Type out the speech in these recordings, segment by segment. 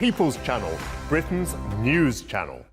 People's Channel, Britain's news channel.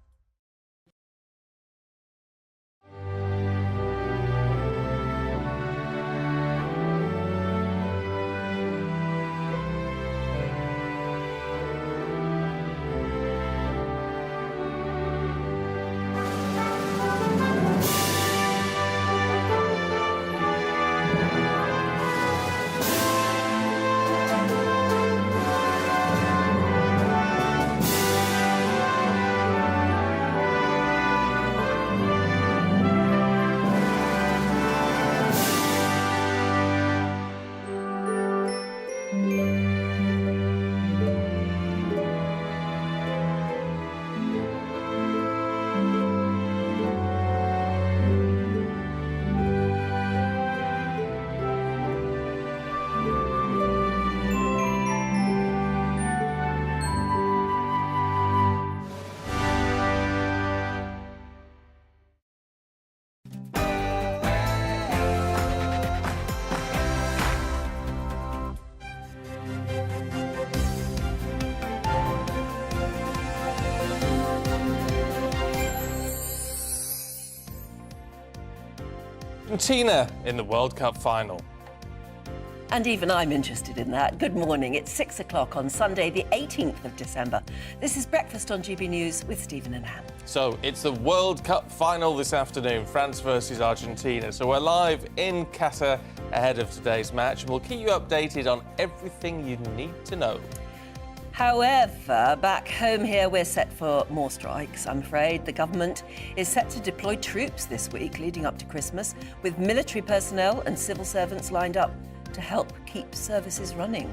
Argentina in the World Cup final. And even I'm interested in that. Good morning. It's 6 o'clock on Sunday, the 18th of December. This is Breakfast on GB News with Stephen and Ham. So it's the World Cup final this afternoon, France versus Argentina. So we're live in Qatar ahead of today's match, and we'll keep you updated on everything you need to know. However, back home here, we're set for more strikes, I'm afraid. The government is set to deploy troops this week leading up to Christmas, with military personnel and civil servants lined up to help keep services running.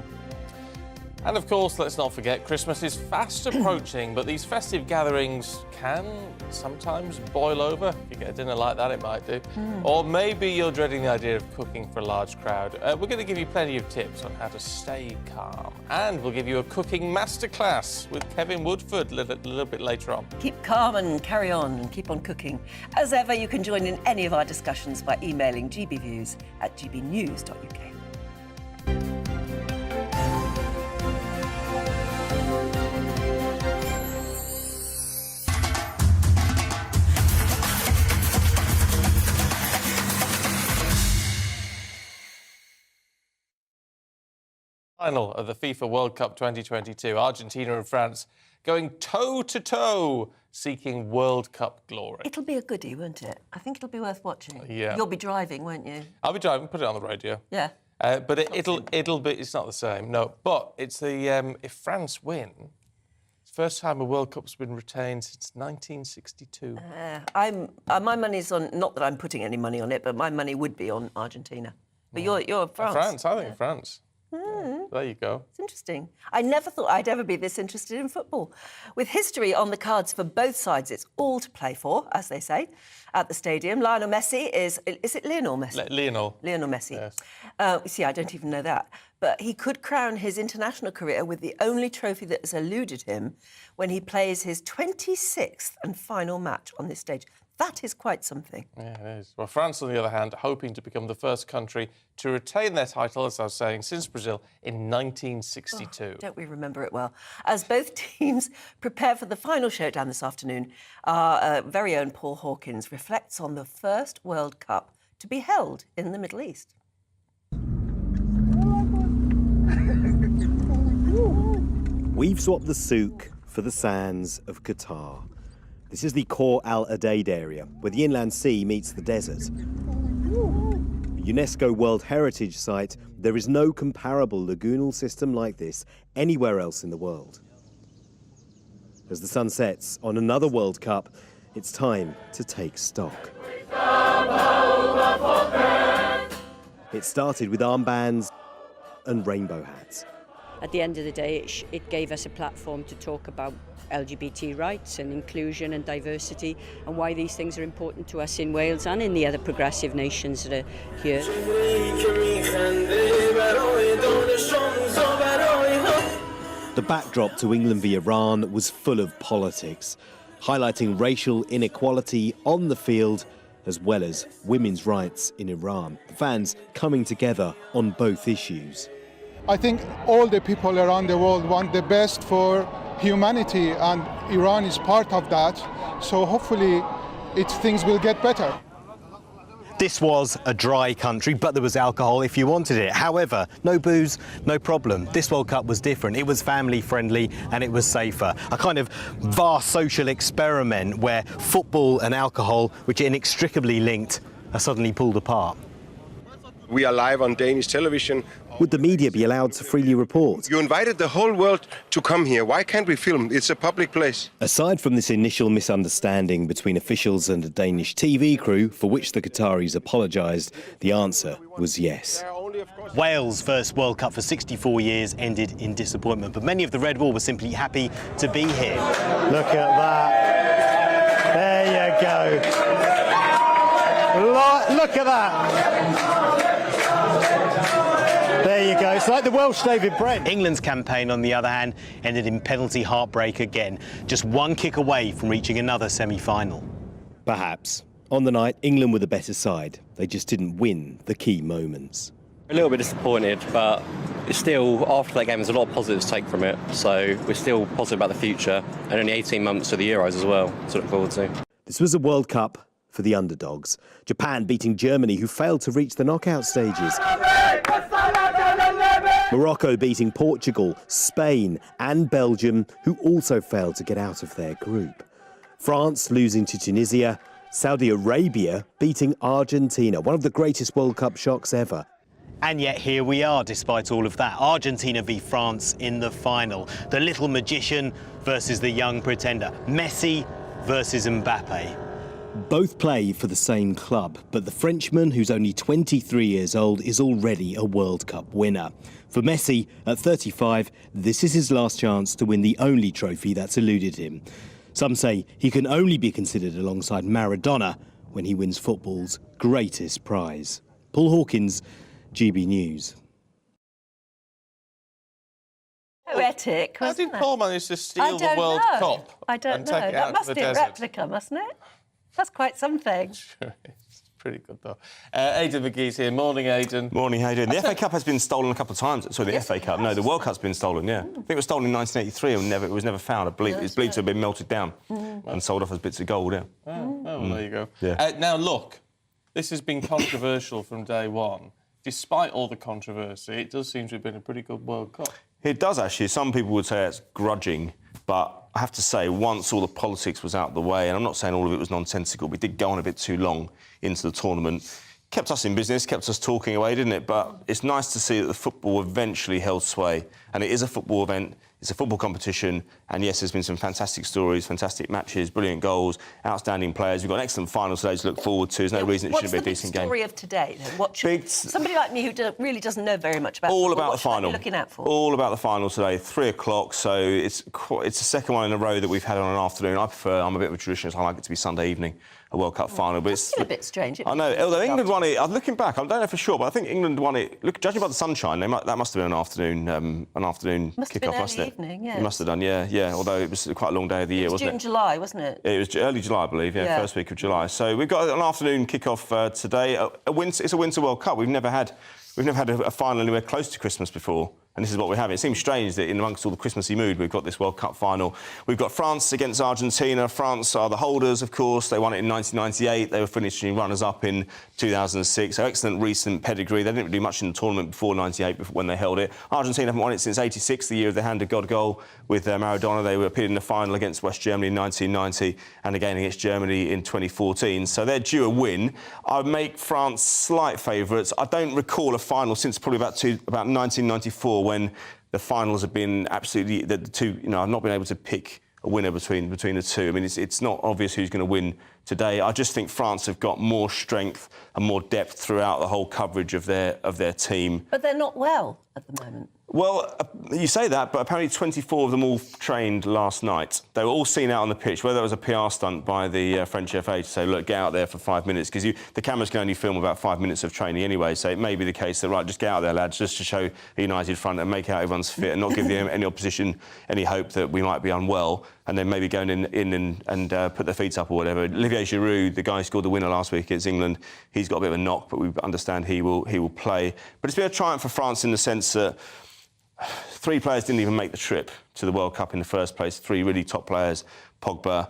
And of course, let's not forget, Christmas is fast approaching, but these festive gatherings can sometimes boil over. If you get a dinner like that, it might do. Or maybe you're dreading the idea of cooking for a large crowd. We're going to give you plenty of tips on how to stay calm. And we'll give you a cooking masterclass with Kevin Woodford a little bit later on. Keep calm and carry on and keep on cooking. As ever, you can join in any of our discussions by emailing gbviews@gbnews.uk. Final of the FIFA World Cup 2022, Argentina and France going toe-to-toe, seeking World Cup glory. It'll be a goodie, won't it? I think it'll be worth watching. Yeah. You'll be driving, won't you? I'll be driving, put it on the radio. Yeah. But it'll be, it's not the same, no. But it's the, if France win, it's the first time a World Cup's been retained since 1962. My money's on, not that I'm putting any money on it, but my money would be on Argentina. But you're France. France, I think France. There you go. It's interesting. I never thought I'd ever be this interested in football. With history on the cards for both sides, it's all to play for, as they say, at the stadium. Lionel Messi is it Lionel Messi? Lionel Messi. Yes. See, I don't even know that. But he could crown his international career with the only trophy that has eluded him when he plays his 26th and final match on this stage. That is quite something. Yeah, it is. Well, France, on the other hand, hoping to become the first country to retain their title, as I was saying, since Brazil in 1962. Oh, don't we remember it well? As both teams prepare for the final showdown this afternoon, our very own Paul Hawkins reflects on the first World Cup to be held in the Middle East. We've swapped the souk for the sands of Qatar. This is the Khor Al Adaid area, where the inland sea meets the desert. A UNESCO World Heritage Site, there is no comparable lagoonal system like this anywhere else in the world. As the sun sets on another World Cup, it's time to take stock. It started with armbands and rainbow hats. At the end of the day, it gave us a platform to talk about LGBT rights and inclusion and diversity and why these things are important to us in Wales and in the other progressive nations that are here. The backdrop to England v Iran was full of politics, highlighting racial inequality on the field as well as women's rights in Iran. Fans coming together on both issues. I think all the people around the world want the best for humanity, and Iran is part of that. So hopefully things will get better. This was a dry country, but there was alcohol if you wanted it. However, no booze, no problem. This World Cup was different. It was family friendly and it was safer. A kind of vast social experiment where football and alcohol, which are inextricably linked, are suddenly pulled apart. We are live on Danish television. Would the media be allowed to freely report? You invited the whole world to come here. Why can't we film? It's a public place. Aside from this initial misunderstanding between officials and a Danish TV crew, for which the Qataris apologised, the answer was yes. Wales' first World Cup for 64 years ended in disappointment, but many of the Red Wall were simply happy to be here. Look at that. There you go. Look at that. There you go. It's like the Welsh David Brent. England's campaign, on the other hand, ended in penalty heartbreak again, just one kick away from reaching another semi-final. Perhaps. On the night, England were the better side. They just didn't win the key moments. A little bit disappointed, but it's still, after that game, there's a lot of positives to take from it. So we're still positive about the future, and only 18 months to the Euros as well to look forward to. This was a World Cup for the underdogs. Japan beating Germany, who failed to reach the knockout stages. Morocco beating Portugal, Spain and Belgium, who also failed to get out of their group. France losing to Tunisia, Saudi Arabia beating Argentina, one of the greatest World Cup shocks ever. And yet here we are, despite all of that. Argentina v France in the final. The little magician versus the young pretender. Messi versus Mbappe. Both play for the same club, but the Frenchman, who's only 23 years old, is already a World Cup winner. For Messi, at 35, this is his last chance to win the only trophy that's eluded him. Some say he can only be considered alongside Maradona when he wins football's greatest prize. Paul Hawkins, GB News. Poetic, How wasn't did it? Paul manage to I steal the don't World know. Cup I don't and know. take it That out must to the be a desert? replica, mustn't it? That's quite something. Sure, it's pretty good though. Aidan McGee's here. Morning, Aidan. Morning, how you doing? The FA Cup has been stolen a couple of times. Sorry, the Yes, FA it Cup. has. No, the World Cup's been stolen, yeah. I think it was stolen in 1983 and it was never found. It's believed to have been melted down and sold off as bits of gold, yeah. Oh, well, there you go. Yeah. Now, look, this has been controversial from day one. Despite all the controversy, it does seem to have been a pretty good World Cup. It does, actually. Some people would say it's grudging, but I have to say, once all the politics was out of the way, and I'm not saying all of it was nonsensical, we did go on a bit too long into the tournament. Kept us in business, kept us talking away, didn't it? But it's nice to see that the football eventually held sway. And it is a football event, it's a football competition, and yes, there's been some fantastic stories, fantastic matches, brilliant goals, outstanding players. We've got an excellent final today to look forward to. There's no reason it shouldn't be a decent game. What's the big story of today, then? What should somebody like me who really doesn't know very much about all football, about what the should I final. be looking out for? All about the final today, 3 o'clock. So it's the second one in a row that we've had on an afternoon. I'm a bit of a traditionalist. I like it to be Sunday evening, a World Cup final. But it's still a bit strange. I know. Although England won it, I'm looking back. I don't know for sure, but I think England won it. Look, judging by the sunshine, that must have been an afternoon Must have been kickoff, mustn't early it? evening, yeah. It must have done, yeah. Although it was quite a long day of the year, wasn't it? June, July, wasn't it? It was early July, I believe, Yeah. first week of July. So we've got an afternoon kick-off today. It's a Winter World Cup. We've never had a final anywhere close to Christmas before, and this is what we have. It seems strange that in amongst all the Christmassy mood, we've got this World Cup final. We've got France against Argentina. France are the holders, of course. They won it in 1998. They were finishing runners-up in 2006. So excellent recent pedigree. They didn't do much in the tournament before 98, when they held it. Argentina haven't won it since 86, the year of the hand of God goal with Maradona. They were appeared in the final against West Germany in 1990 and again against Germany in 2014. So they're due a win. I would make France slight favourites. I don't recall a final since probably about 1994 when the finals have been absolutely the two. I've not been able to pick a winner between the two. I mean, it's not obvious who's going to win today. I just think France have got more strength and more depth throughout the whole coverage of their team. But they're not well at the moment. Well, you say that, but apparently 24 of them all trained last night. They were all seen out on the pitch, whether it was a PR stunt by the French FA to say, look, get out there for 5 minutes, because the cameras can only film about 5 minutes of training anyway, so it may be the case that, right, just get out there, lads, just to show a united front and make out everyone's fit and not give any opposition any hope that we might be unwell, and then maybe going in and put their feet up or whatever. Olivier Giroud, the guy who scored the winner last week against England, he's got a bit of a knock, but we understand he will play. But it's been a triumph for France in the sense that 3 players didn't even make the trip to the World Cup in the first place. 3 really top players, Pogba,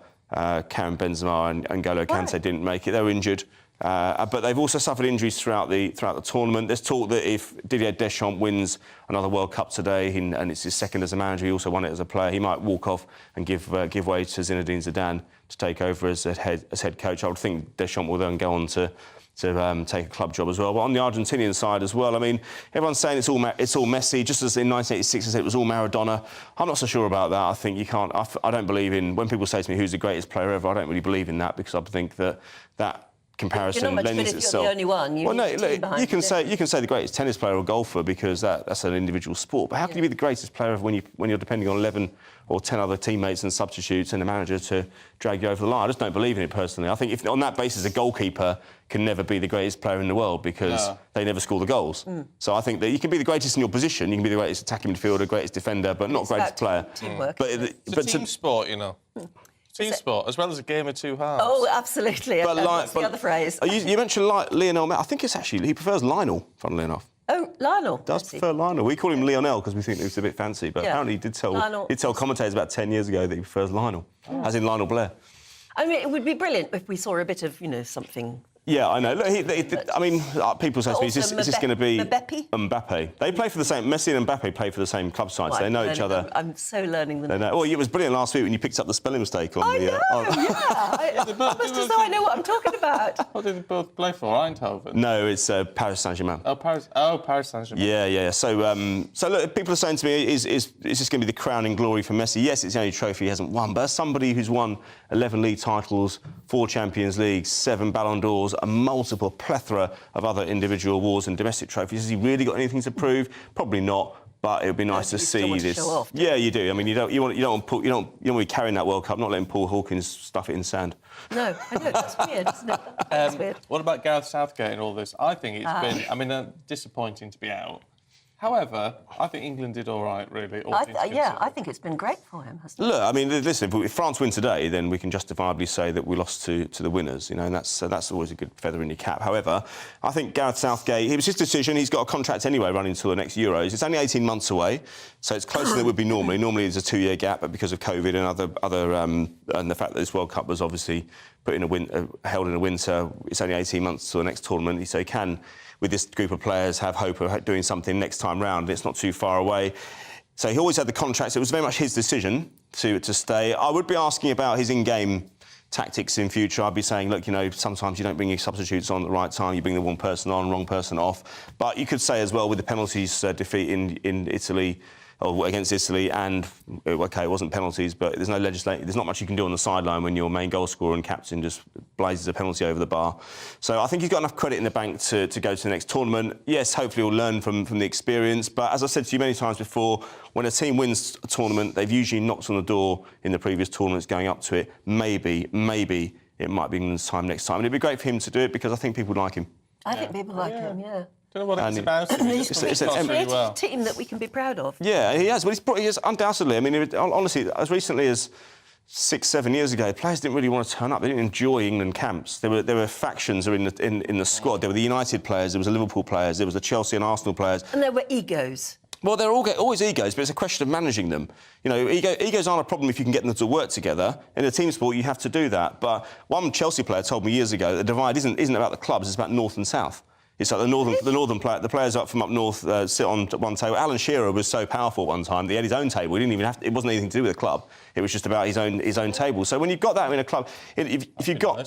Karim Benzema and N'Golo Kante didn't make it. They were injured. But they've also suffered injuries throughout the tournament. There's talk that if Didier Deschamps wins another World Cup today, and it's his second as a manager, he also won it as a player, he might walk off and give way to Zinedine Zidane to take over as head coach. I would think Deschamps will then go on to take a club job as well. But on the Argentinian side as well, I mean, everyone's saying it's all Messi, just as in 1986 I said it was all Maradona. I'm not so sure about that. I think you can't... I don't believe in... When people say to me, who's the greatest player ever, I don't really believe in that, because I think that comparison you're not much lends good if itself. You're the only one. You can say the greatest tennis player or golfer, because that's an individual sport. But how can you be the greatest player ever when you're depending on 11 or 10 other teammates and substitutes and a manager to drag you over the line? I just don't believe in it personally. I think if on that basis a goalkeeper can never be the greatest player in the world because they never score the goals. So I think that you can be the greatest in your position, you can be the greatest attacking midfielder, greatest defender, but not greatest player. Teamwork. It's a team sport, you know. Team sport, as well as a game of 2 halves. Oh, absolutely. That's the other phrase. You mentioned Lionel Messi. I think it's actually... He prefers Lionel, funnily enough. Oh, Lionel. Does prefer Lionel. We call him Lionel because we think it's a bit fancy, but apparently he did tell commentators about 10 years ago that he prefers Lionel, as in Lionel Blair. I mean, it would be brilliant if we saw a bit of, something... Yeah, I know. Look, I mean, people say to me, is this going to be... Mbappe? They play for the same... Messi and Mbappe play for the same club side, so they know each other. I'm so learning them. Well, it was brilliant last week when you picked up the spelling mistake on I know, almost as though I know what I'm talking about. What did they both play for? Eindhoven? No, it's Paris Saint-Germain. Paris Saint-Germain. Yeah. So look, people are saying to me, is this going to be the crowning glory for Messi? Yes, it's the only trophy he hasn't won, but as somebody who's won 11 league titles, 4 Champions Leagues, 7 Ballon d'Ors, a multiple plethora of other individual awards and domestic trophies, has he really got anything to prove? Probably not. But it would be nice to see this. Show off, yeah, you do. I mean, you don't want to be carrying that World Cup, not letting Paul Hawkins stuff it in sand. No, I know, that's weird, isn't it? That's weird. What about Gareth Southgate and all this? I think it's been, disappointing to be out. However, I think England did all right, really. I think it's been great for him, hasn't it? Look, I mean, listen, if France win today, then we can justifiably say that we lost to the winners, and that's always a good feather in your cap. However, I think Gareth Southgate, it was his decision. He's got a contract anyway running until the next Euros. It's only 18 months away, so it's closer than it would be normally. Normally, there's a 2-year gap, but because of COVID and and the fact that this World Cup was obviously held in the winter, it's only 18 months to the next tournament, so he can, with this group of players, have hope of doing something next time round. It's not too far away. So he always had the contracts. It was very much his decision to stay. I would be asking about his in-game tactics in future. I'd be saying, look, sometimes you don't bring your substitutes on at the right time. You bring the one person on, wrong person off. But you could say as well, with the penalties defeat in Italy, or against Italy, and OK, it wasn't penalties, but there's no legislation. There's not much you can do on the sideline when your main goal scorer and captain just blazes a penalty over the bar. So I think he's got enough credit in the bank to go to the next tournament. Yes, hopefully he'll learn from the experience. But as I said to you many times before, when a team wins a tournament, they've usually knocked on the door in the previous tournaments going up to it. Maybe it might be England's time next time, and it'd be great for him to do it because I think people like him. I think people like him, yeah. I don't know what it's about. It's a creative team that we can be proud of. Yeah, he has. But he has undoubtedly. I mean, honestly, as recently as 6-7 years ago, players didn't really want to turn up. They didn't enjoy England camps. There were factions in the squad. There were the United players, there was the Liverpool players, there was the Chelsea and Arsenal players. And there were egos. Well, there are always egos, but it's a question of managing them. Egos aren't a problem if you can get them to work together. In a team sport, you have to do that. But one Chelsea player told me years ago that the divide isn't about the clubs, it's about north and south. It's like the players up from up north sit on one table. Alan Shearer was so powerful one time that he had his own table. He didn't even it wasn't anything to do with the club. It was just about his own table. So when you've got that in a club, if you've got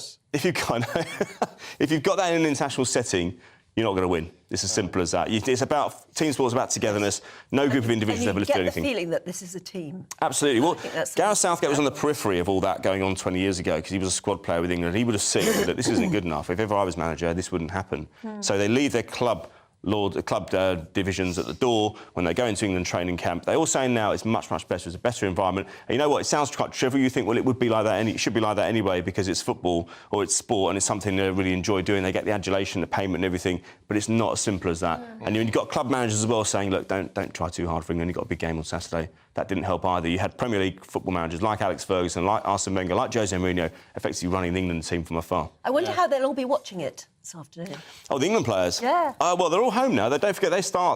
that in an international setting, you're not going to win. It's as simple as that. It's about team sports, about togetherness. No group of individuals ever lifted anything. You get the feeling that this is a team. Absolutely. Well, Gareth Southgate was on the periphery of all that going on 20 years ago because he was a squad player with England. He would have seen that this isn't good enough. If ever I was manager, this wouldn't happen. So they leave their club divisions at the door when they go into England training camp. They're all saying now it's much better. It's a better environment. And you know what? It sounds quite trivial. You think, well, it would be like that. It should be like that anyway because it's football or it's sport and it's something they really enjoy doing. They get the adulation, the payment, and everything. But it's not as simple as that. And you've got club managers as well saying, look, don't try too hard for England. You've got a big game on Saturday. That didn't help either. You had Premier League football managers like Alex Ferguson, like Arsene Wenger, like Jose Mourinho, effectively running the England team from afar. I wonder how they'll all be watching it this afternoon. Oh, the England players? Yeah. Well, they're all home now. Don't forget,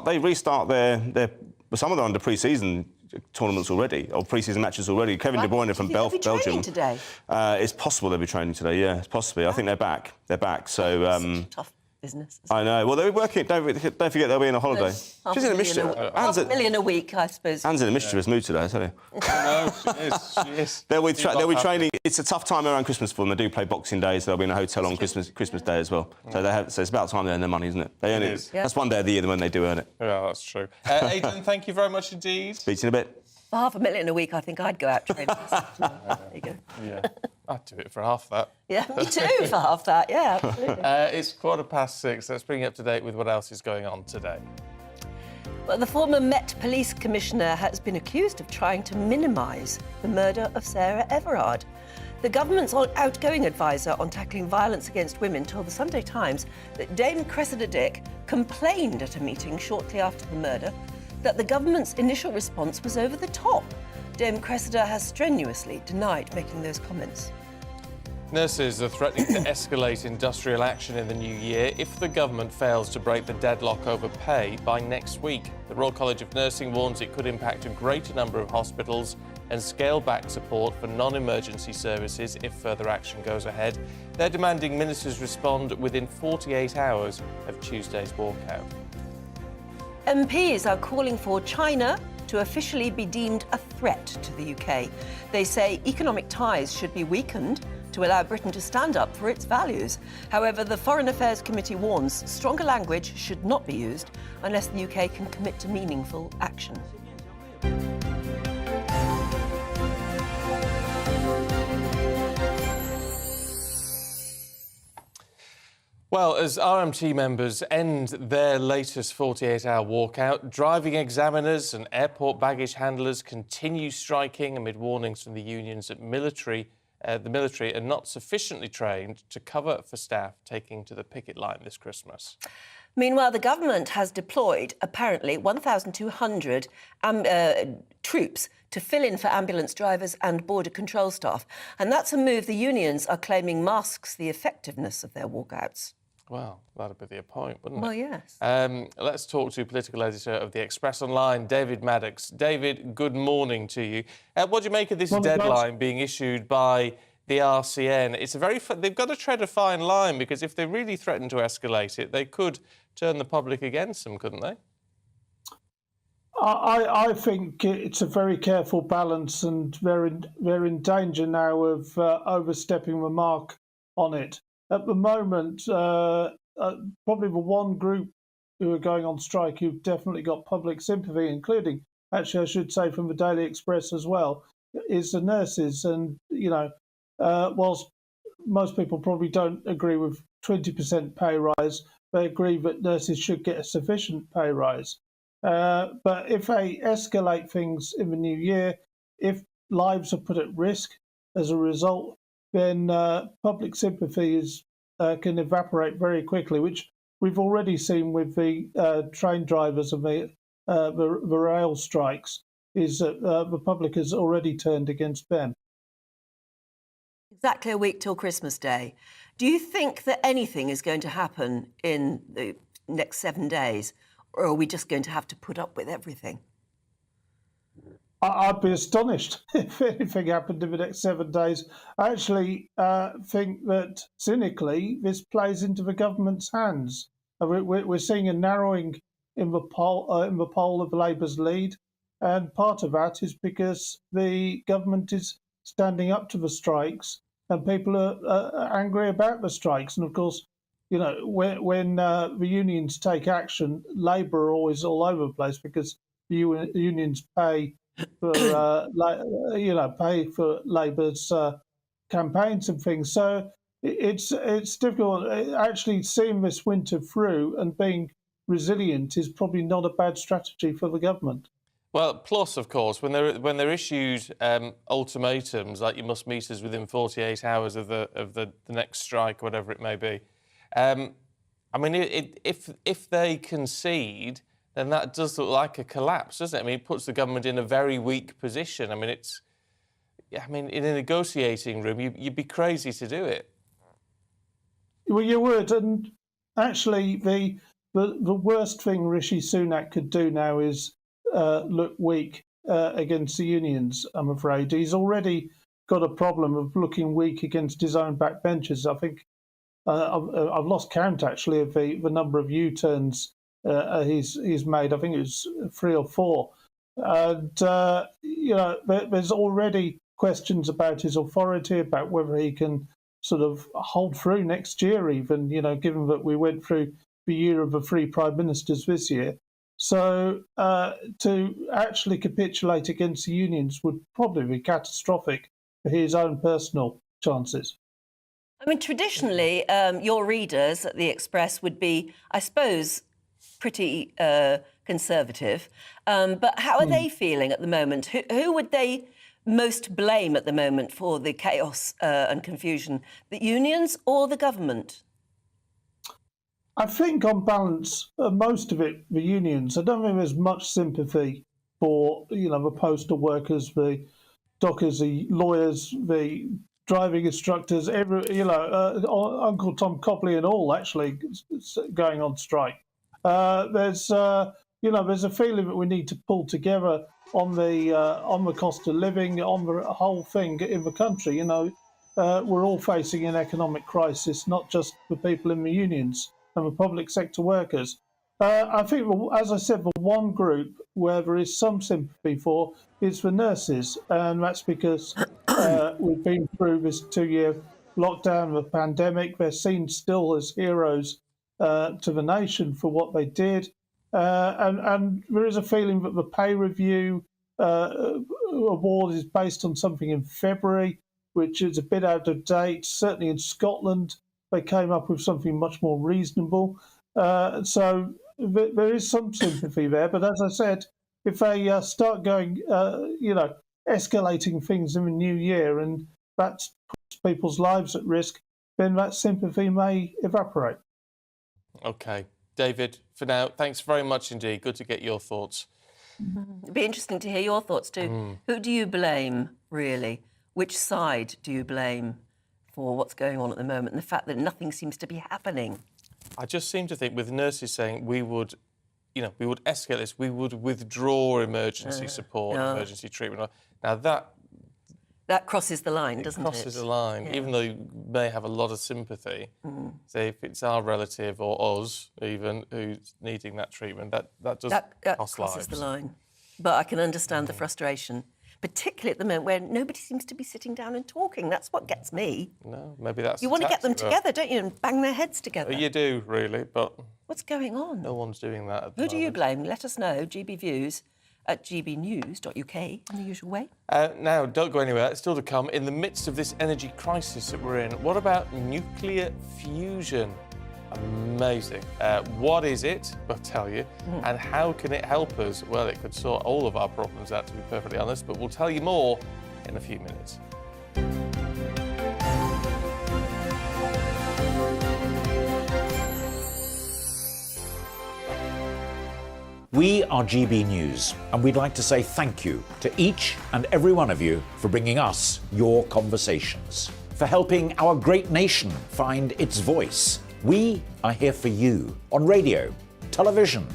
they restart their But some of them are under pre-season tournaments already, or pre-season matches already. Kevin De Bruyne from Belgium. Today? It's possible they'll be training today. Yeah, it's possibly. I think they're back. They're back. So. Such a tough business. I know. Well, they'll be working. Don't forget they'll be on a holiday. She's in a mischievous. $500,000 a week, I suppose. Anne's in a mischievous mood today, I tell you. No, she is. They'll be training. It's a tough time around Christmas for them. They do play Boxing Day, so they'll be in a hotel on Christmas Day as well. So so it's about time they earn their money, isn't it? They earn it. That's one day of the year when they do earn it. Yeah, that's true. Aidan, thank you very much indeed. Speak to you in a bit. For $500,000 a week, I think I'd go out training. There you go. Yeah, I'd do it for half that. Yeah, me too, for half that. Yeah, absolutely. It's 6:15. Let's bring you up to date with what else is going on today. Well, the former Met Police Commissioner has been accused of trying to minimise the murder of Sarah Everard. The government's outgoing advisor on tackling violence against women told the Sunday Times that Dame Cressida Dick complained at a meeting shortly after the murder that the government's initial response was over the top. Dame Cressida has strenuously denied making those comments. Nurses are threatening to escalate industrial action in the new year if the government fails to break the deadlock over pay by next week. The Royal College of Nursing warns it could impact a greater number of hospitals and scale back support for non-emergency services if further action goes ahead. They're demanding ministers respond within 48 hours of Tuesday's walkout. MPs are calling for China to officially be deemed a threat to the UK. They say economic ties should be weakened to allow Britain to stand up for its values. However, the Foreign Affairs Committee warns stronger language should not be used unless the UK can commit to meaningful action. Well, as RMT members end their latest 48-hour walkout, driving examiners and airport baggage handlers continue striking amid warnings from the unions that the military are not sufficiently trained to cover for staff taking to the picket line this Christmas. Meanwhile, the government has deployed, apparently, 1,200 troops to fill in for ambulance drivers and border control staff. And that's a move the unions are claiming masks the effectiveness of their walkouts. Well, that'd be the point, wouldn't it? Well, yes. Let's talk to political editor of The Express Online, David Maddox. David, good morning to you. What do you make of this deadline being issued by the RCN? It's they've got to tread a fine line, because if they really threaten to escalate it, they could turn the public against them, couldn't they? I think it's a very careful balance, and they're in danger now of overstepping the mark on it. At the moment, probably the one group who are going on strike who've definitely got public sympathy, including, actually I should say, from the Daily Express as well, is the nurses. And, you know, whilst most people probably don't agree with 20% pay rise, they agree that nurses should get a sufficient pay rise. But if they escalate things in the new year, if lives are put at risk as a result, then public sympathy can evaporate very quickly, which we've already seen with the train drivers and the rail strikes, is that the public has already turned against them. Exactly a week till Christmas Day. Do you think that anything is going to happen in the next 7 days, or are we just going to have to put up with everything? I'd be astonished if anything happened in the next 7 days. I actually think that, cynically, this plays into the government's hands. We're seeing a narrowing in the poll of Labour's lead, and part of that is because the government is standing up to the strikes, and people are angry about the strikes. And of course, you know, when the unions take action, Labour are always all over the place, because the unions pay for pay for Labour's campaigns and things. So it's difficult. Actually, seeing this winter through and being resilient is probably not a bad strategy for the government. Well, plus, of course, when they're issued ultimatums, like you must meet us within 48 hours of the next strike, whatever it may be. I mean, if they concede, then that does look like a collapse, doesn't it? I mean, it puts the government in a very weak position. I mean, in a negotiating room, you'd be crazy to do it. Well, you would, and actually, the worst thing Rishi Sunak could do now is look weak against the unions, I'm afraid. He's already got a problem of looking weak against his own backbenchers. I think I've lost count, actually, of the number of U-turns he's made. I think it was 3 or 4. And, there's already questions about his authority, about whether he can sort of hold through next year even, given that we went through the year of the 3 prime ministers this year. So to actually capitulate against the unions would probably be catastrophic for his own personal chances. I mean, traditionally, your readers at the Express would be, I suppose, pretty conservative. But how are they feeling at the moment? Who would they most blame at the moment for the chaos and confusion? The unions or the government? I think, on balance, most of it, the unions. I don't think there's much sympathy for, the postal workers, the dockers, the lawyers, the driving instructors, Uncle Tom Copley and all actually going on strike. There's a feeling that we need to pull together on the cost of living, on the whole thing in the country. We're all facing an economic crisis, not just the people in the unions and the public sector workers. I think, as I said, the one group where there is some sympathy for is the nurses, and that's because we've been through this 2-year lockdown, the pandemic. They're seen still as heroes to the nation for what they did. And there is a feeling that the pay review award is based on something in February, which is a bit out of date. Certainly in Scotland, they came up with something much more reasonable. So there is some sympathy there. But as I said, if they start going, escalating things in the new year, and that puts people's lives at risk, then that sympathy may evaporate. OK. David, for now, thanks very much indeed. Good to get your thoughts. It'd be interesting to hear your thoughts too. Who do you blame, really? Which side do you blame for what's going on at the moment and the fact that nothing seems to be happening? I just seem to think, with nurses saying we would escalate this, we would withdraw emergency support, emergency treatment. Now that crosses the line, doesn't it? Crosses the line, even though you may have a lot of sympathy. Say if it's our relative or us even who's needing that treatment, that does cost lives. Crosses the line. But I can understand the frustration, particularly at the moment where nobody seems to be sitting down and talking. That's what gets me. No, maybe that's... You want to get them together, don't you, and bang their heads together? You do, really, but... What's going on? No one's doing that at the Who do you blame? Let us know, GB Views at gbnews.uk in the usual way. Now, don't go anywhere. It's still to come. In the midst of this energy crisis that we're in, what about nuclear fusion? Amazing. What is it? I'll tell you. And how can it help us? Well, it could sort all of our problems out, to be perfectly honest, but we'll tell you more in a few minutes. We are GB News, and we'd like to say thank you to each and every one of you for bringing us your conversations, for helping our great nation find its voice. We are here for you on radio, television,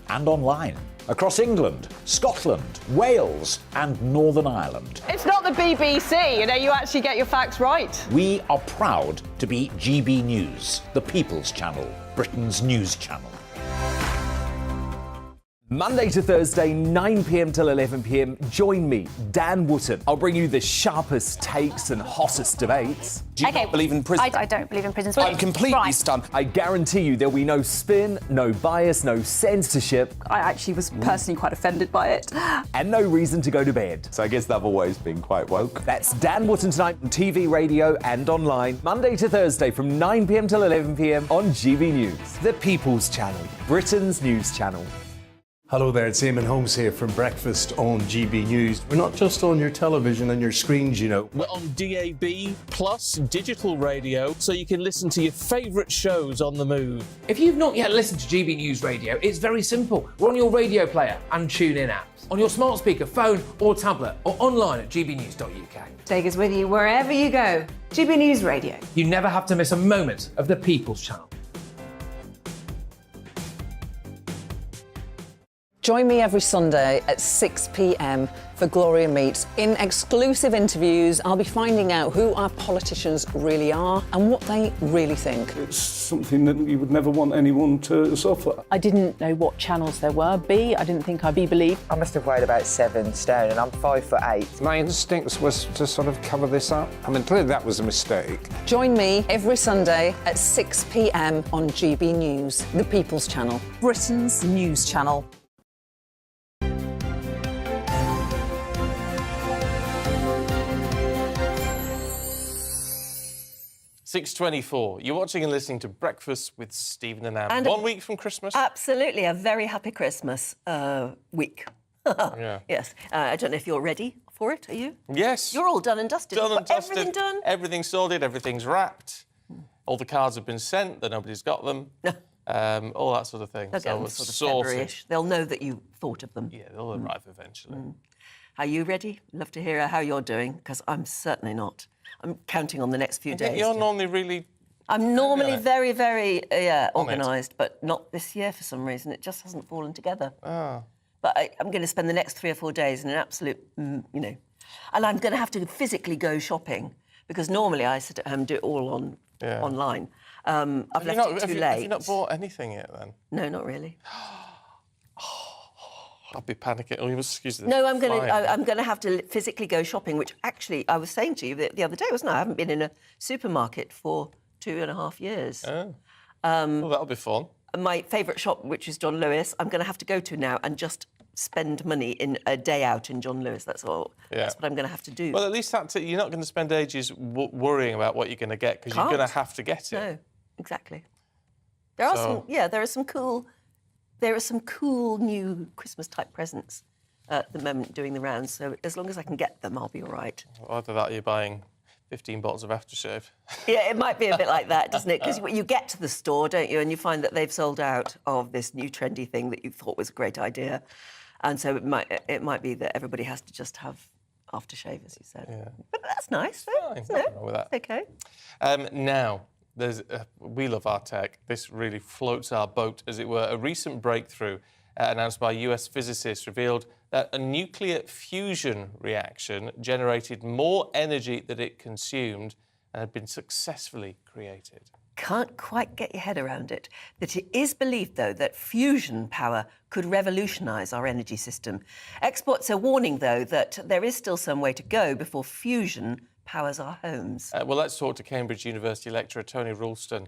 and online, across England, Scotland, Wales, and Northern Ireland. It's not the BBC, you actually get your facts right. We are proud to be GB News, the People's Channel, Britain's news channel. Monday to Thursday, 9 p.m. till 11 p.m. Join me, Dan Wootton. I'll bring you the sharpest takes and hottest debates. Do you not believe in prisons? I don't believe in prisons. I'm completely stunned. I guarantee you there'll be no spin, no bias, no censorship. I actually was personally quite offended by it. And no reason to go to bed. So I guess they've always been quite woke. That's Dan Wootton tonight on TV, radio and online. Monday to Thursday from 9 p.m. till 11 p.m. on GB News. The People's Channel, Britain's news channel. Hello there, it's Eamon Holmes here from Breakfast on GB News. We're not just on your television and your screens, We're on DAB plus digital radio, so you can listen to your favourite shows on the move. If you've not yet listened to GB News Radio, it's very simple. We're on your radio player and tune-in apps, on your smart speaker, phone or tablet, or online at gbnews.uk. Take us with you wherever you go. GB News Radio. You never have to miss a moment of the People's Channel. Join me every Sunday at 6 p.m. for Gloria Meets. In exclusive interviews, I'll be finding out who our politicians really are and what they really think. It's something that you would never want anyone to suffer. I didn't know what channels there were. I didn't think I'd be believed. I must have weighed about 7 stone and I'm 5'8". My instincts was to sort of cover this up. I mean, clearly that was a mistake. Join me every Sunday at 6 p.m. on GB News, the People's Channel, Britain's news channel. 6:24. You're watching and listening to Breakfast with Stephen and Anne. And 1 week from Christmas. Absolutely, a very happy Christmas week. Yeah. Yes. I don't know if you're ready for it. Are you? Yes. You're all done and dusted. Done You've and got dusted. everything done. Everything's sorted. Everything's wrapped. All the cards have been sent, that nobody's got them. All that sort of thing. They'll get them it's sort of sorted. February-ish. They'll know that you thought of them. Yeah, they'll arrive eventually. Are you ready? Love to hear how you're doing, because I'm certainly not. I'm counting on the next few days. You're normally really... I'm normally very, very organised, but not this year for some reason. It just hasn't fallen together. Ah. But I'm going to spend the next 3 or 4 days in an absolute, and I'm going to have to physically go shopping, because normally I sit at home and do it all online. I've left it too late. Have you not bought anything yet, then? No, not really. I'd be panicking. Oh, you must excuse this. No, I'm going to have to physically go shopping, which actually I was saying to you the other day, wasn't I? I haven't been in a supermarket for 2.5 years. Oh. Well, that'll be fun. My favourite shop, which is John Lewis, I'm going to have to go to now and just spend money in a day out in John Lewis. That's all. Yeah. That's what I'm going to have to do. Well, at least you're not going to spend ages worrying about what you're going to get, because you're going to have to get it. No, exactly. There are some cool new Christmas-type presents at the moment doing the rounds. So as long as I can get them, I'll be all right. Either that or you're buying 15 bottles of aftershave. Yeah, it might be a bit like that, doesn't it? Because you get to the store, don't you, and you find that they've sold out of this new trendy thing that you thought was a great idea. And so it might be that everybody has to just have aftershave, as you said. Yeah. But that's nice, though, isn't Nothing it? wrong with that. Okay. Now, we love our tech. This really floats our boat, as it were. A recent breakthrough announced by US physicists revealed that a nuclear fusion reaction generated more energy than it consumed and had been successfully created. Can't quite get your head around it. That it is believed, though, that fusion power could revolutionise our energy system. Experts are warning, though, that there is still some way to go before fusion powers our homes. Well, let's talk to Cambridge University lecturer Tony Ralston,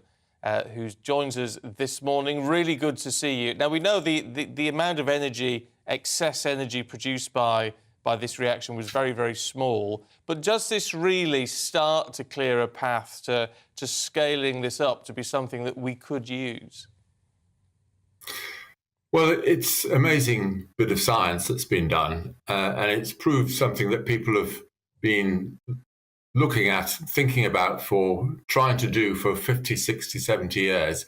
who joins us this morning. Really good to see you. Now, we know the amount of energy, excess energy produced by this reaction was very, very small. But does this really start to clear a path to scaling this up to be something that we could use? Well, it's an amazing bit of science that's been done, and it's proved something that people have been looking at, thinking about, trying to do for 50, 60, 70 years,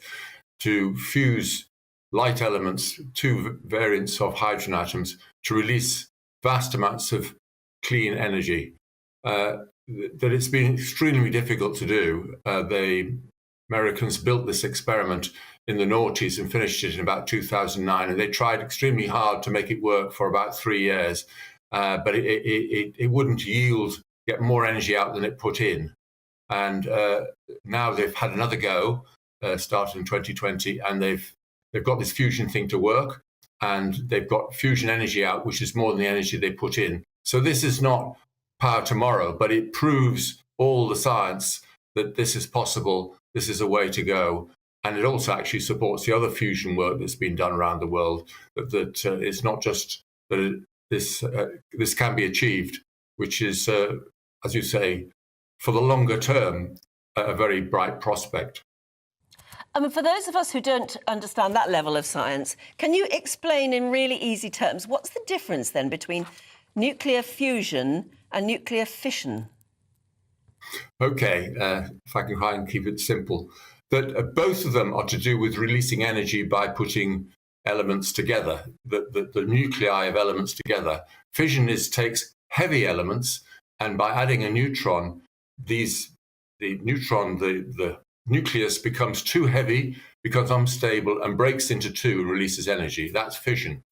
to fuse light elements, two variants of hydrogen atoms, to release vast amounts of clean energy. That it's been extremely difficult to do. The Americans built this experiment in the noughties and finished it in about 2009, and they tried extremely hard to make it work for about 3 years, but it wouldn't get more energy out than it put in. And now they've had another go, started in 2020, and they've got this fusion thing to work, and they've got fusion energy out, which is more than the energy they put in. So this is not power tomorrow, but it proves all the science that this is possible, this is a way to go. And it also actually supports the other fusion work that's been done around the world, that it's not just that this can be achieved, which is, as you say, for the longer term, a very bright prospect. For those of us who don't understand that level of science, can you explain in really easy terms what's the difference then between nuclear fusion and nuclear fission? OK, if I can try and keep it simple, that both of them are to do with releasing energy by putting elements together, the nuclei of elements together. Fission takes heavy elements, and by adding a neutron, the nucleus becomes too heavy, becomes unstable, and breaks into two and releases energy. That's fission.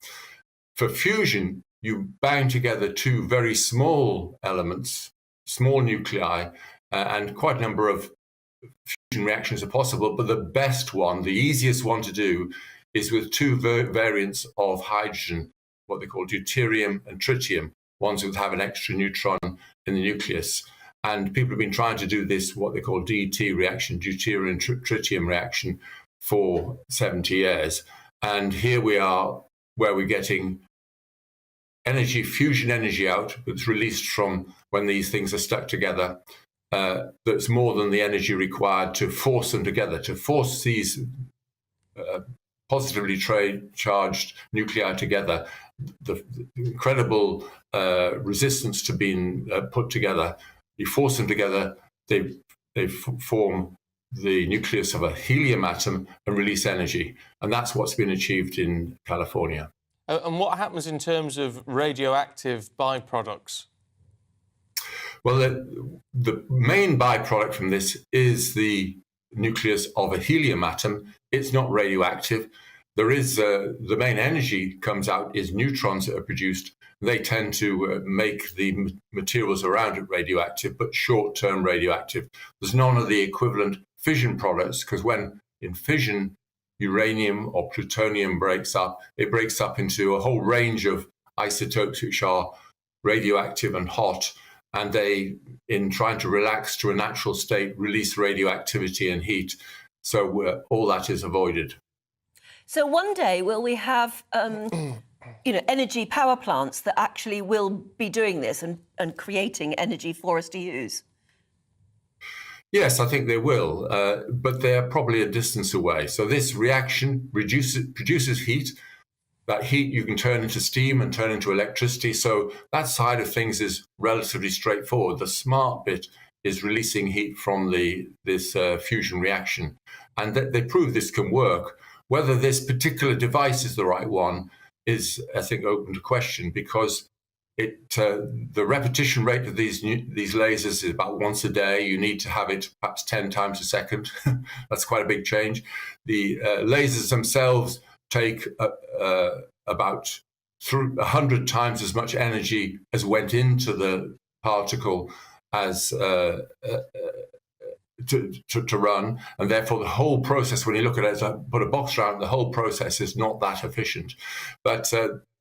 For fusion, you bang together two very small elements, small nuclei, and quite a number of fusion reactions are possible. But the best one, the easiest one to do, is with two variants of hydrogen, what they call deuterium and tritium, ones that have an extra neutron in the nucleus. And people have been trying to do this, what they call DT reaction, deuterium tritium reaction, for 70 years. And here we are, where we're getting energy, fusion energy out that's released from when these things are stuck together. That's more than the energy required to force them together, to force these positively charged nuclei together. The incredible resistance to being put together. You force them together, they form the nucleus of a helium atom and release energy. And that's what's been achieved in California. And what happens in terms of radioactive byproducts? Well, the main byproduct from this is the nucleus of a helium atom. It's not radioactive. There is the main energy comes out is neutrons that are produced. They tend to make the materials around it radioactive, but short-term radioactive. There's none of the equivalent fission products, because when in fission uranium or plutonium breaks up, it breaks up into a whole range of isotopes which are radioactive and hot, and they, in trying to relax to a natural state, release radioactivity and heat. So all that is avoided. So one day will we have, energy power plants that actually will be doing this and creating energy for us to use? Yes, I think they will, but they're probably a distance away. So this reaction produces heat. That heat you can turn into steam and turn into electricity. So that side of things is relatively straightforward. The smart bit is releasing heat from this fusion reaction. And they prove this can work. Whether this particular device is the right one is, I think, open to question, because the repetition rate of these lasers is about once a day. You need to have it perhaps 10 times a second. That's quite a big change. The lasers themselves take about 100 times as much energy as went into the particle as to run, and therefore the whole process, when you look at it, put a box around, the whole process is not that efficient. But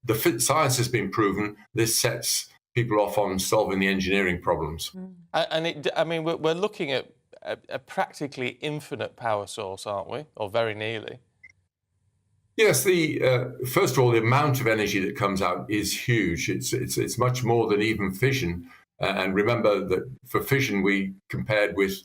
the science has been proven. This sets people off on solving the engineering problems. And we're looking at a practically infinite power source, aren't we? Or very nearly. Yes, first of all, the amount of energy that comes out is huge. It's much more than even fission. And remember that for fission, we compared with,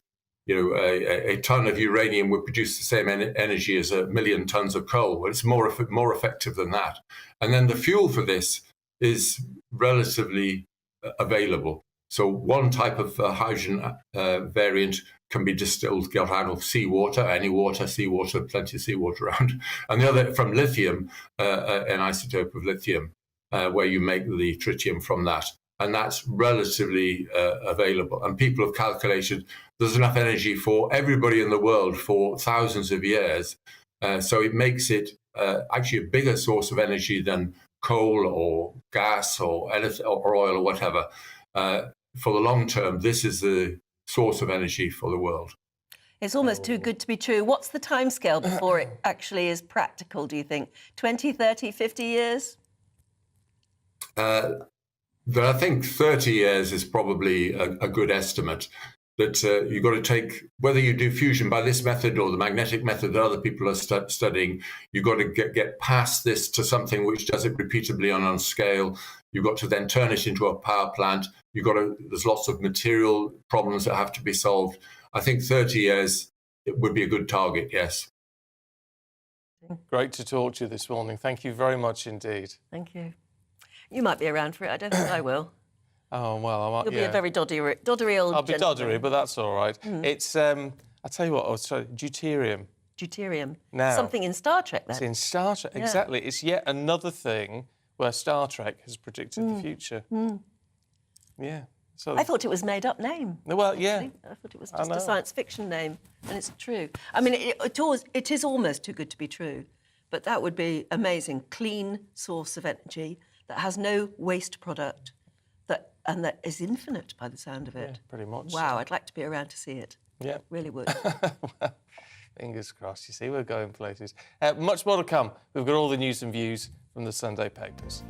a ton of uranium would produce the same energy as 1 million tons of coal. Well, it's more effective than that. And then the fuel for this is relatively available. So one type of hydrogen variant can be distilled, got out of seawater, seawater, plenty of seawater around. And the other from lithium, an isotope of lithium, where you make the tritium from that. And that's relatively available. And people have calculated there's enough energy for everybody in the world for thousands of years. So it makes it actually a bigger source of energy than coal or gas or oil or whatever. For the long term, this is the source of energy for the world. It's almost too good to be true. What's the timescale before it actually is practical, do you think? 20, 30, 50 years? I think 30 years is probably a good estimate. That you've got to take, whether you do fusion by this method or the magnetic method that other people are studying, you've got to get past this to something which does it repeatably on scale. You've got to then turn it into a power plant. There's lots of material problems that have to be solved. I think 30 years it would be a good target, yes. Great to talk to you this morning. Thank you very much indeed. Thank you. You might be around for it. I don't think I will. Oh, well, I might. You'll be a very doddery old I'll be gentleman. doddery, but that's all right. It's, I'll tell you what, deuterium. Deuterium. Now, something in Star Trek, then. It's in Star Trek, exactly. It's yet another thing where Star Trek has predicted the future. Yeah. So I thought it was a made-up name. Well, yeah. I thought it was just a science fiction name, and it's true. I mean, it is almost too good to be true, But that would be amazing. Clean source of energy that has no waste product and that is infinite by the sound of it. Yeah, pretty much. Wow, so. I'd like to be around to see it. Yeah. Really would. Well, fingers crossed. You see, we're going places. Much more to come. We've got all the news and views from the Sunday papers.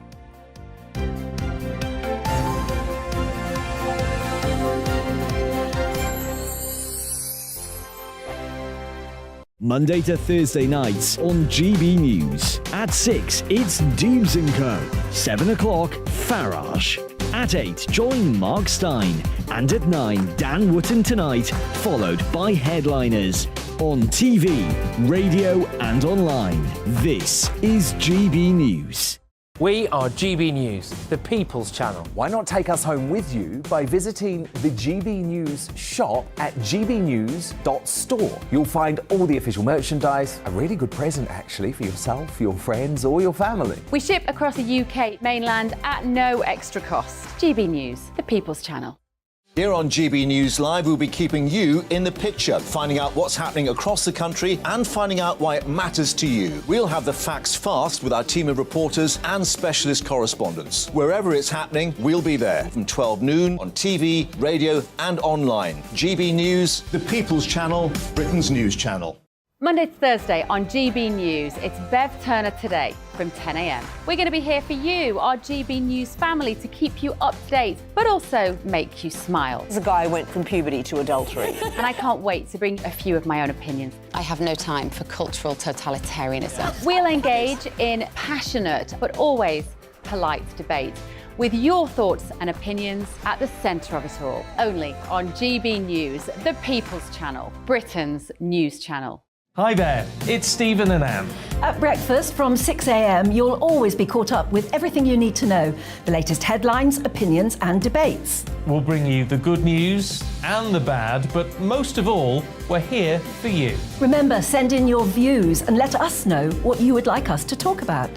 Monday to Thursday nights on GB News. At 6, it's Dubes & Co. 7 o'clock, Farage. At 8, join Mark Stein. And at 9, Dan Wootton Tonight, followed by Headliners. On TV, radio and online. This is GB News. We are GB News, the People's Channel. Why not take us home with you by visiting the GB News shop at gbnews.store. You'll find all the official merchandise, a really good present actually for yourself, your friends or your family. We ship across the UK mainland at no extra cost. GB News, the People's Channel. Here on GB News Live, we'll be keeping you in the picture, finding out what's happening across the country and finding out why it matters to you. We'll have the facts fast with our team of reporters and specialist correspondents. Wherever it's happening, we'll be there from 12 noon on TV, radio and online. GB News, the People's Channel, Britain's news channel. Monday to Thursday on GB News, it's Bev Turner Today from 10 a.m. We're going to be here for you, our GB News family, to keep you up to date, but also make you smile. As a guy who went from puberty to adultery. And I can't wait to bring a few of my own opinions. I have no time for cultural totalitarianism. We'll engage in passionate, but always polite debate, with your thoughts and opinions at the centre of it all. Only on GB News, the People's Channel, Britain's news channel. Hi there, it's Stephen and Anne. At breakfast from 6 a.m, you'll always be caught up with everything you need to know, the latest headlines, opinions and debates. We'll bring you the good news and the bad, but most of all, we're here for you. Remember, send in your views and let us know what you would like us to talk about.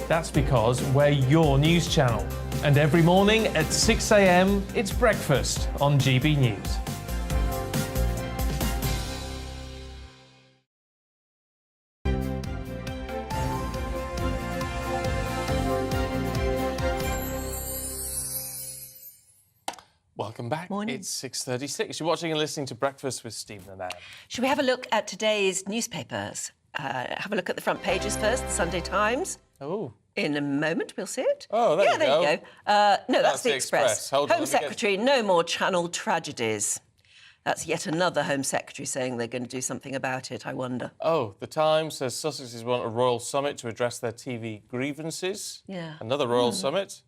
That's because we're your news channel. And every morning at 6 a.m, it's breakfast on GB News. Welcome back. Morning. It's 6:36. You're watching and listening to Breakfast with Stephen and Anne. Should we have a look at today's newspapers? Have a look at the front pages first, the Sunday Times. Oh. In a moment, we'll see it. Oh, there you there go. you go. No, that's the Express. Hold on, Home Secretary, no more Channel tragedies. That's yet another Home Secretary saying they're going to do something about it, I wonder. Oh, the Times says Sussexes want a royal summit to address their TV grievances. Yeah. Another royal summit.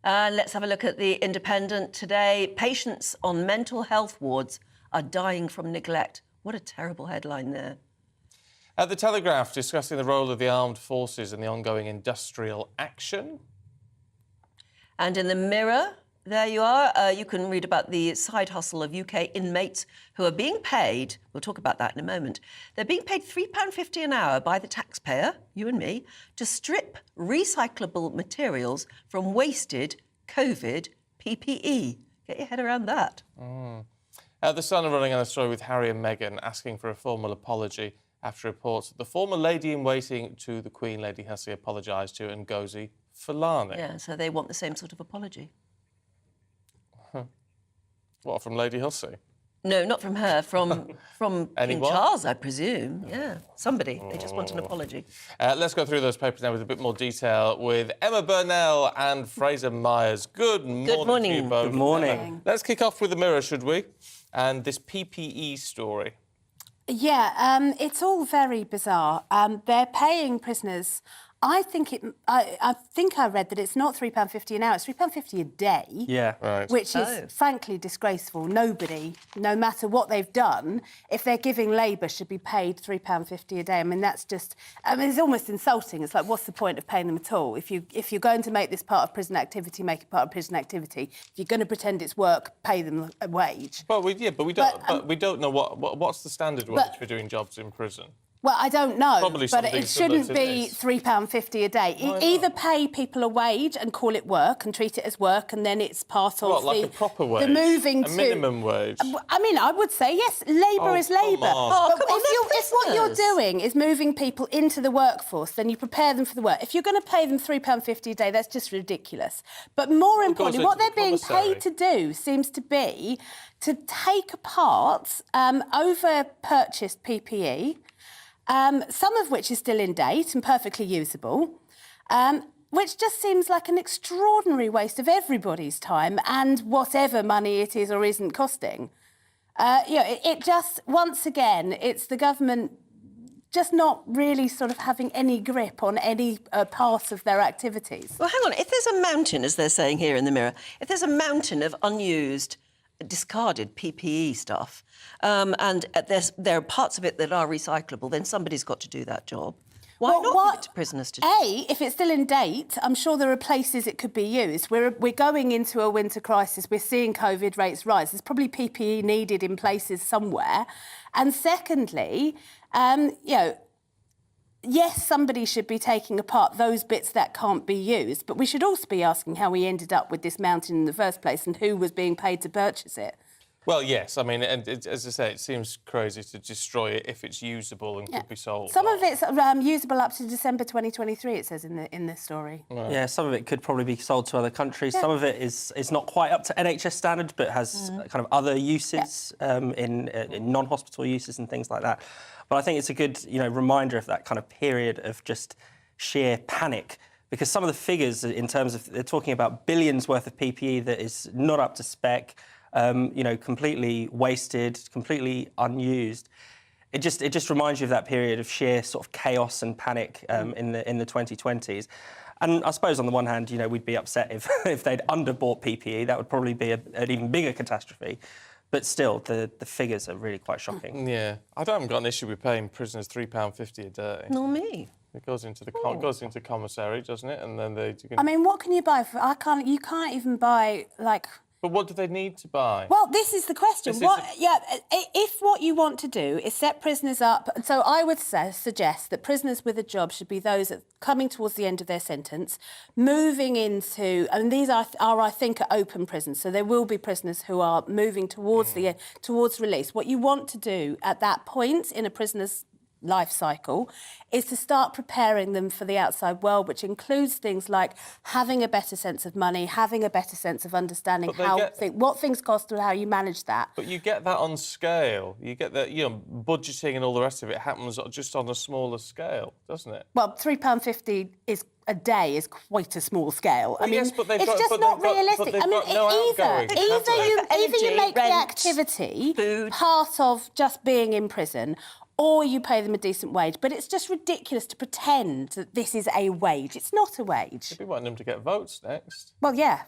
Let's have a look at the Independent today. Patients on mental health wards are dying from neglect. What a terrible headline there. At the Telegraph, discussing the role of the armed forces in the ongoing industrial action. And in the Mirror, there you are. You can read about the side hustle of UK inmates who are being paid, we'll talk about that in a moment, they're being paid £3.50 an hour by the taxpayer, you and me, to strip recyclable materials from wasted COVID PPE. Get your head around that. The Sun are running on a story with Harry and Meghan asking for a formal apology after reports that the former lady-in-waiting to the Queen, Lady Hussey, apologised to Ngozi Fulani. Yeah, so they want the same sort of apology. What, from Lady Hussey? No, not from her, from King Anyone? Charles, I presume. Yeah, somebody. They just want an apology. Let's go through those papers now with a bit more detail with Emma Burnell and Fraser Myers. Good morning to you both. Good morning. Emma. Let's kick off with the Mirror, should we? And this PPE story. Yeah, it's all very bizarre. They're paying prisoners. I think I read that it's not £3.50 an hour, it's £3.50 a day. Yeah, right. Which is frankly disgraceful. Nobody, no matter what they've done, if they're giving labour, should be paid £3.50 a day. I mean, that's just, it's almost insulting. It's like, what's the point of paying them at all? If you're going to make this part of prison activity, make it part of prison activity. If you're going to pretend it's work, pay them a wage. Well, we don't know what's the standard wage for doing jobs in prison. Well, I don't know, Probably but something it shouldn't similar to be this. £3.50 a day. Why not? Either pay people a wage and call it work and treat it as work, and then it's part of What, like a proper wage? the moving a to minimum wage? I mean, I would say yes. Labour is labour. on. But if what you're doing is moving people into the workforce, then you prepare them for the work. If you're going to pay them £3.50 a day, that's just ridiculous. But more importantly, what they're being paid to do seems to be to take apart over-purchased PPE. Some of which is still in date and perfectly usable, which just seems like an extraordinary waste of everybody's time and whatever money it is or isn't costing. It just, once again, it's the government just not really sort of having any grip on any part of their activities. Well, hang on. If there's a mountain, as they're saying here in the Mirror, if there's a mountain of unused, discarded PPE stuff, and there are parts of it that are recyclable, then somebody's got to do that job. Why not give it to prisoners to do? If it's still in date, I'm sure there are places it could be used. We're going into a winter crisis. We're seeing COVID rates rise. There's probably PPE needed in places somewhere. And secondly, yes, somebody should be taking apart those bits that can't be used, but we should also be asking how we ended up with this mountain in the first place and who was being paid to purchase it. Well, yes. I mean, and as I say, it seems crazy to destroy it if it's usable and could be sold. Some of it's usable up to December 2023, it says in the story. Right. Yeah, some of it could probably be sold to other countries. Some of it is not quite up to NHS standard, but has kind of other uses in non-hospital uses and things like that. But I think it's a good, reminder of that kind of period of just sheer panic, because some of the figures in terms of, they're talking about billions worth of PPE that is not up to spec, completely wasted, completely unused. It just reminds you of that period of sheer sort of chaos and panic in the 2020s. And I suppose on the one hand, we'd be upset if they'd underbought PPE. That would probably be an even bigger catastrophe. But still, the figures are really quite shocking. Yeah, I haven't got an issue with paying prisoners £3.50 a day. Nor me. It goes into the commissary, doesn't it? And then they. I mean, what can you buy for? You can't even buy But what do they need to buy? Well, this is the question. If what you want to do is set prisoners up, so I would suggest that prisoners with a job should be those that coming towards the end of their sentence, moving into, and these are I think, open prisons. So there will be prisoners who are moving towards towards release. What you want to do at that point in a prisoner's life cycle is to start preparing them for the outside world, which includes things like having a better sense of money, having a better sense of understanding what things cost and how you manage that. But you get that on scale. You get that, budgeting and all the rest of it happens just on a smaller scale, doesn't it? Well, £3.50 a day is quite a small scale. Well, yes, but they've it's got, just but not they've got, realistic. But I mean, no either you make the activity part of just being in prison, or you pay them a decent wage. But it's just ridiculous to pretend that this is a wage. It's not a wage. You'll be wanting them to get votes next. Well, yeah,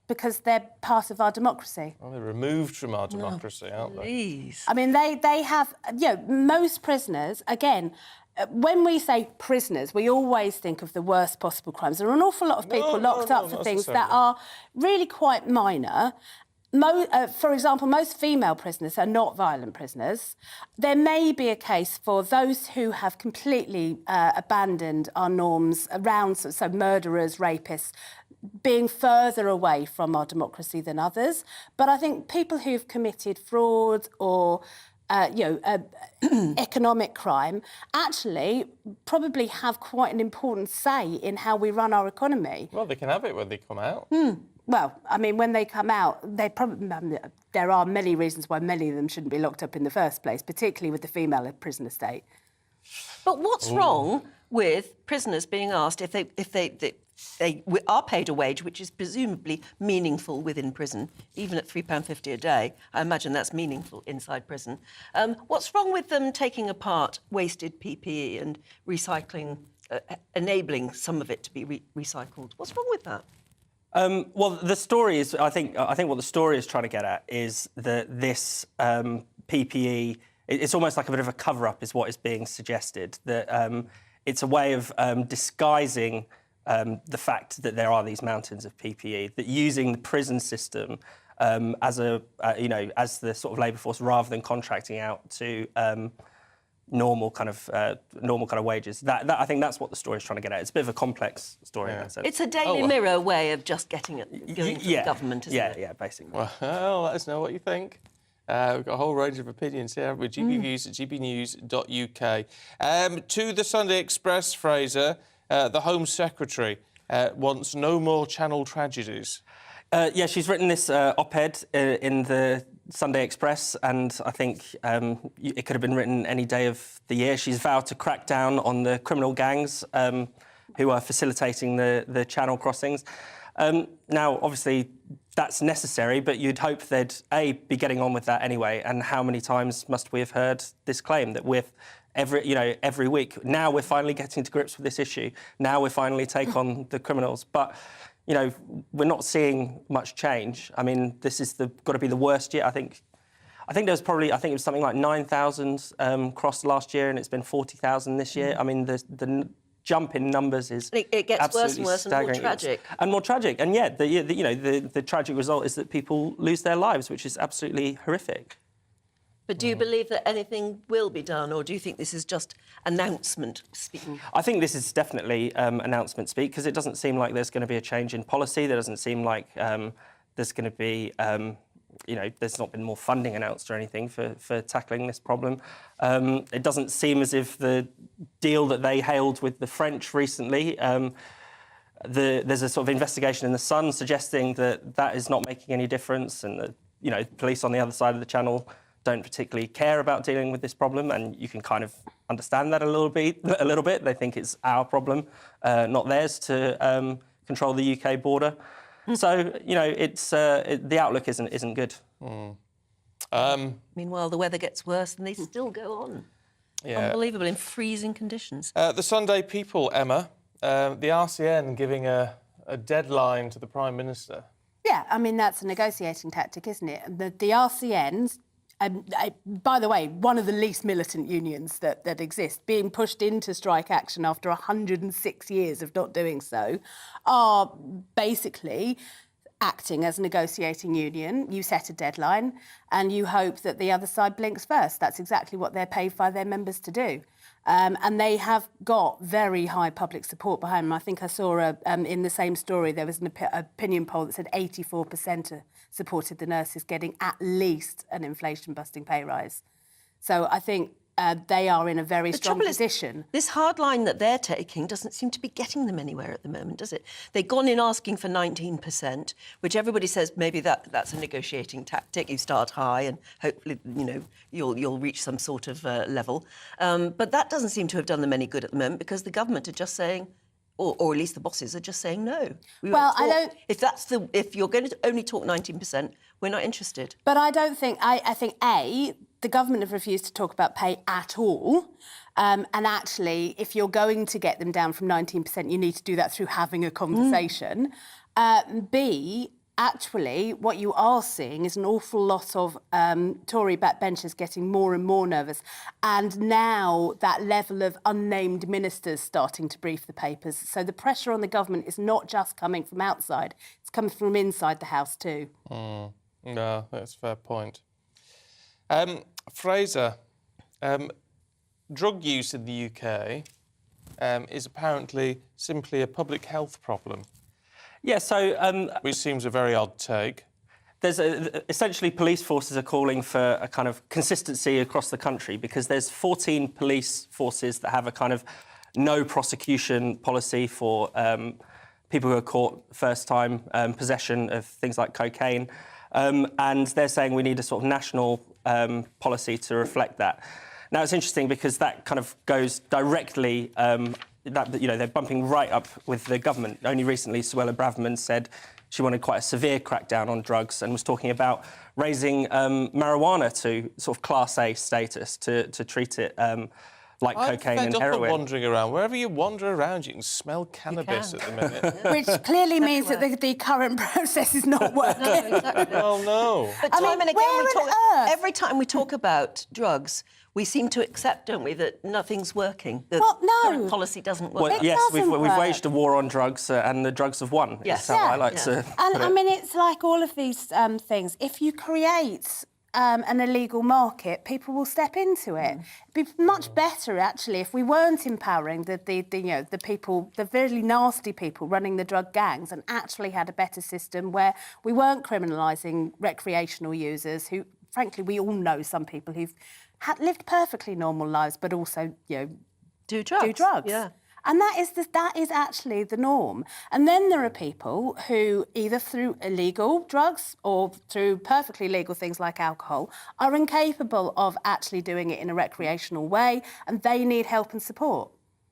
because they're part of our democracy. Well, they're removed from our democracy, aren't they? Please. I mean, they have, most prisoners, again, when we say prisoners, we always think of the worst possible crimes. There are an awful lot of people locked up for things that are really quite minor. For example, most female prisoners are not violent prisoners. There may be a case for those who have completely abandoned our norms around, so murderers, rapists, being further away from our democracy than others. But I think people who've committed fraud or economic crime actually probably have quite an important say in how we run our economy. Well, they can have it when they come out. Well, I mean, when they come out, there are many reasons why many of them shouldn't be locked up in the first place, particularly with the female prison estate. But what's wrong with prisoners being asked if they are paid a wage, which is presumably meaningful within prison, even at £3.50 a day? I imagine that's meaningful inside prison. What's wrong with them taking apart wasted PPE and recycling, enabling some of it to be recycled? What's wrong with that? Well, the story is, I think what the story is trying to get at is that this PPE, it's almost like a bit of a cover-up is what is being suggested, that it's a way of disguising the fact that there are these mountains of PPE, that using the prison system as the sort of labour force rather than contracting out to normal kind of wages. That I think that's what the story is trying to get at. It's a bit of a complex story in that sense. It's a Daily Mirror way of just getting it going for the government, isn't it? Yeah, basically. Well, let us know what you think. We've got a whole range of opinions here with GBviews at gbnews.uk. To the Sunday Express, Fraser, the Home Secretary wants no more Channel tragedies. Yeah, she's written this op-ed in the Sunday Express, and I think it could have been written any day of the year. She's vowed to crack down on the criminal gangs who are facilitating the Channel crossings. Now, obviously, that's necessary, but you'd hope they'd, A, be getting on with that anyway, and how many times must we have heard this claim that every week, now we're finally getting to grips with this issue, now we're finally take on the criminals. But we're not seeing much change. I mean, this is got to be the worst year. I think it was something like 9,000 crossed last year, and it's been 40,000 this year. I mean, the jump in numbers is it gets worse and worse staggering. and more tragic. And more tragic. And yeah, the tragic result is that people lose their lives, which is absolutely horrific. But do you believe that anything will be done, or do you think this is just announcement speaking? I think this is definitely announcement speak, because it doesn't seem like there's going to be a change in policy. There doesn't seem like there's going to be, there's not been more funding announced or anything for tackling this problem. It doesn't seem as if the deal that they hailed with the French recently, there's a sort of investigation in The Sun suggesting that is not making any difference, and that, police on the other side of the Channel don't particularly care about dealing with this problem, and you can kind of understand that a little bit. They think it's our problem, not theirs, to control the UK border. So it's the outlook isn't good. Meanwhile, the weather gets worse, and they still go on. Yeah. Unbelievable, in freezing conditions. The Sunday People, Emma, the RCN giving a deadline to the Prime Minister. Yeah, I mean, that's a negotiating tactic, isn't it? The RCNs, by the way, one of the least militant unions that exist, being pushed into strike action after 106 years of not doing so, are basically acting as a negotiating union. You set a deadline and you hope that the other side blinks first. That's exactly what they're paid by their members to do. And they have got very high public support behind them. I think I saw in the same story there was an opinion poll that said 84% supported the nurses getting at least an inflation-busting pay rise. So I think they are in a very strong position. This hard line that they're taking doesn't seem to be getting them anywhere at the moment, does it? They've gone in asking for 19%, which everybody says maybe that's a negotiating tactic. You start high and hopefully, you'll reach some sort of level. But that doesn't seem to have done them any good at the moment, because the government are just saying, or at least the bosses are just saying no. Well, I don't. If you're going to only talk 19%, we're not interested. But I don't think. I think the government have refused to talk about pay at all. And actually, if you're going to get them down from 19%, you need to do that through having a conversation. B, actually, what you are seeing is an awful lot of Tory backbenchers getting more and more nervous. And now that level of unnamed ministers starting to brief the papers. So the pressure on the government is not just coming from outside, it's coming from inside the House too. No, that's a fair point. Fraser, drug use in the UK is apparently simply a public health problem. Yeah, so... which seems a very odd take. There's essentially police forces are calling for a kind of consistency across the country, because there's 14 police forces that have a kind of no prosecution policy for people who are caught first time possession of things like cocaine. And they're saying we need a sort of national policy to reflect that. Now, it's interesting because that kind of goes directly... they're bumping right up with the government. Only recently, Suella Braverman said she wanted quite a severe crackdown on drugs and was talking about raising marijuana to sort of Class A status to treat it like cocaine and heroin. I'm wandering around. Wherever you wander around, you can smell cannabis at the minute. Which clearly means that the current process is not working. No, exactly. Well, no. But time and again, every time we talk about drugs, we seem to accept, don't we, that nothing's working. The current policy doesn't work. Well, yes, we've waged a war on drugs, and the drugs have won. Yes, That's how I like to And put I it. mean, it's like all of these things. If you create an illegal market, people will step into it. It'd be much better, actually, if we weren't empowering the people, the really nasty people running the drug gangs, and actually had a better system where we weren't criminalising recreational users who, frankly, we all know some people who've lived perfectly normal lives, but also, do drugs. Yeah. And that is actually the norm. And then there are people who, either through illegal drugs or through perfectly legal things like alcohol, are incapable of actually doing it in a recreational way, and they need help and support.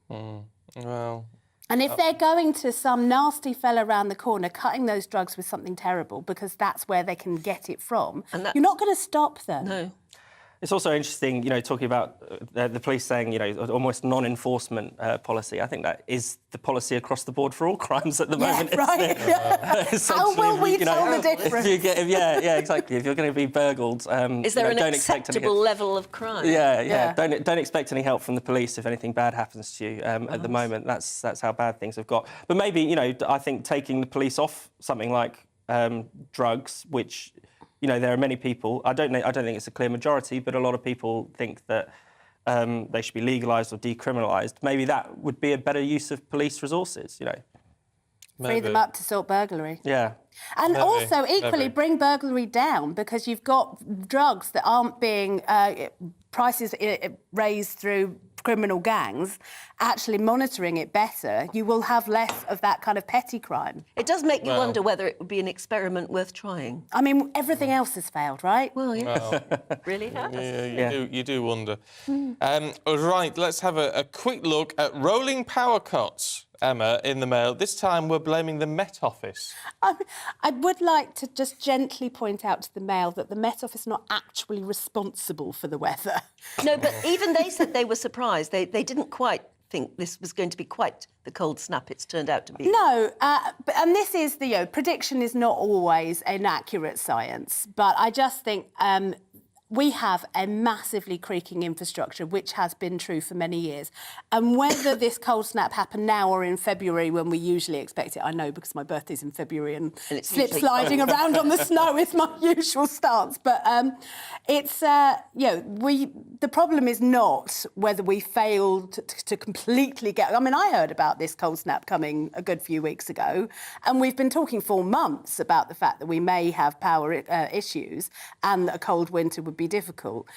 Well... And if they're going to some nasty fella around the corner cutting those drugs with something terrible because that's where they can get it from, you're not going to stop them. No. It's also interesting, talking about the police saying, almost non-enforcement policy. I think that is the policy across the board for all crimes at the moment. Right. How will we tell the difference? Exactly. If you're going to be burgled, is there an acceptable level of crime? Yeah. Don't expect any help from the police if anything bad happens to you. At the moment, that's how bad things have got. But maybe, I think taking the police off something like drugs, which... there are many people. I don't think it's a clear majority, but a lot of people think that they should be legalised or decriminalised. Maybe that would be a better use of police resources. Free them up to sort burglary. Yeah. And also, equally, bring burglary down, because you've got drugs that aren't being prices raised through criminal gangs, actually monitoring it better, you will have less of that kind of petty crime. It does make you wonder whether it would be an experiment worth trying. I mean, everything else has failed, right? Well, yeah. Really has. You do wonder. Right, let's have a quick look at rolling power cuts. Emma, in the Mail. This time we're blaming the Met Office. I would like to just gently point out to the Mail that the Met Office is not actually responsible for the weather. No, but even they said they were surprised. They didn't quite think this was going to be quite the cold snap it's turned out to be. No, and this is prediction is not always an accurate science, but I just think we have a massively creaking infrastructure, which has been true for many years. And whether this cold snap happened now or in February when we usually expect it, I know because my birthday's in February and slip sliding around on the snow is my usual stance. But it's, the problem is not whether we failed to completely get... I mean, I heard about this cold snap coming a good few weeks ago, and we've been talking for months about the fact that we may have power issues and that a cold winter would be difficult.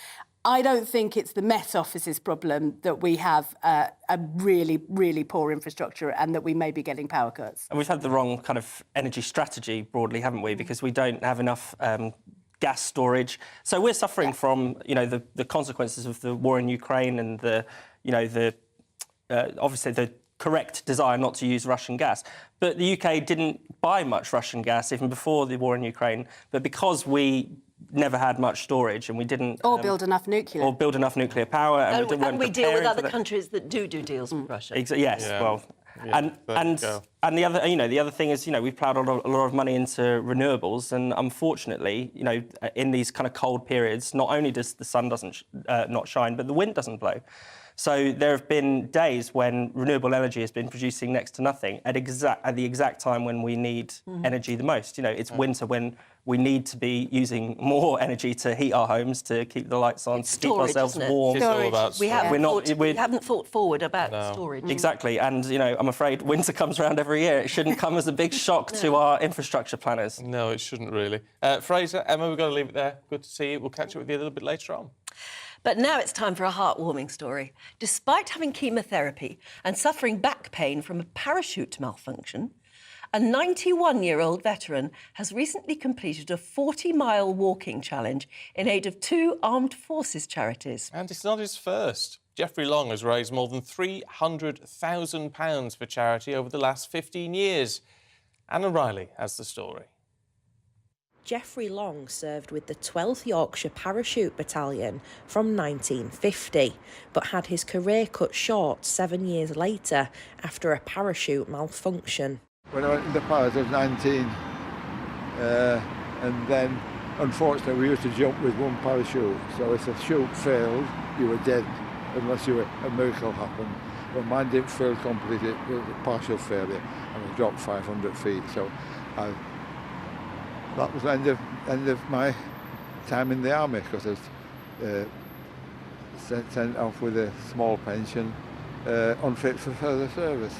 I don't think it's the Met Office's problem that we have a really, really poor infrastructure and that we may be getting power cuts. And we've had the wrong kind of energy strategy broadly, haven't we? Because we don't have enough gas storage. So we're suffering from, the consequences of the war in Ukraine and obviously the correct desire not to use Russian gas. But the UK didn't buy much Russian gas even before the war in Ukraine. But because we never had much storage and we didn't... Or build enough nuclear. Or build enough nuclear power. And we deal with other countries that do deals with Russia. Yes, well... And the other, the other thing is, we've ploughed a lot of money into renewables, and unfortunately, in these kind of cold periods, not only does the sun not shine, but the wind doesn't blow. So there have been days when renewable energy has been producing next to nothing at the exact time when we need energy the most. It's winter when we need to be using more energy to heat our homes, to keep the lights on, to keep ourselves warm. It's all about storage. We haven't thought forward about storage. Exactly, and I'm afraid winter comes around every year. It shouldn't come as a big shock to our infrastructure planners. No, it shouldn't really. Fraser, Emma, we've got to leave it there. Good to see you. We'll catch up with you a little bit later on. But now it's time for a heartwarming story. Despite having chemotherapy and suffering back pain from a parachute malfunction, a 91-year-old veteran has recently completed a 40-mile walking challenge in aid of 2 armed forces charities. And it's not his first. Geoffrey Long has raised more than £300,000 for charity over the last 15 years. Anna Riley has the story. Geoffrey Long served with the 12th Yorkshire Parachute Battalion from 1950, but had his career cut short 7 years later after a parachute malfunction. When I went into Paris, I was 19, and then, unfortunately, we used to jump with one parachute. So if the chute failed, you were dead, unless a miracle happened. But mine didn't fail completely, it was a partial failure, and I dropped 500 feet. So that was the end of my time in the army because I was sent off with a small pension, unfit for further service.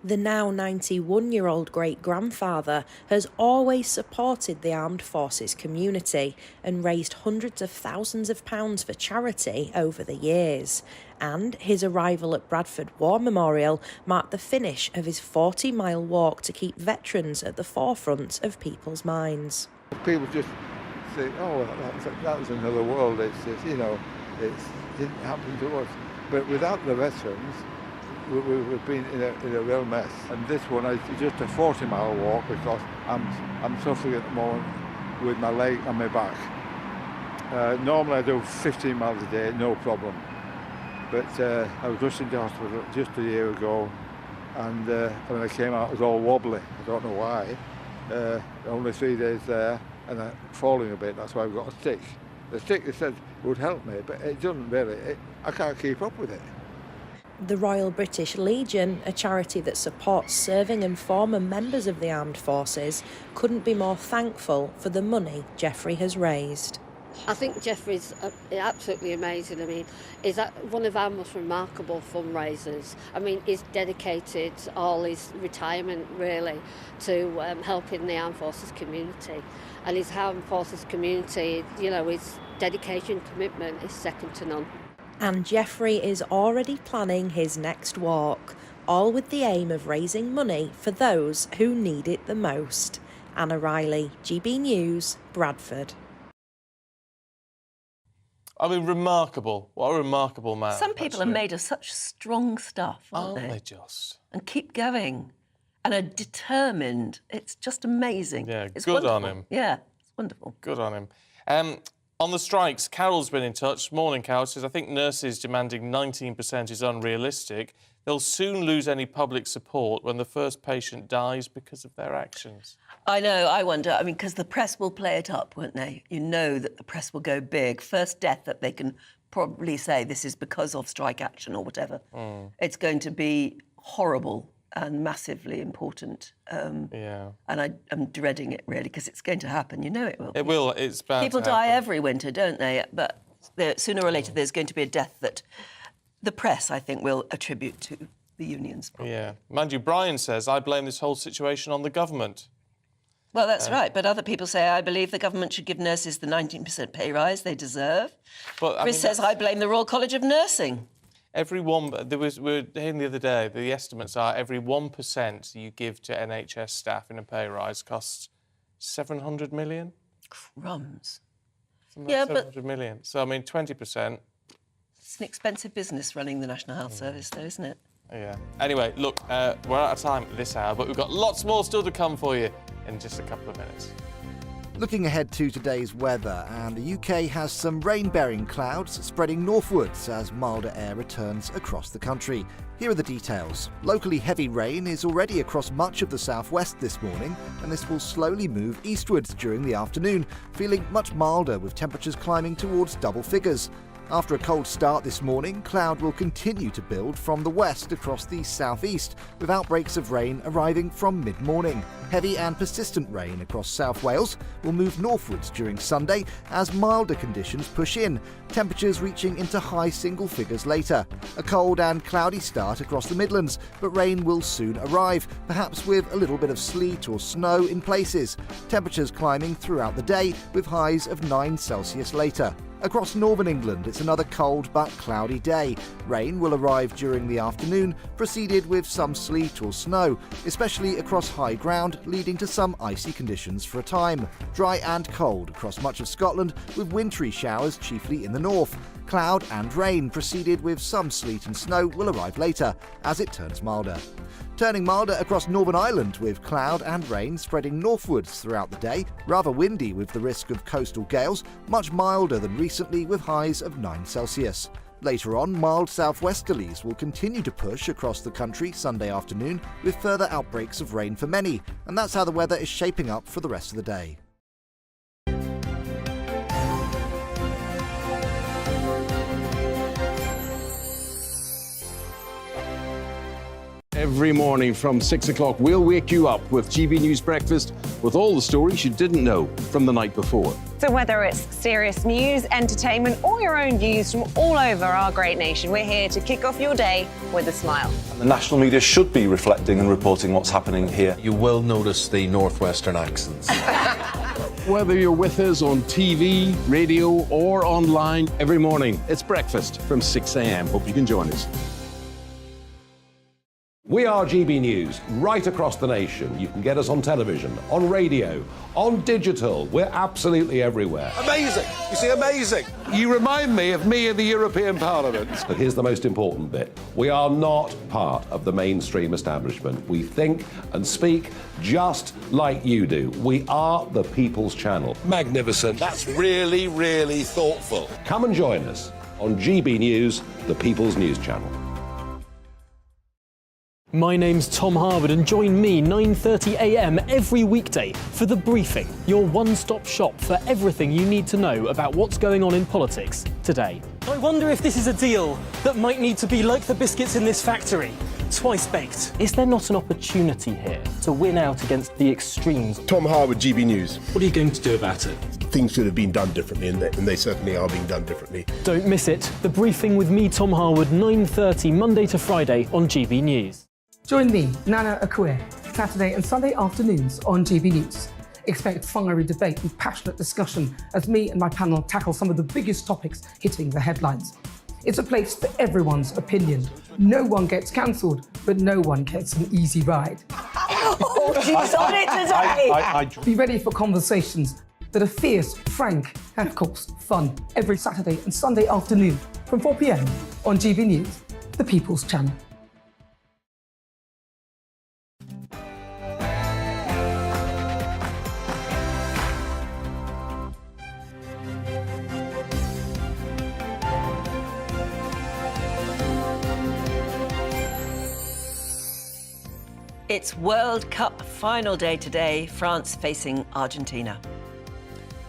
The now 91-year-old great-grandfather has always supported the armed forces community and raised hundreds of thousands of pounds for charity over the years. And his arrival at Bradford War Memorial marked the finish of his 40-mile walk to keep veterans at the forefront of people's minds. People just think, oh, that was another world. It didn't happen to us. But without the veterans, we've been in a real mess. And this one is just a 40-mile walk because I'm suffering at the moment with my leg and my back. Normally I do 15 miles a day, no problem. But I was rushed into hospital just a year ago, and when I came out, I was all wobbly. I don't know why. Only 3 days there, and I'm falling a bit. That's why I've got a stick. The stick, they said, would help me, but it doesn't really. I can't keep up with it. The Royal British Legion, a charity that supports serving and former members of the armed forces, couldn't be more thankful for the money Geoffrey has raised. I think Geoffrey's absolutely amazing. I mean, he's one of our most remarkable fundraisers. I mean, he's dedicated all his retirement, really, to helping the armed forces community. And his armed forces community, his dedication, commitment is second to none. And Geoffrey is already planning his next walk, all with the aim of raising money for those who need it the most. Anna Riley, GB News, Bradford. I mean, remarkable. What a remarkable man. Some people are made of such strong stuff, aren't they? They just? And keep going and are determined. It's just amazing. Yeah, it's good wonderful. on him. Yeah, it's wonderful. Good on him. On the strikes, Carol's been in touch. Morning, Carol. Says, I think nurses demanding 19% is unrealistic. They'll soon lose any public support when the first patient dies because of their actions. I know, I wonder, I mean, because the press will play it up, won't they? You know that the press will go big. First death that they can probably say this is because of strike action or whatever. It's going to be horrible and massively important. Yeah. And I'm dreading it, really, because it's going to happen. You know it will. It will. It's bad. People die every winter, don't they? But sooner or later there's going to be a death that the press, I think, will attribute to the unions. Yeah. Mind you, Brian says, I blame this whole situation on the government. Well, that's right, but other people say, I believe the government should give nurses the 19% pay rise they deserve. But Chris says, I blame the Royal College of Nursing. We were hearing the other day, the estimates are every 1% you give to NHS staff in a pay rise costs 700 million? Crumbs. Yeah, like 700 million. So, I mean, 20%. It's an expensive business running the National Health Service, though, isn't it? Yeah. Anyway, look, we're out of time this hour, but we've got lots more still to come for you in just a couple of minutes. Looking ahead to today's weather, and the UK has some rain-bearing clouds spreading northwards as milder air returns across the country. Here are the details. Locally heavy rain is already across much of the southwest this morning, and this will slowly move eastwards during the afternoon, feeling much milder with temperatures climbing towards double figures. After a cold start this morning, cloud will continue to build from the west across the southeast, with outbreaks of rain arriving from mid-morning. Heavy and persistent rain across South Wales will move northwards during Sunday as milder conditions push in, temperatures reaching into high single figures later. A cold and cloudy start across the Midlands, but rain will soon arrive, perhaps with a little bit of sleet or snow in places. Temperatures climbing throughout the day, with highs of 9 Celsius later. Across northern England, it's another cold but cloudy day. Rain will arrive during the afternoon, preceded with some sleet or snow, especially across high ground, leading to some icy conditions for a time. Dry and cold across much of Scotland, with wintry showers chiefly in the north. Cloud and rain, preceded with some sleet and snow, will arrive later, as it turns milder. Turning milder across Northern Ireland, with cloud and rain spreading northwards throughout the day, rather windy with the risk of coastal gales, much milder than recently with highs of 9 Celsius. Later on, mild southwesterlies will continue to push across the country Sunday afternoon, with further outbreaks of rain for many, and that's how the weather is shaping up for the rest of the day. Every morning from 6 o'clock, we'll wake you up with GB News Breakfast with all the stories you didn't know from the night before. So whether it's serious news, entertainment, or your own views from all over our great nation, we're here to kick off your day with a smile. And the national media should be reflecting and reporting what's happening here. You will notice the northwestern accents. Whether you're with us on TV, radio, or online, every morning, it's breakfast from 6 a.m. Hope you can join us. We are GB News, right across the nation. You can get us on television, on radio, on digital. We're absolutely everywhere. Amazing! You see, amazing! You remind me of me in the European Parliament. But here's the most important bit. We are not part of the mainstream establishment. We think and speak just like you do. We are the People's Channel. Magnificent. That's really, really thoughtful. Come and join us on GB News, the People's News Channel. My name's Tom Harwood and join me 9:30 a.m. every weekday for The Briefing, your one-stop shop for everything you need to know about what's going on in politics today. I wonder if this is a deal that might need to be like the biscuits in this factory, twice baked. Is there not an opportunity here to win out against the extremes? Tom Harwood, GB News. What are you going to do about it? Things should have been done differently, and they certainly are being done differently. Don't miss it. The Briefing with me, Tom Harwood, 9:30 Monday to Friday on GB News. Join me, Nana Akue, Saturday and Sunday afternoons on GB News. Expect fiery debate and passionate discussion as me and my panel tackle some of the biggest topics hitting the headlines. It's a place for everyone's opinion. No one gets cancelled, but no one gets an easy ride. Oh, she's on it today! Be ready for conversations that are fierce, frank, and of course, fun. Every Saturday and Sunday afternoon from 4 p.m. on GB News, the People's Channel. It's World Cup final day today, France facing Argentina.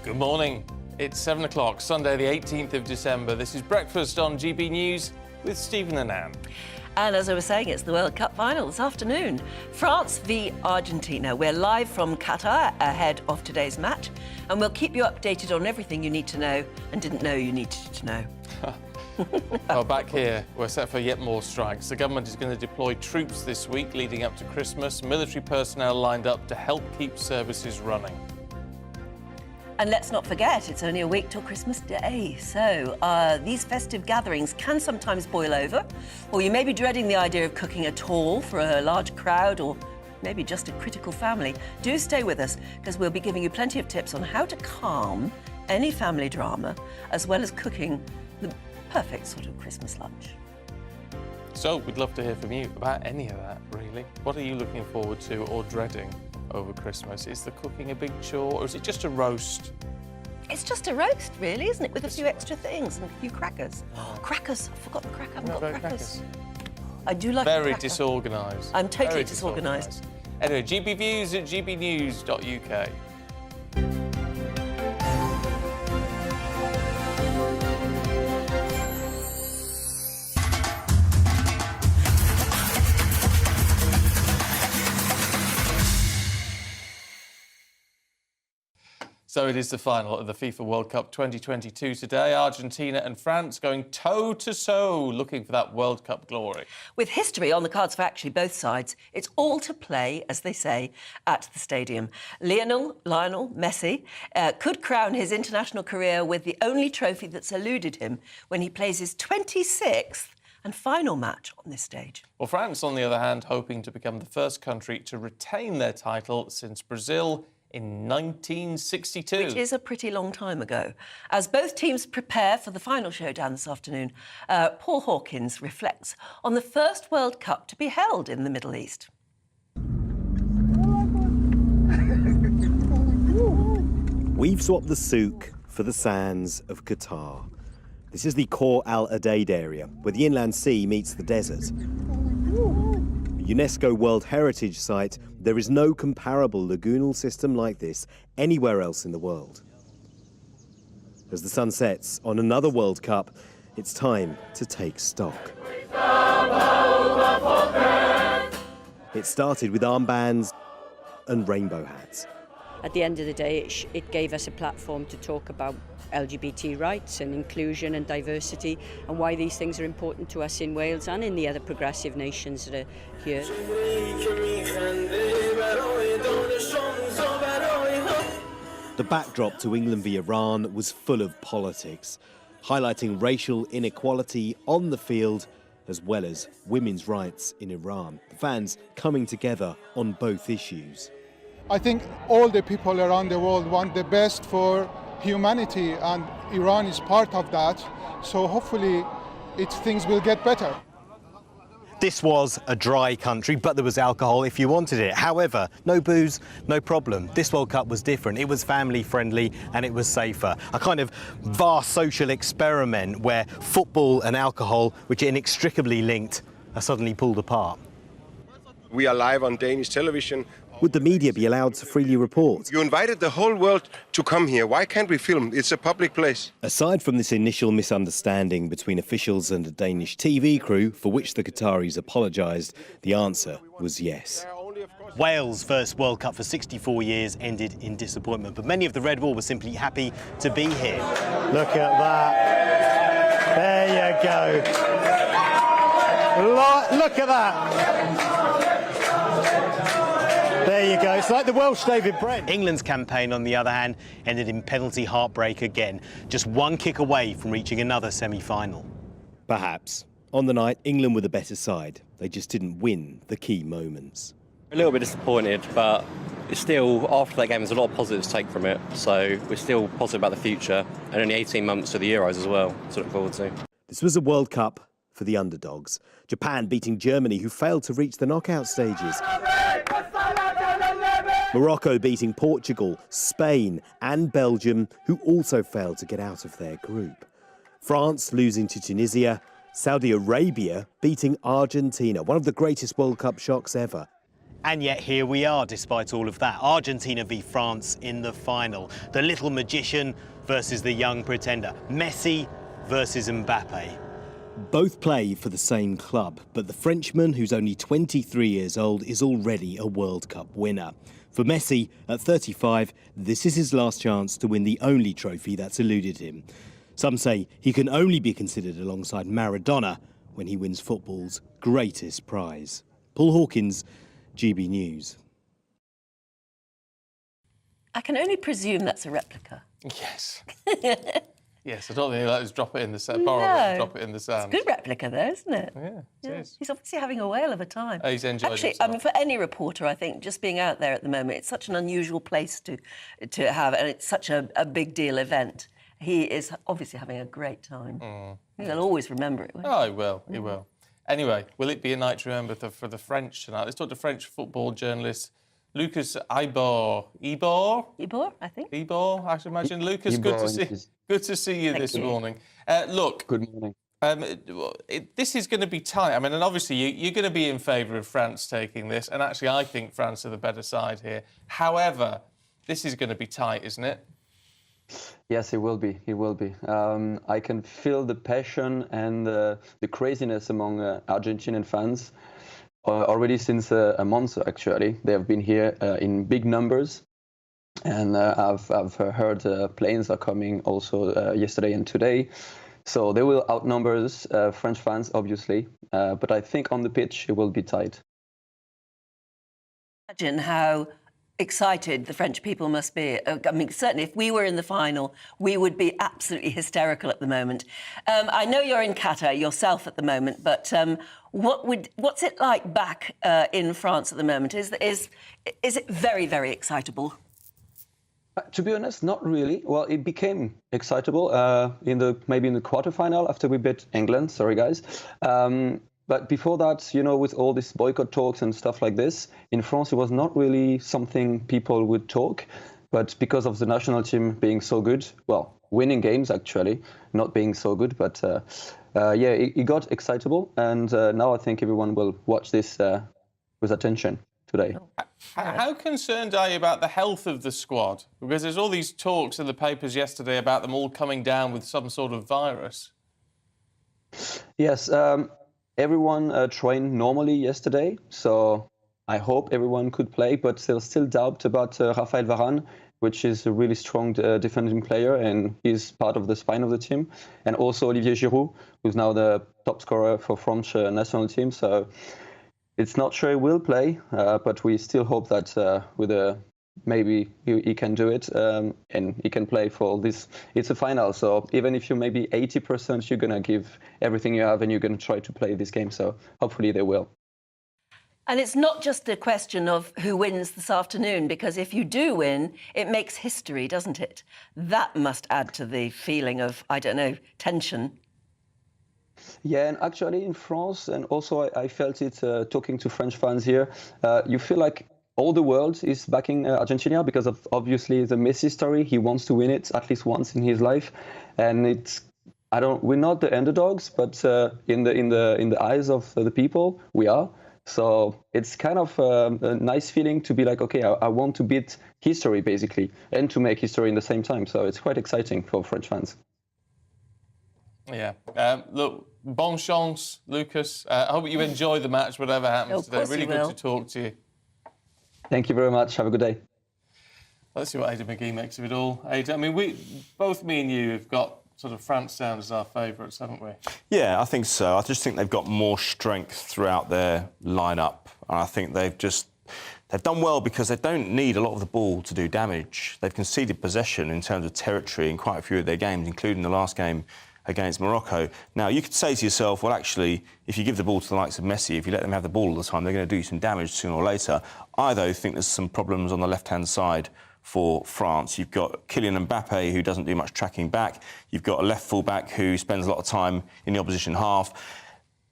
Good morning. It's 7 o'clock, Sunday the 18th of December. This is Breakfast on GB News with Stephen and Anne. And as I was saying, it's the World Cup final this afternoon. France v Argentina. We're live from Qatar ahead of today's match, and we'll keep you updated on everything you need to know and didn't know you needed to know. Well, back here, we're set for yet more strikes. The government is going to deploy troops this week leading up to Christmas. Military personnel lined up to help keep services running. And let's not forget, it's only a week till Christmas Day. So these festive gatherings can sometimes boil over, or you may be dreading the idea of cooking at all for a large crowd or maybe just a critical family. Do stay with us, because we'll be giving you plenty of tips on how to calm any family drama, as well as cooking the perfect sort of Christmas lunch. So we'd love to hear from you about any of that, really. What are you looking forward to or dreading over Christmas? Is the cooking a big chore, or is it just a roast? It's just a roast, really, isn't it? With a few extra things and a few crackers. Crackers! I forgot the cracker. I haven't got crackers. I do like Very a cracker. disorganised. I'm totally Very disorganised. Anyway, GB Views at gbnews.uk. So it is the final of the FIFA World Cup 2022 today. Argentina and France going toe-to-toe looking for that World Cup glory. With history on the cards for actually both sides, it's all to play, as they say, at the stadium. Lionel Messi could crown his international career with the only trophy that's eluded him when he plays his 26th and final match on this stage. Well, France, on the other hand, hoping to become the first country to retain their title since Brazil in 1962. Which is a pretty long time ago. As both teams prepare for the final showdown this afternoon, Paul Hawkins reflects on the first World Cup to be held in the Middle East. We've swapped the souk for the sands of Qatar. This is the Khor Al Adaid area, where the inland sea meets the desert. A UNESCO World Heritage Site, there is no comparable lagoonal system like this anywhere else in the world. As the sun sets on another World Cup, it's time to take stock. It started with armbands and rainbow hats. at the end of the day, it gave us a platform to talk about LGBT rights and inclusion and diversity, and why these things are important to us in Wales and in the other progressive nations that are here. The backdrop to England v Iran was full of politics, highlighting racial inequality on the field as well as women's rights in Iran. The fans coming together on both issues. I think all the people around the world want the best for humanity, and Iran is part of that, so hopefully things will get better. This was a dry country, but there was alcohol if you wanted it. However, no booze, no problem. This World Cup was different. It was family friendly and it was safer. A kind of vast social experiment where football and alcohol, which are inextricably linked, are suddenly pulled apart. We are live on Danish television. Would the media be allowed to freely report? You invited the whole world to come here. Why can't we film? It's a public place. Aside from this initial misunderstanding between officials and a Danish TV crew, for which the Qataris apologised, the answer was yes. Wales' first World Cup for 64 years ended in disappointment, but many of the Red Wall were simply happy to be here. Look at that. There you go. Look at that. There you go. It's like the Welsh David Brent. England's campaign, on the other hand, ended in penalty heartbreak again, just one kick away from reaching another semi-final. Perhaps. On the night, England were the better side. They just didn't win the key moments. A little bit disappointed, but it's still, after that game, there's a lot of positives to take from it. So we're still positive about the future, and only 18 months to the Euros as well to look forward to. This was a World Cup for the underdogs. Japan beating Germany, who failed to reach the knockout stages. Morocco beating Portugal, Spain and Belgium, who also failed to get out of their group. France losing to Tunisia, Saudi Arabia beating Argentina, one of the greatest World Cup shocks ever. And yet here we are, despite all of that. Argentina v France in the final. The little magician versus the young pretender. Messi versus Mbappe. Both play for the same club, but the Frenchman, who's only 23 years old, is already a World Cup winner. For Messi, at 35, this is his last chance to win the only trophy that's eluded him. Some say he can only be considered alongside Maradona when he wins football's greatest prize. Paul Hawkins, GB News. I can only presume that's a replica. Yes. Yes, I don't think he'll let us drop it in the sand. Drop it in the sand. It's a good replica, though, isn't it? Yeah, it is. He's obviously having a whale of a time. He's enjoyed Actually, himself. I mean, for any reporter, I think just being out there at the moment, it's such an unusual place to have, and it's such a big deal event. He is obviously having a great time. He'll always remember it. Oh, he will. He will. Anyway, will it be a night to remember for the French tonight? Let's talk to French football journalist Lucas Ibor, I think. Ibor, I should imagine. Lucas, good to see you this morning. Look. Good morning. This is going to be tight. I mean, and obviously you're going to be in favour of France taking this, and actually I think France are the better side here. However, this is going to be tight, isn't it? Yes, it will be. It will be. I can feel the passion and the craziness among Argentinian fans. Already since a month, actually. They have been here in big numbers. And I've heard planes are coming also yesterday and today. So they will outnumber French fans, obviously. But I think on the pitch, it will be tight. Imagine how excited the French people must be. I mean, certainly if we were in the final, we would be absolutely hysterical at the moment. I know you're in Qatar yourself at the moment, but what's it like back in France at the moment? Is it very, very excitable? To be honest, not really. Well, it became excitable maybe in the quarterfinal after we beat England. Sorry, guys. But before that, you know, with all these boycott talks and stuff like this, in France, it was not really something people would talk. But because of the national team being so good, well, winning games, actually, not being so good. But yeah, it got excitable. And now I think everyone will watch this with attention today. How concerned are you about the health of the squad? Because there's all these talks in the papers yesterday about them all coming down with some sort of virus. Yes. Everyone trained normally yesterday, so I hope everyone could play, but there's still doubt about Raphael Varane, which is a really strong defending player, and he's part of the spine of the team. And also Olivier Giroud, who's now the top scorer for French national team. So it's not sure he will play, but we still hope that maybe he can do it, and he can play for this. It's a final, so even if you maybe 80%, you're going to give everything you have and you're going to try to play this game. So hopefully they will. And it's not just a question of who wins this afternoon, because if you do win, it makes history, doesn't it? That must add to the feeling of, I don't know, tension. Yeah, and actually in France, and also I felt it talking to French fans here, you feel like all the world is backing Argentina because of obviously the Messi story. He wants to win it at least once in his life, and we're not the underdogs, but in the eyes of the people, we are. So it's kind of a nice feeling to be like, okay, I want to beat history basically, and to make history in the same time. So it's quite exciting for French fans. Yeah. Look, bon chance, Lucas. I hope you enjoy the match, whatever happens today. Really good to talk to you. Thank you very much. Have a good day. Let's see what Aidan McGee makes of it all. Aidan, I mean, both me and you have got sort of France down as our favourites, haven't we? Yeah, I think so. I just think they've got more strength throughout their lineup, and I think they've done well because they don't need a lot of the ball to do damage. They've conceded possession in terms of territory in quite a few of their games, including the last game against Morocco. Now, you could say to yourself, well, actually, if you give the ball to the likes of Messi, if you let them have the ball all the time, they're going to do some damage sooner or later. I, though, think there's some problems on the left-hand side for France. You've got Kylian Mbappe, who doesn't do much tracking back. You've got a left full-back who spends a lot of time in the opposition half.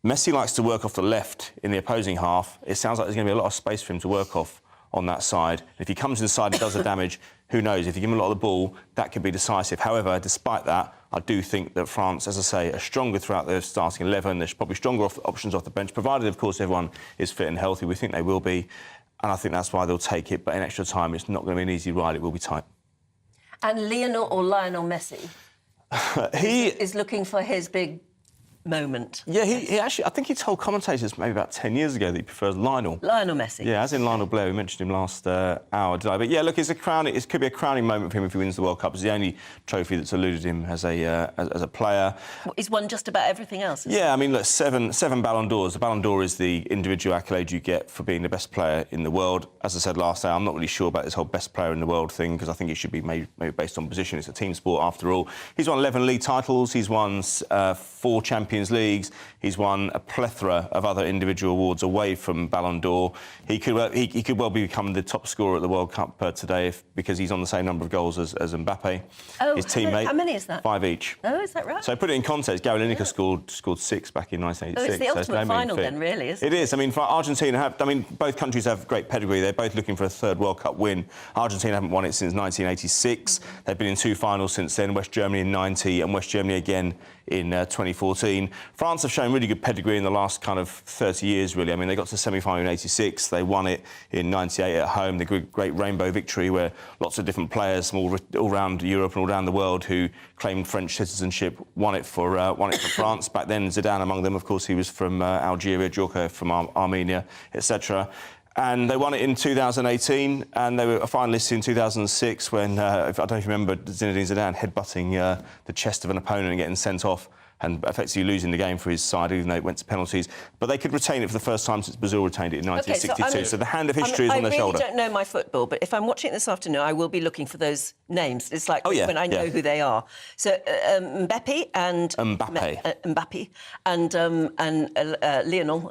Messi likes to work off the left in the opposing half. It sounds like there's going to be a lot of space for him to work off on that side. If he comes inside and does the damage, who knows? If you give him a lot of the ball, that could be decisive. However, despite that, I do think that France, as I say, are stronger throughout their starting 11. There's probably stronger options off the bench, provided, of course, everyone is fit and healthy. We think they will be. And I think that's why they'll take it. But in extra time, it's not going to be an easy ride. It will be tight. And Lionel Messi is looking for his big moment. Yeah, he actually, I think he told commentators maybe about 10 years ago that he prefers Lionel. Lionel Messi. Yeah, as in Lionel Blair. We mentioned him last hour today. But yeah, look, it could be a crowning moment for him if he wins the World Cup. It's the only trophy that's eluded him as a player. He's won just about everything else. Yeah, I mean, look, seven Ballon d'Ors. The Ballon d'Or is the individual accolade you get for being the best player in the world. As I said last hour, I'm not really sure about this whole best player in the world thing, because I think it should be maybe based on position. It's a team sport after all. He's won 11 league titles. He's won 4 Champions Leagues. He's won a plethora of other individual awards away from Ballon d'Or. He could well become the top scorer at the World Cup today because he's on the same number of goals as Mbappe, his teammate. How many is that? 5 each. Oh, is that right? So put it in context, Gary Lineker scored 6 back in 1986. Oh, it's the ultimate final then, really, isn't it? It is. I mean, for Argentina, both countries have great pedigree. They're both looking for a third World Cup win. Argentina haven't won it since 1986. They've been in 2 finals since then, West Germany in 90 and West Germany again in 2014. France have shown really good pedigree in the last kind of 30 years, really. I mean, they got to the semi-final in 86. They won it in 98 at home, the great rainbow victory where lots of different players from all around Europe and all around the world who claimed French citizenship won it for France. Back then, Zidane among them, of course, he was from Algeria, Djorkaeff from Armenia, etc. And they won it in 2018, and they were finalists in 2006 when, I don't know if you remember, Zinedine Zidane headbutting the chest of an opponent and getting sent off and effectively losing the game for his side, even though it went to penalties. But they could retain it for the first time since Brazil retained it in 1962. So the hand of history is on their shoulder. I really don't know my football, but if I'm watching it this afternoon, I will be looking for those names. It's like when I know who they are. So Mbappe and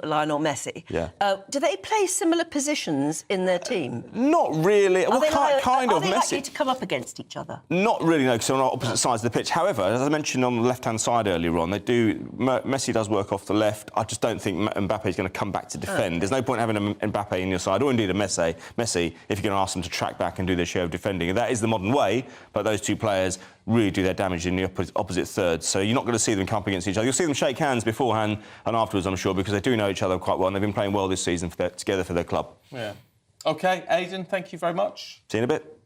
Lionel Messi. Yeah. Do they play similar positions in their team? Not really. Are they Messi. likely to come up against each other? Not really, no, because they're on opposite sides of the pitch. However, as I mentioned on the left-hand side earlier on, Messi does work off the left. I just don't think Mbappe is going to come back to defend. There's no point having a Mbappe in your side, or indeed a Messi, if you're going to ask them to track back and do their share of defending. And that is the modern way, but those two players really do their damage in the opposite thirds. So you're not going to see them come up against each other. You'll see them shake hands beforehand and afterwards, I'm sure, because they do know each other quite well, and they've been playing well this season together for their club. Yeah. OK, Aidan, thank you very much. See you in a bit.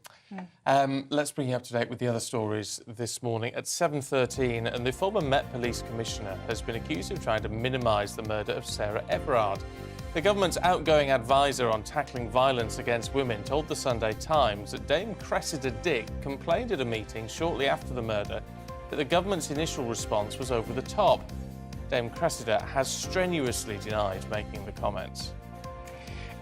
Let's bring you up to date with the other stories this morning. At 7:13, and the former Met Police Commissioner has been accused of trying to minimise the murder of Sarah Everard. The government's outgoing advisor on tackling violence against women told the Sunday Times that Dame Cressida Dick complained at a meeting shortly after the murder that the government's initial response was over the top. Dame Cressida has strenuously denied making the comments.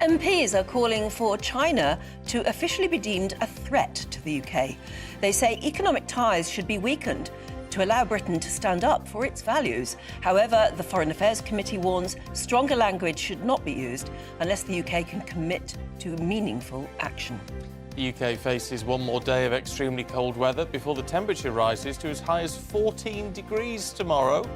MPs are calling for China to officially be deemed a threat to the UK. They say economic ties should be weakened to allow Britain to stand up for its values. However, the Foreign Affairs Committee warns stronger language should not be used unless the UK can commit to meaningful action. The UK faces one more day of extremely cold weather before the temperature rises to as high as 14 degrees tomorrow.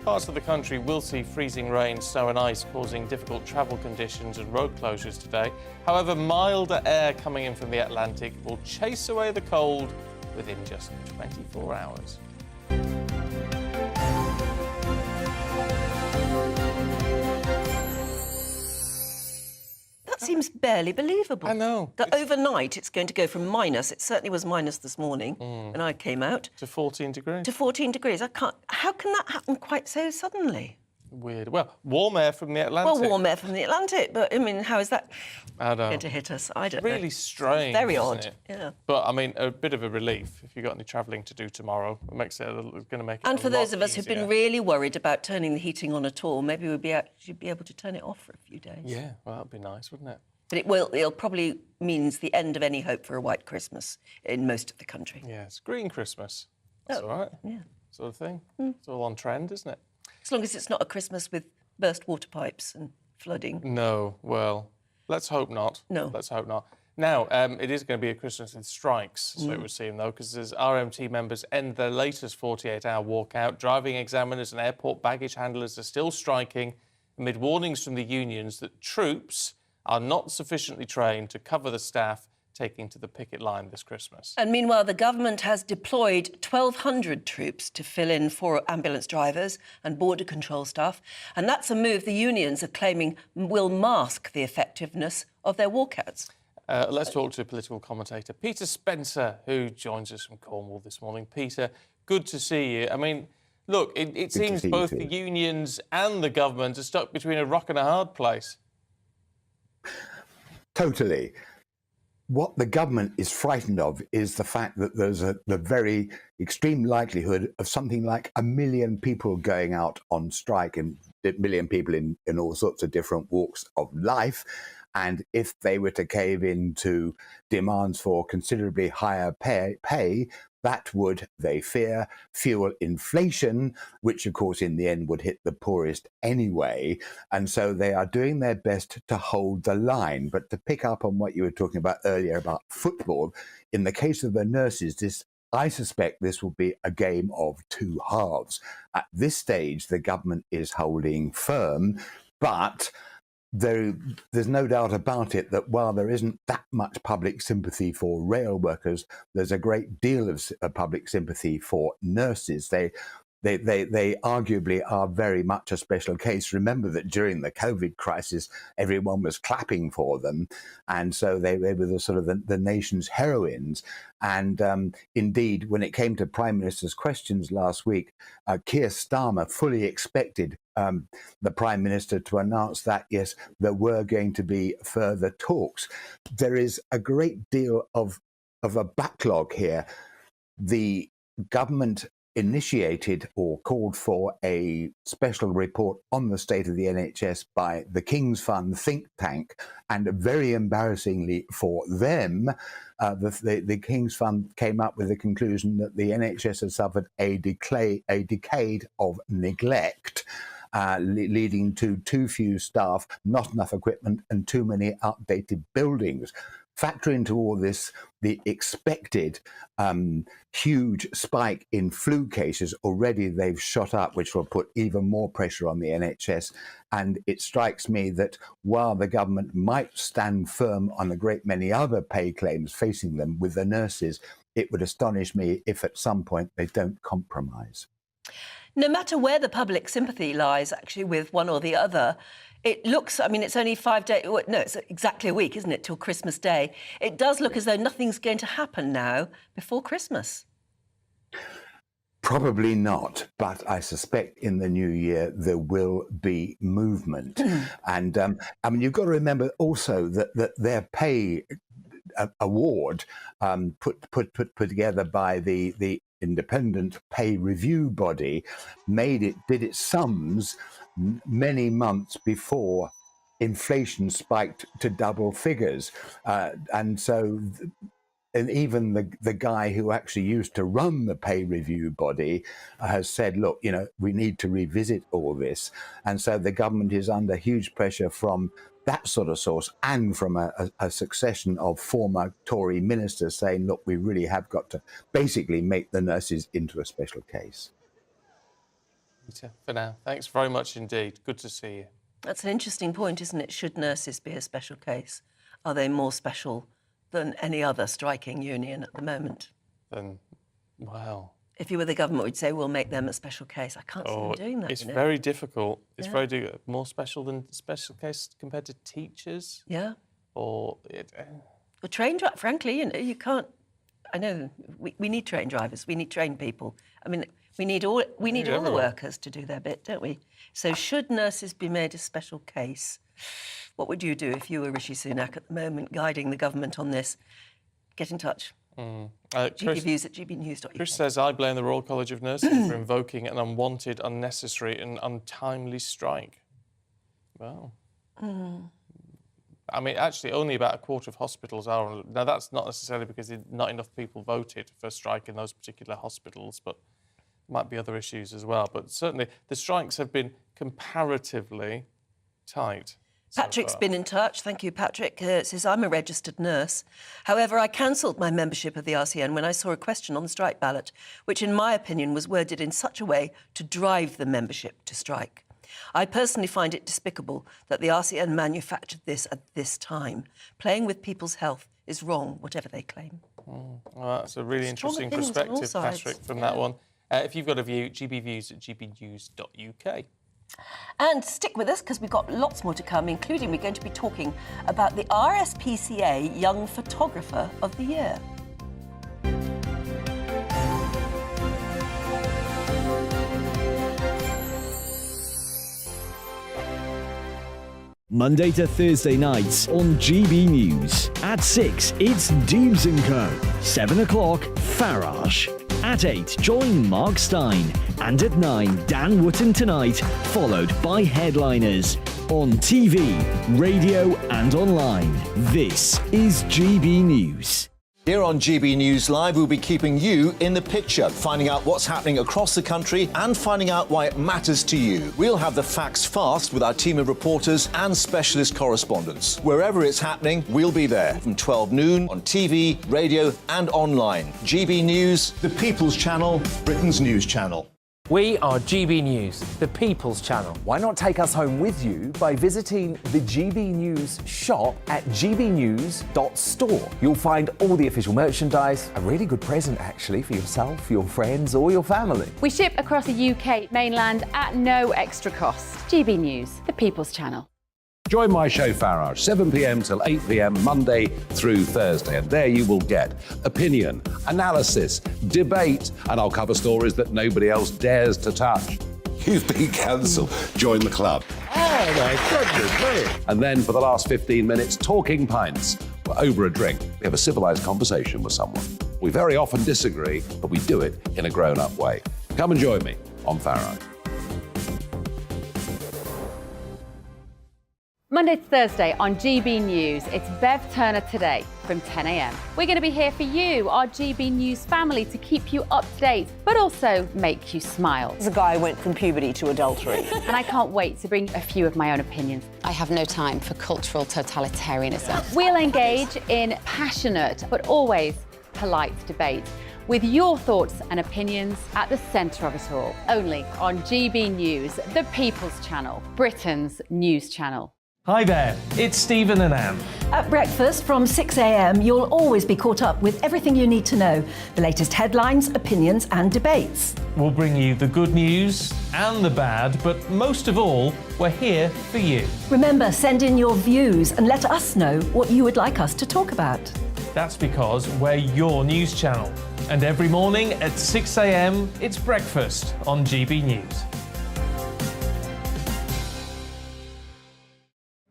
Parts of the country will see freezing rain, snow and ice causing difficult travel conditions and road closures today. However, milder air coming in from the Atlantic will chase away the cold within just 24 hours. That seems barely believable. I know. That overnight it's going to go from minus, it certainly was minus this morning when I came out. To 14 degrees. To 14 degrees. How can that happen quite so suddenly? Weird. Well, warm air from the Atlantic. Well, warm air from the Atlantic, but, I mean, how is that I know. going to hit us? I don't know. Really strange, Very isn't odd, it? yeah. But, I mean, a bit of a relief if you've got any travelling to do tomorrow. It makes it going to make it And a for lot those of us who've easier. been really worried about turning the heating on at all, maybe we'd should be able to turn it off for a few days. Yeah, well, that'd be nice, wouldn't it? But it'll probably means the end of any hope for a white Christmas in most of the country. Yeah, it's green Christmas. That's all right. Yeah. Sort of thing. It's all on trend, isn't it? As long as it's not a Christmas with burst water pipes and flooding. No, well, let's hope not. No. Let's hope not. Now, it is going to be a Christmas with strikes, so it would seem, though, because as RMT members end their latest 48-hour walkout, driving examiners and airport baggage handlers are still striking amid warnings from the unions that troops are not sufficiently trained to cover the staff taking to the picket line this Christmas. And meanwhile, the government has deployed 1,200 troops to fill in for ambulance drivers and border control staff. And that's a move the unions are claiming will mask the effectiveness of their walkouts. Let's talk to political commentator Peter Spencer, who joins us from Cornwall this morning. Peter, good to see you. I mean, look, it seems both the unions and the government are stuck between a rock and a hard place. Totally. What the government is frightened of is the fact that there's the very extreme likelihood of something like 1 million people going out on strike, and 1 million people in all sorts of different walks of life. And if they were to cave into demands for considerably higher pay, that would, they fear, fuel inflation, which, of course, in the end would hit the poorest anyway. And so they are doing their best to hold the line. But to pick up on what you were talking about earlier about football, in the case of the nurses, I suspect this will be a game of two halves. At this stage, the government is holding firm, but there's no doubt about it that while there isn't that much public sympathy for rail workers, there's a great deal of public sympathy for nurses. They arguably are very much a special case. Remember that during the COVID crisis, everyone was clapping for them. And so they were the sort of the nation's heroines. And indeed, when it came to Prime Minister's questions last week, Keir Starmer fully expected the Prime Minister to announce that, yes, there were going to be further talks. There is a great deal of a backlog here. The government initiated or called for a special report on the state of the NHS by the King's Fund think tank, and very embarrassingly for them, the King's Fund came up with the conclusion that the NHS had suffered a decade of neglect, leading to too few staff, not enough equipment, and too many outdated buildings. Factor into all this the expected huge spike in flu cases. Already they've shot up, which will put even more pressure on the NHS. And it strikes me that while the government might stand firm on a great many other pay claims facing them with the nurses, it would astonish me if at some point they don't compromise. No matter where the public sympathy lies, actually, with one or the other, it looks, I mean, it's only 5 days, no, it's exactly a week, isn't it, till Christmas Day. It does look as though nothing's going to happen now before Christmas. Probably not, but I suspect in the new year there will be movement. And I mean, you've got to remember also that their pay award put together by the independent pay review body did its sums many months before inflation spiked to double figures, and so. And even the guy who actually used to run the pay review body has said, look, you know, we need to revisit all this. And so the government is under huge pressure from that sort of source and from a succession of former Tory ministers saying, look, we really have got to basically make the nurses into a special case. Peter, for now, thanks very much indeed. Good to see you. That's an interesting point, isn't it? Should nurses be a special case? Are they more special than any other striking union at the moment? Then, wow. If you were the government, we'd say we'll make them a special case. I can't see them doing that. It's very difficult. It's very more special than special case compared to teachers. Yeah. Or train drivers. Frankly, you know, you can't. I know we need train drivers. We need trained people. I mean, we need all the workers to do their bit, don't we? So, should nurses be made a special case? What would you do if you were Rishi Sunak at the moment, guiding the government on this? Get in touch. GBViews@GBNews.uk. Chris says, I blame the Royal College of Nursing for invoking an unwanted, unnecessary and untimely strike. Well, I mean, actually, only about a quarter of hospitals are. Now, that's not necessarily because not enough people voted for a strike in those particular hospitals, but might be other issues as well. But certainly, the strikes have been comparatively tight. Patrick's been in touch. Thank you, Patrick. Says, I'm a registered nurse. However, I cancelled my membership of the RCN when I saw a question on the strike ballot, which in my opinion was worded in such a way to drive the membership to strike. I personally find it despicable that the RCN manufactured this at this time. Playing with people's health is wrong, whatever they claim. Well, that's a really interesting perspective, Patrick, from that one. If you've got a view, gbviews@gbnews.uk. And stick with us, because we've got lots more to come, including we're going to be talking about the RSPCA Young Photographer of the Year. Monday to Thursday nights on GB News. At 6, it's Dubes & Co. 7 o'clock, Farage. At 8, join Mark Stein. And at 9, Dan Wootton Tonight, followed by Headliners. On TV, radio and online. This is GB News. Here on GB News Live, we'll be keeping you in the picture, finding out what's happening across the country and finding out why it matters to you. We'll have the facts fast with our team of reporters and specialist correspondents. Wherever it's happening, we'll be there from 12 noon on TV, radio and online. GB News, the People's Channel, Britain's news channel. We are GB News, the People's Channel. Why not take us home with you by visiting the GB News shop at gbnews.store. You'll find all the official merchandise, a really good present actually for yourself, your friends or your family. We ship across the UK mainland at no extra cost. GB News, the People's Channel. Join my show Farage, 7 p.m. till 8 p.m. Monday through Thursday. And there you will get opinion, analysis, debate, and I'll cover stories that nobody else dares to touch. You've been cancelled. Join the club. Oh, my goodness me. And then for the last 15 minutes, talking pints. We're over a drink. We have a civilised conversation with someone. We very often disagree, but we do it in a grown-up way. Come and join me on Farage. Monday to Thursday on GB News, it's Bev Turner Today from 10 a.m. We're going to be here for you, our GB News family, to keep you up to date, but also make you smile. The guy went from puberty to adultery. And I can't wait to bring a few of my own opinions. I have no time for cultural totalitarianism. We'll engage in passionate, but always polite debate, with your thoughts and opinions at the centre of it all. Only on GB News, the People's Channel, Britain's news channel. Hi there, it's Stephen and Anne. At breakfast from 6 a.m, you'll always be caught up with everything you need to know, the latest headlines, opinions and debates. We'll bring you the good news and the bad, but most of all, we're here for you. Remember, send in your views and let us know what you would like us to talk about. That's because we're your news channel. And every morning at 6 a.m, it's breakfast on GB News.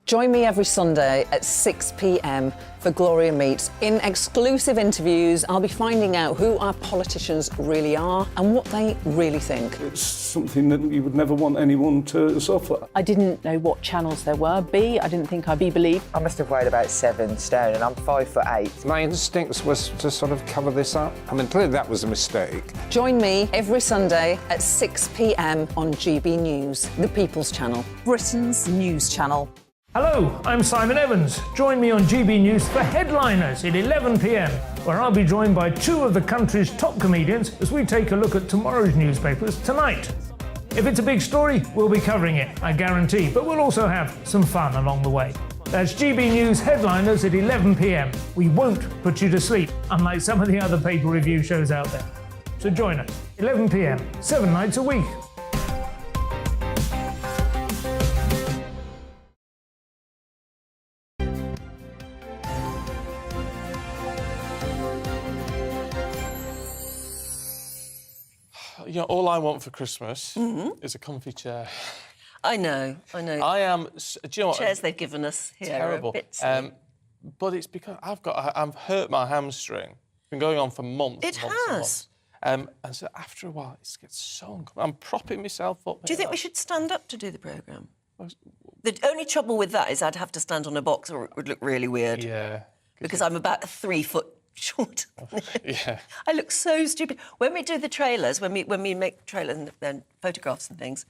Join me every Sunday at 6 p.m. for Gloria Meets. In exclusive interviews, I'll be finding out who our politicians really are and what they really think. It's something that you would never want anyone to suffer. I didn't know what channels there were. I didn't think I'd be believed. I must have weighed about 7 stone and I'm 5'8". My instincts was to sort of cover this up. I mean, clearly that was a mistake. Join me every Sunday at 6 p.m. on GB News, the People's Channel, Britain's news channel. Hello, I'm Simon Evans. Join me on GB News for Headliners at 11 p.m, where I'll be joined by 2 of the country's top comedians as we take a look at tomorrow's newspapers tonight. If it's a big story, we'll be covering it, I guarantee, but we'll also have some fun along the way. That's GB News Headliners at 11 p.m. We won't put you to sleep, unlike some of the other paper review shows out there. So join us, 11 p.m, 7 nights a week. You know, all I want for Christmas is a comfy chair. I know. I am. Do you know what? Chairs they've given us here terrible. are a bit silly. But it's because I've hurt my hamstring. It's been going on for months. It months has. And months. And so after a while, it gets so uncomfortable. I'm propping myself up. Do you think we should stand up to do the programme? The only trouble with that is I'd have to stand on a box or it would look really weird. Yeah. Because I'm about 3 foot short. Yeah. I look so stupid. When we do the trailers, when we make trailers and photographs and things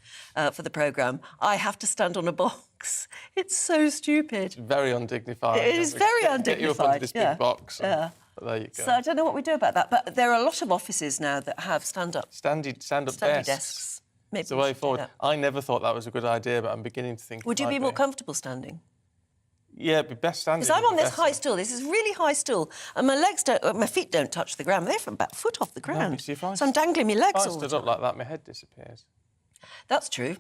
for the programme, I have to stand on a box. It's so stupid. Very undignified. It is very undignified. Get you up into this big box. Yeah. But there you go. So I don't know what we do about that. But there are a lot of offices now that have stand-up desks. Maybe it's the way forward. I never thought that was a good idea, but I'm beginning to think. Would you be more comfortable standing? Yeah, it'd be best standing. Because I'm on this high stool. This is really high stool, and my feet don't touch the ground. They're from about a foot off the ground. No, see, so I'm dangling my legs all If I the stood time. up like that, my head disappears. That's true.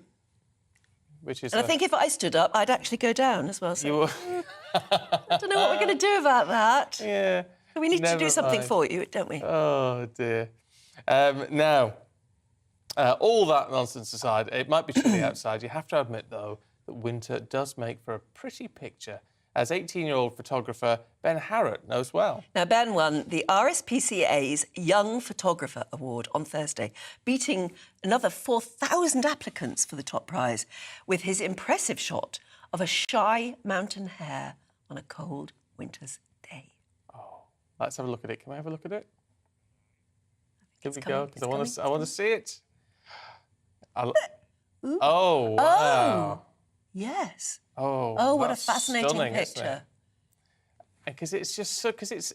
Which is. And I think if I stood up, I'd actually go down as well. So. You will. I don't know what we're going to do about that. Yeah. We need to do something for you, don't we? Oh dear. Now, all that nonsense aside, it might be chilly outside. You have to admit, though, that winter does make for a pretty picture, as 18-year-old photographer Ben Harrott knows well. Now, Ben won the RSPCA's Young Photographer Award on Thursday, beating another 4,000 applicants for the top prize with his impressive shot of a shy mountain hare on a cold winter's day. Oh, let's have a look at it. Can we have a look at it? Here we go, because I want to see it. Oh, wow. Yes. Oh, what a fascinating stunning, picture. Because it's just so, because it's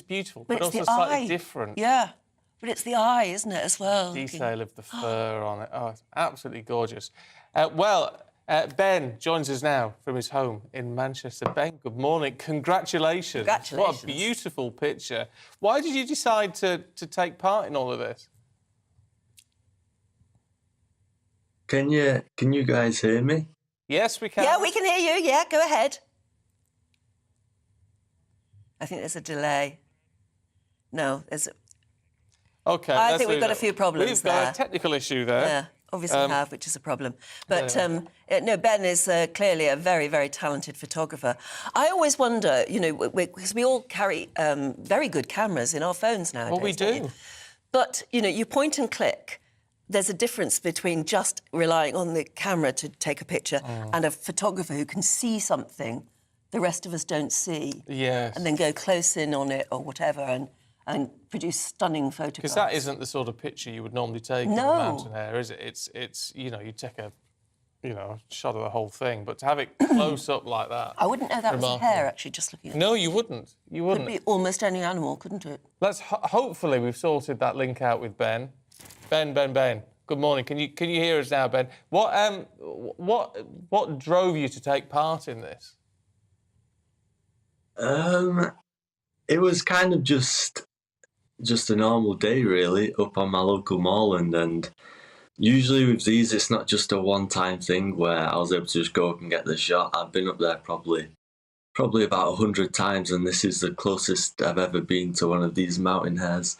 beautiful, But but it's also the slightly eye. different. Yeah, but it's the eye, isn't it, as well? Detail of the fur on it. Oh, it's absolutely gorgeous. Ben joins us now from his home in Manchester. Ben, good morning. Congratulations. What a beautiful picture. Why did you decide to take part in all of this? Can you guys hear me? Yes, we can. Yeah, we can hear you. Yeah, go ahead. I think there's a delay. No, there's a... OK, I think we've got a few problems We've got a technical issue there. Yeah, obviously have, which is a problem. But, no, Ben is clearly a very, very talented photographer. I always wonder, you know, because we all carry very good cameras in our phones nowadays. Well, we do. But, you know, you point and click. There's a difference between just relying on the camera to take a picture and a photographer who can see something the rest of us don't see. Yes. And then go close in on it or whatever and produce stunning photographs. Because that isn't the sort of picture you would normally take of a mountain hare, is it? It's you know, you take a shot of the whole thing, but to have it close up like that. I wouldn't know that was a hare, actually, just looking at it. No, you wouldn't. You wouldn't. Could be almost any animal, couldn't it? Let's hopefully we've sorted that link out with Ben. Ben. Good morning. Can you hear us now, Ben? What drove you to take part in this? It was kind of just a normal day, really, up on my local moorland, and usually with these, it's not just a one-time thing where I was able to just go up and get the shot. I've been up there probably probably about 100 times, and this is the closest I've ever been to one of these mountain hares.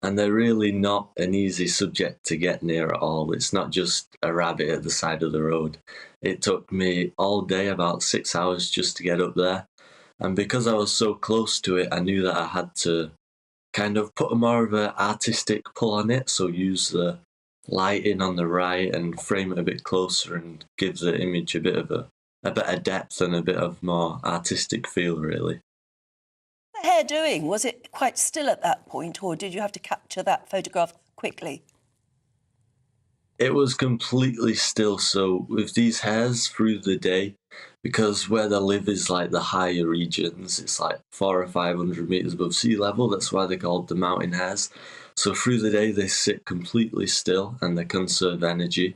And they're really not an easy subject to get near at all. It's not just a rabbit at the side of the road. It took me all day, about 6 hours, just to get up there. And because I was so close to it, I knew that I had to kind of put more of an artistic pull on it, so use the lighting on the right and frame it a bit closer and give the image a bit of a better depth and a bit of more artistic feel, really. The hare doing? Was it quite still at that point, or did you have to capture that photograph quickly? It was completely still. So with these hares through the day, because where they live is like the higher regions, it's like 400 or 500 meters above sea level. That's why they're called the mountain hares. So through the day, they sit completely still and they conserve energy.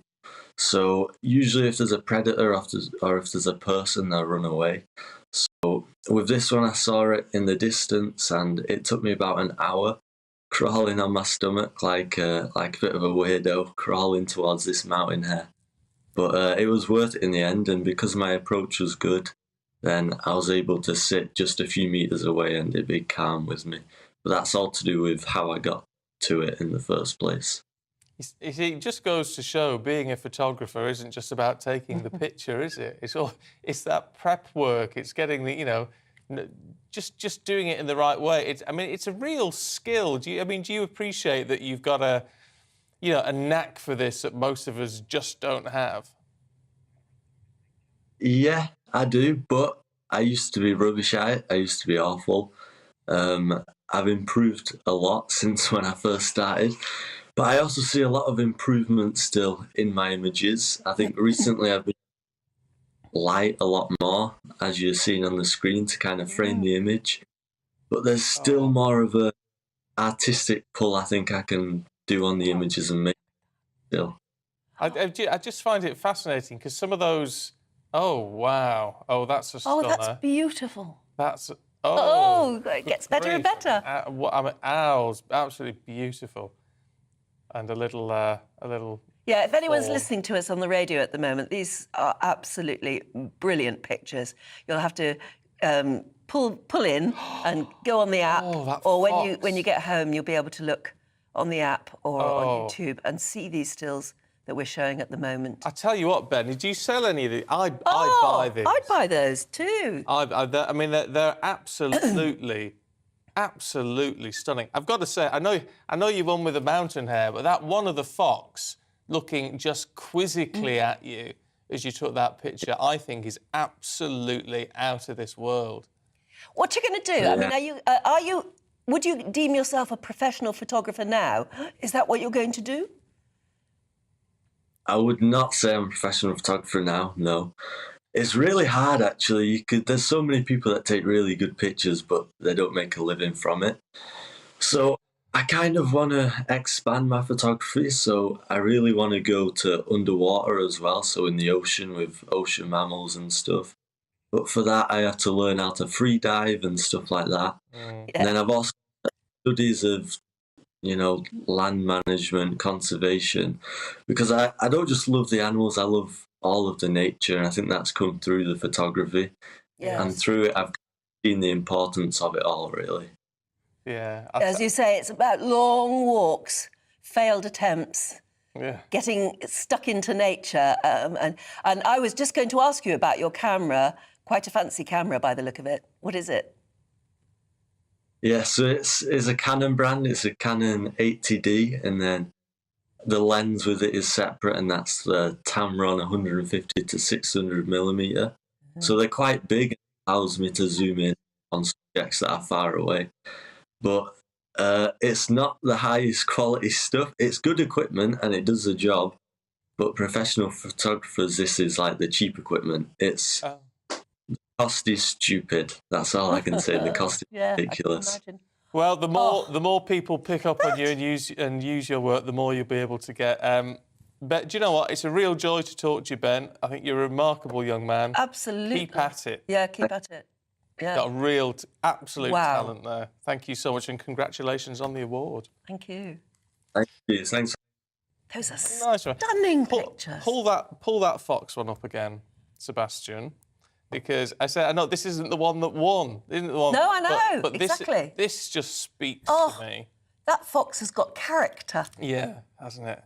So usually if there's a predator or if there's a person, they'll run away. So with this one, I saw it in the distance and it took me about an hour crawling on my stomach like a bit of a weirdo, crawling towards this mountain hare. But it was worth it in the end, and because my approach was good, then I was able to sit just a few meters away and it'd be calm with me. But that's all to do with how I got to it in the first place. You see, it just goes to show being a photographer isn't just about taking the picture, is it? It's that prep work. It's getting the, you know, just doing it in the right way. It's a real skill. Do you appreciate that you've got a knack for this that most of us just don't have? Yeah, I do, but I used to be rubbish at it. I used to be awful. I've improved a lot since when I first started. But I also see a lot of improvement still in my images. I think recently I've been light a lot more, as you're seeing on the screen, to kind of frame the image. But there's still more of a artistic pull I think I can do on the images and make still. I just find it fascinating because some of those... Oh, wow. Oh, that's a stunner. Oh, that's beautiful. That's... Oh, it gets better and better. Owls, absolutely beautiful. And a little... Yeah, if anyone's ball. listening to us on the radio at the moment, these are absolutely brilliant pictures. You'll have to pull in and go on the app, or when you get home, you'll be able to look on the app or on YouTube and see these stills that we're showing at the moment. I tell you what, Ben, did you sell any of these? I'd buy these. I'd buy those too. They're absolutely... absolutely stunning. I've got to say, I know you won with the mountain hare, but that one of the fox looking just quizzically at you as you took that picture, I think is absolutely out of this world. What are you going to do? Yeah. I mean, would you deem yourself a professional photographer now? Is that what you're going to do? I would not say I'm a professional photographer now, no. It's really hard, actually. There's so many people that take really good pictures, but they don't make a living from it. So I kind of want to expand my photography, so I really want to go to underwater as well, so in the ocean with ocean mammals and stuff. But for that, I have to learn how to free dive and stuff like that. And then I've also done studies of, land management, conservation, because I don't just love the animals, I love all of the nature, and I think that's come through the photography. Yes. And through it, I've seen the importance of it all, really. Yeah. As you say, it's about long walks, failed attempts, getting stuck into nature. And I was just going to ask you about your camera, quite a fancy camera by the look of it. What is it? Yeah, so it's a Canon brand. It's a Canon 80D, and then the lens with it is separate, and that's the Tamron 150 to 600 millimeter. So they're quite big. It allows me to zoom in on subjects that are far away. But it's not the highest quality stuff. It's good equipment and it does the job. But professional photographers, this is like the cheap equipment. The cost is stupid. That's all I can say. The cost is ridiculous. I can imagine. Well, the more people pick up on you and use your work, the more you'll be able to get. But do you know what? It's a real joy to talk to you, Ben. I think you're a remarkable young man. Absolutely. Keep at it. Yeah, keep at it. Yeah. Got a real, absolute talent there. Thank you so much, and congratulations on the award. Thank you. Thank you. Thanks. Those are nice one. Stunning pictures. Pull that fox one up again, Sebastian. because I said, I know this isn't the one that won. Isn't the one, No, I know, but exactly. This just speaks to me. That fox has got character. Yeah, hasn't it?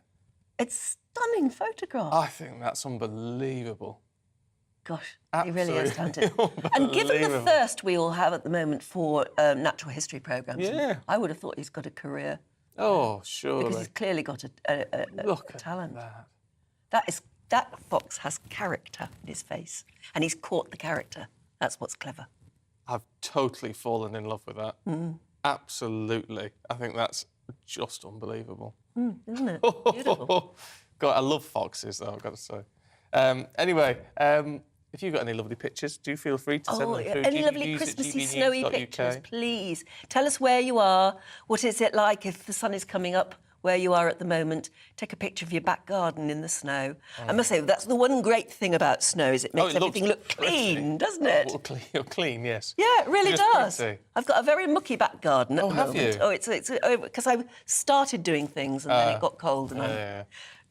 It's stunning photograph. I think that's unbelievable. Gosh, Absolutely. he really is talented. And given the thirst we all have at the moment for natural history programmes, I would have thought he's got a career. Oh, surely. Because he's clearly got a talent. That fox has character in his face, and he's caught the character. That's what's clever. I've totally fallen in love with that. Absolutely. I think that's just unbelievable. Isn't it? Beautiful. God, I love foxes, though, I've got to say. Anyway, if you've got any lovely pictures, do feel free to send them through. Any lovely Christmassy snowy pictures, please. Tell us where you are. What is it like if the sun is coming up where you are at the moment? Take a picture of your back garden in the snow. I must say, that's the one great thing about snow, is it makes everything look clean, doesn't it? Clean, yes. Yeah, it really does. Pretty. I've got a very mucky back garden at the moment. Have you? Oh, it's because I started doing things and then it got cold and I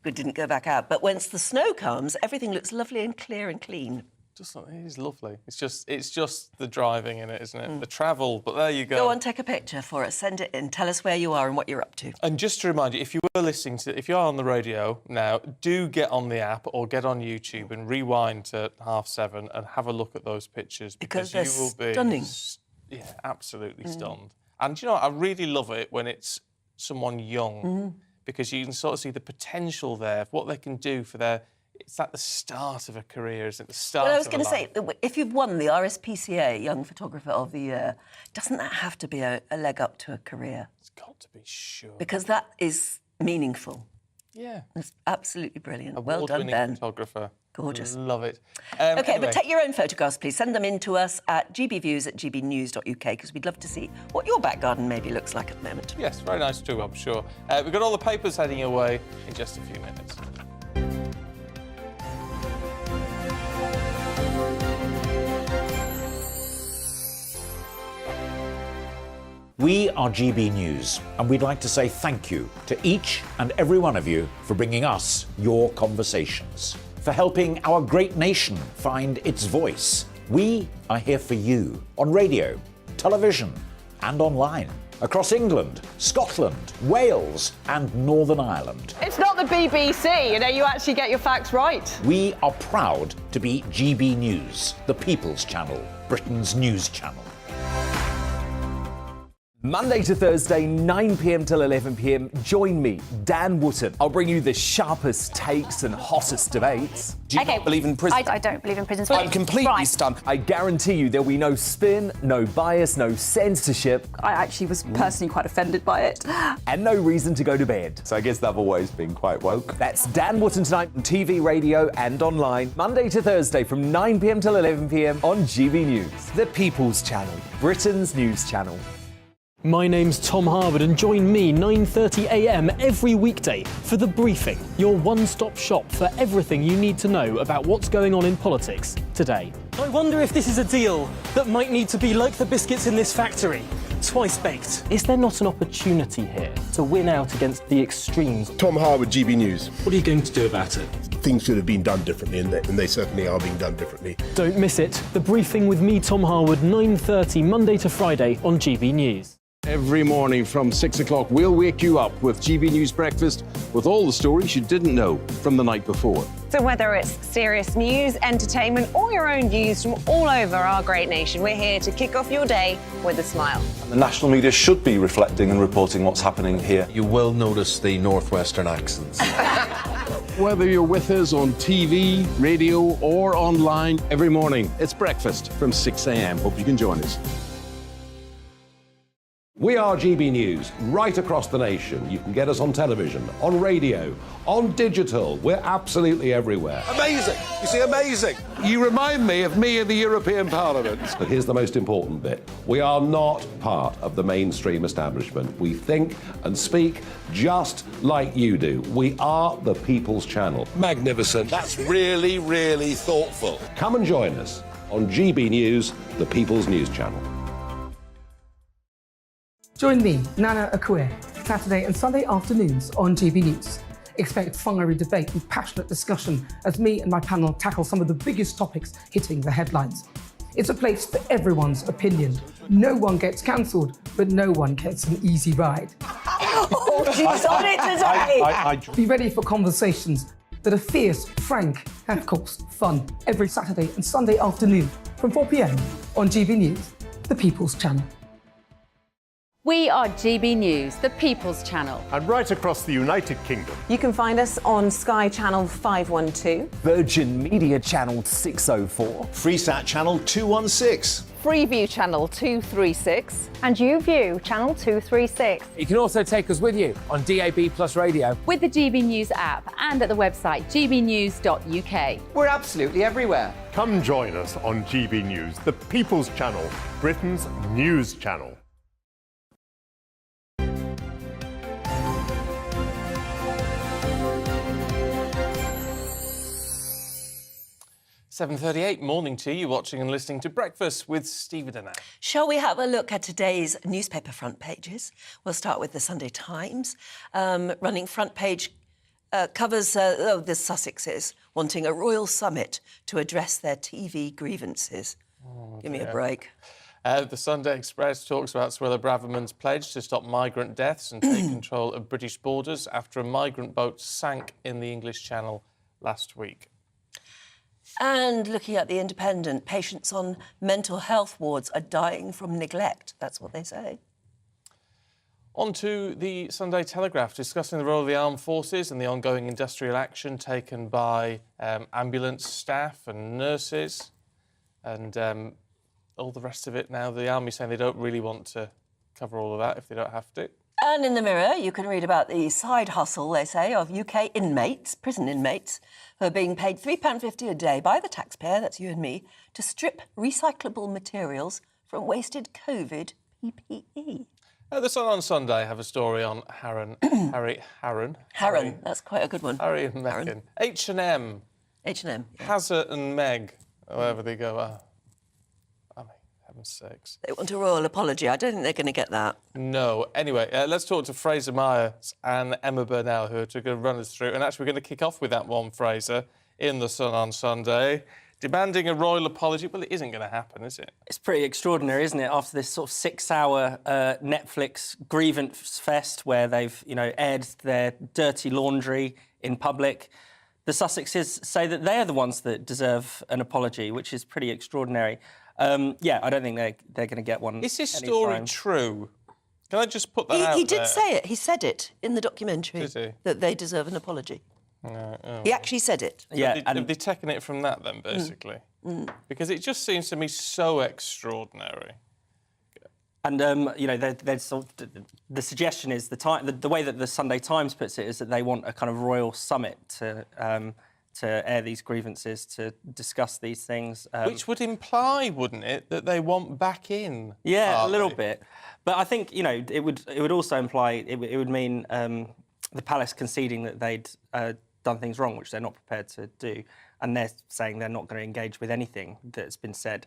didn't go back out. But once the snow comes, everything looks lovely and clear and clean. It is lovely. It's just the driving in it, isn't it? The travel, but there you go. Go on, take a picture for us, send it in, tell us where you are and what you're up to. And just to remind you, if you are on the radio now, do get on the app or get on YouTube and rewind to 7:30 and have a look at those pictures because they're you will be stunning. Yeah, absolutely stunned. And you know what? I really love it when it's someone young because you can sort of see the potential there of what they can do for their. It's at the start of a career, isn't it? The start. Well, I was going to say, if you've won the RSPCA Young Photographer of the Year, doesn't that have to be a leg up to a career? It's got to be, sure. Because that is meaningful. Yeah. It's absolutely brilliant. Well done, Ben. Photographer. Gorgeous. Love it. OK, but take your own photographs, please. Send them in to us at gbviews@gbnews.uk because we'd love to see what your back garden maybe looks like at the moment. Yes, very nice too, I'm sure. We've got all the papers heading your way in just a few minutes. We are GB News, and we'd like to say thank you to each and every one of you for bringing us your conversations, for helping our great nation find its voice. We are here for you on radio, television, and online, across England, Scotland, Wales, and Northern Ireland. It's not the BBC, you actually get your facts right. We are proud to be GB News, the People's Channel, Britain's news channel. Monday to Thursday, 9 p.m. till 11 p.m. Join me, Dan Wootton. I'll bring you the sharpest takes and hottest debates. Do you not believe in prisons? I don't believe in prisons. I'm completely stunned. I guarantee you there'll be no spin, no bias, no censorship. I actually was personally quite offended by it. And no reason to go to bed. So I guess they've always been quite woke. That's Dan Wootton tonight on TV, radio and online. Monday to Thursday from 9 p.m. till 11 p.m. on GB News. The People's Channel, Britain's news channel. My name's Tom Harwood and join me 9:30 a.m. every weekday for The Briefing, your one-stop shop for everything you need to know about what's going on in politics today. I wonder if this is a deal that might need to be like the biscuits in this factory, twice baked. Is there not an opportunity here to win out against the extremes? Tom Harwood, GB News. What are you going to do about it? Things should have been done differently, and they certainly are being done differently. Don't miss it. The Briefing with me, Tom Harwood, 9:30 Monday to Friday on GB News. Every morning from 6 o'clock, we'll wake you up with GB News Breakfast with all the stories you didn't know from the night before. So whether it's serious news, entertainment, or your own views from all over our great nation, we're here to kick off your day with a smile. The national media should be reflecting and reporting what's happening here. You will notice the northwestern accents. Whether you're with us on TV, radio, or online, every morning, it's breakfast from 6 a.m. Hope you can join us. We are GB News, right across the nation. You can get us on television, on radio, on digital. We're absolutely everywhere. Amazing! You see, amazing! You remind me of me in the European Parliament. But here's the most important bit. We are not part of the mainstream establishment. We think and speak just like you do. We are the People's Channel. Magnificent. That's really, really thoughtful. Come and join us on GB News, the People's News Channel. Join me, Nana Akue, Saturday and Sunday afternoons on GB News. Expect fiery debate and passionate discussion as me and my panel tackle some of the biggest topics hitting the headlines. It's a place for everyone's opinion. No one gets cancelled, but no one gets an easy ride. Oh, she's on it today! Be ready for conversations that are fierce, frank, and of course, fun. Every Saturday and Sunday afternoon from 4 p.m. on GB News, the People's Channel. We are GB News, the People's Channel. And right across the United Kingdom. You can find us on Sky Channel 512, Virgin Media Channel 604, Freesat Channel 216. Freeview Channel 236. And YouView Channel 236. You can also take us with you on DAB Plus Radio. With the GB News app and at the website gbnews.uk. We're absolutely everywhere. Come join us on GB News, the People's Channel, Britain's news channel. 7:38, morning to you, watching and listening to Breakfast with Stephen and Anne. Shall we have a look at today's newspaper front pages? We'll start with the Sunday Times. Running front page covers the Sussexes wanting a royal summit to address their TV grievances. Give me a break. The Sunday Express talks about Suella Braverman's pledge to stop migrant deaths and take control of British borders after a migrant boat sank in the English Channel last week. And looking at the Independent, patients on mental health wards are dying from neglect. That's what they say. On to the Sunday Telegraph, discussing the role of the armed forces and the ongoing industrial action taken by ambulance staff and nurses and all the rest of it. Now, the Army saying they don't really want to cover all of that if they don't have to. And in the Mirror, you can read about the side hustle, they say, of UK inmates, prison inmates, who are being paid £3.50 a day by the taxpayer, that's you and me, to strip recyclable materials from wasted COVID PPE. The Sun on Sunday have a story on Harry, that's quite a good one. Harry and Meghan. H&M. H&M. Yeah. Hazard and Meg, wherever they go. Heaven's sakes. They want a royal apology. I don't think they're going to get that. No. Anyway, let's talk to Fraser Myers and Emma Burnell, who are going to run us through. And actually, we're going to kick off with that one, Fraser, in the Sun on Sunday, demanding a royal apology. Well, it isn't going to happen, is it? It's pretty extraordinary, isn't it? After this sort of 6-hour Netflix grievance fest where they've, aired their dirty laundry in public, the Sussexes say that they're the ones that deserve an apology, which is pretty extraordinary. I don't think they're going to get one. Is this story true? Can I just put that out there? He did say it. He said it in the documentary. Did he? That they deserve an apology. He actually said it. Yeah, have they taken it from that then, basically? Because it just seems to me so extraordinary. And the suggestion is the way that the Sunday Times puts it is that they want a kind of royal summit to air these grievances, to discuss these things. Which would imply, wouldn't it, that they want back in? Yeah, Barbie. A little bit. But I think, it would also imply, it would mean the palace conceding that they'd done things wrong, which they're not prepared to do. And they're saying they're not going to engage with anything that's been said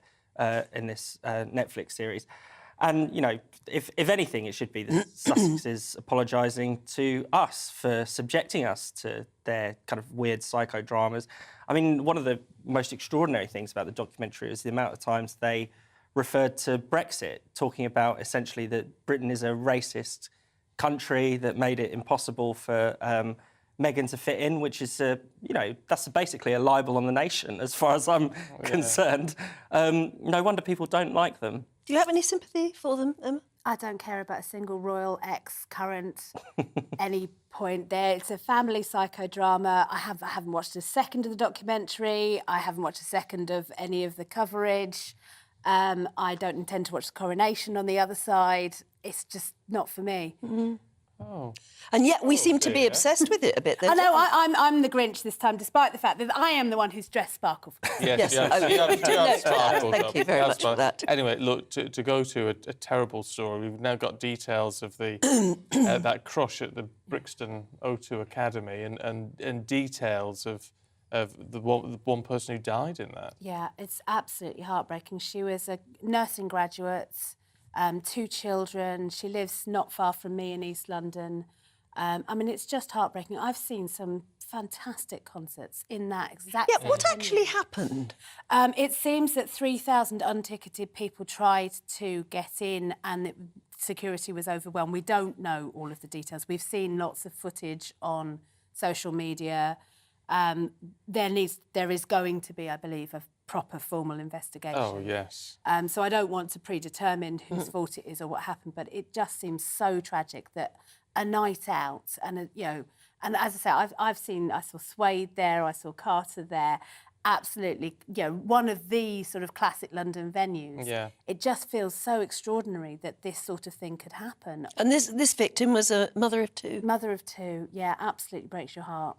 in this Netflix series. And, if anything, it should be the Sussexes apologising to us for subjecting us to their kind of weird psychodramas. I mean, one of the most extraordinary things about the documentary is the amount of times they referred to Brexit, talking about essentially that Britain is a racist country that made it impossible for Meghan to fit in, which is, that's basically a libel on the nation, as far as I'm concerned. No wonder people don't like them. Do you have any sympathy for them, Emma? I don't care about a single royal current any point there. It's a family psychodrama. I haven't watched a second of the documentary. I haven't watched a second of any of the coverage. I don't intend to watch the coronation on the other side. It's just not for me. Oh. And yet we seem to be obsessed with it a bit. I know, I'm the Grinch this time, despite the fact that I am the one who's dressed sparkle. Yes. Thank you very much for that. Anyway, look, to go to a terrible story, we've now got details of the that crush at the Brixton O2 Academy and details of the one person who died in that. Yeah, it's absolutely heartbreaking. She was a nursing graduate, 2 children. She lives not far from me in East London. I mean, it's just heartbreaking. I've seen some fantastic concerts in that exact Yeah, same what venue. actually happened? It seems that 3,000 unticketed people tried to get in and security was overwhelmed. We don't know all of the details. We've seen lots of footage on social media. There is going to be, I believe, a proper formal investigation. Oh, yes. So I don't want to predetermine whose fault it is or what happened, but it just seems so tragic that a night out and, and as I say, I saw Suede there, I saw Carter there, absolutely, one of the sort of classic London venues. Yeah. It just feels so extraordinary that this sort of thing could happen. And this victim was a mother of two. Mother of two, yeah, absolutely breaks your heart.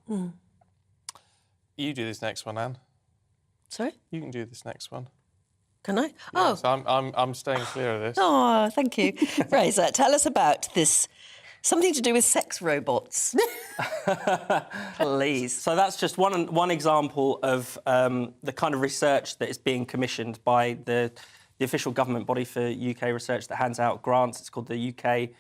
You do this next one, Anne. Sorry? You can do this next one. Can I? Yes, I'm staying clear of this. Oh, thank you. Fraser, tell us about this. Something to do with sex robots. Please. So that's just one example of the kind of research that is being commissioned by the official government body for UK research that hands out grants. It's called the UK.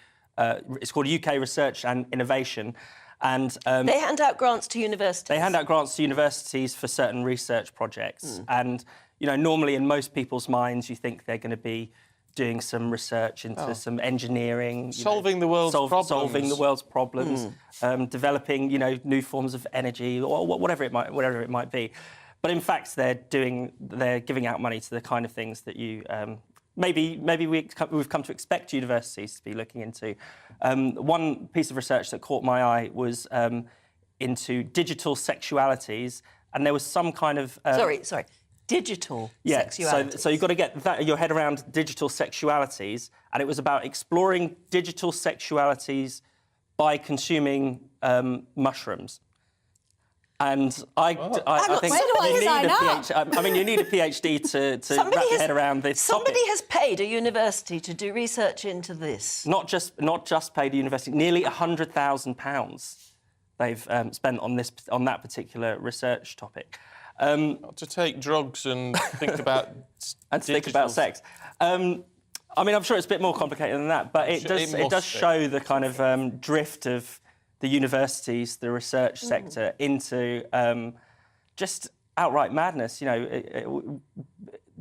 It's called UK Research and Innovation. And they hand out grants to universities. They hand out grants to universities for certain research projects. And normally in most people's minds, you think they're going to be doing some research into some engineering, solving the world's problems, solving the world's problems, developing new forms of energy or whatever it might be. But in fact, they're giving out money to the kind of things that you maybe we've come to expect universities to be looking into. One piece of research that caught my eye was into digital sexualities, and there was some kind of sorry. Digital sexuality. So you've got to get your head around digital sexualities, and it was about exploring digital sexualities by consuming mushrooms. And I think you need a PhD to wrap your head around this Somebody topic. has paid a university to do research into this. Not just paid a university, nearly £100,000 they've spent on that particular research topic. To take drugs and think about think about sex. I'm sure it's a bit more complicated than that, but it does show the kind of drift of the universities, the research sector, into just outright madness.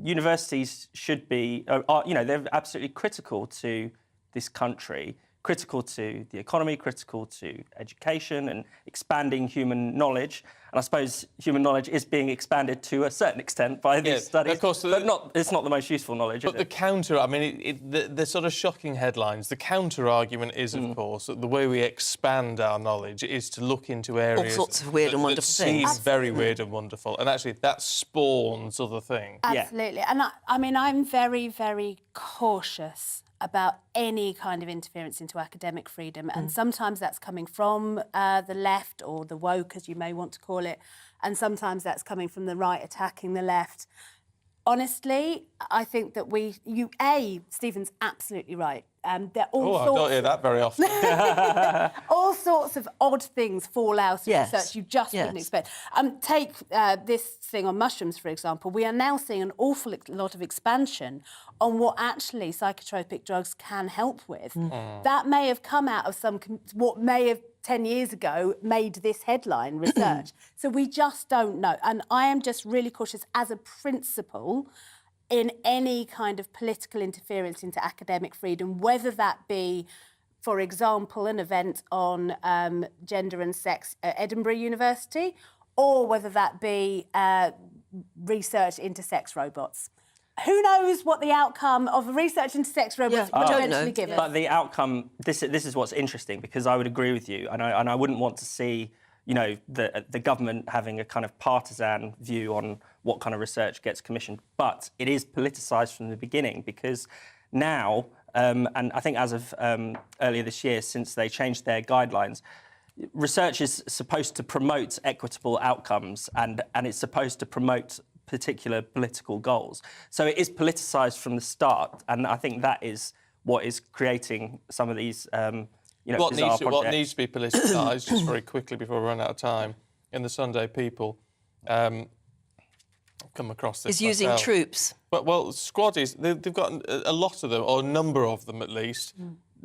Universities should be, they're absolutely critical to this country, critical to the economy, critical to education and expanding human knowledge. And I suppose human knowledge is being expanded to a certain extent by these studies. Of course, but it's not the most useful knowledge, But the counter, the sort of shocking headlines, the counter-argument is, of course, that the way we expand our knowledge is to look into areas... all sorts of weird and wonderful things. Seem very weird and wonderful. And actually, that spawns other things. Absolutely. And I'm very, very cautious about any kind of interference into academic freedom. And sometimes that's coming from the left, or the woke, as you may want to call it, and sometimes that's coming from the right attacking the left. Honestly, I think that Stephen's absolutely right. There are all I don't hear that very often. all sorts of odd things fall out of research you just wouldn't expect. Take this thing on mushrooms, for example. We are now seeing an awful lot of expansion on what actually psychotropic drugs can help with. That may have come out of what may have 10 years ago made this headline research. So we just don't know. And I am just really cautious as a principle in any kind of political interference into academic freedom, whether that be, for example, an event on gender and sex at Edinburgh University, or whether that be research into sex robots. Who knows what the outcome of research into sex robots would eventually give us? But the outcome, this is what's interesting, because I would agree with you, and I wouldn't want to see, the government having a kind of partisan view on what kind of research gets commissioned. But it is politicised from the beginning, because now, and I think as of earlier this year, since they changed their guidelines, research is supposed to promote equitable outcomes, and it's supposed to promote particular political goals. So it is politicised from the start, and I think that is what is creating some of these, What bizarre projects. needs to be politicised, just very quickly before we run out of time, in the Sunday People, I've come across this is using troops. Well, squaddies, they've got a lot of them, or a number of them at least,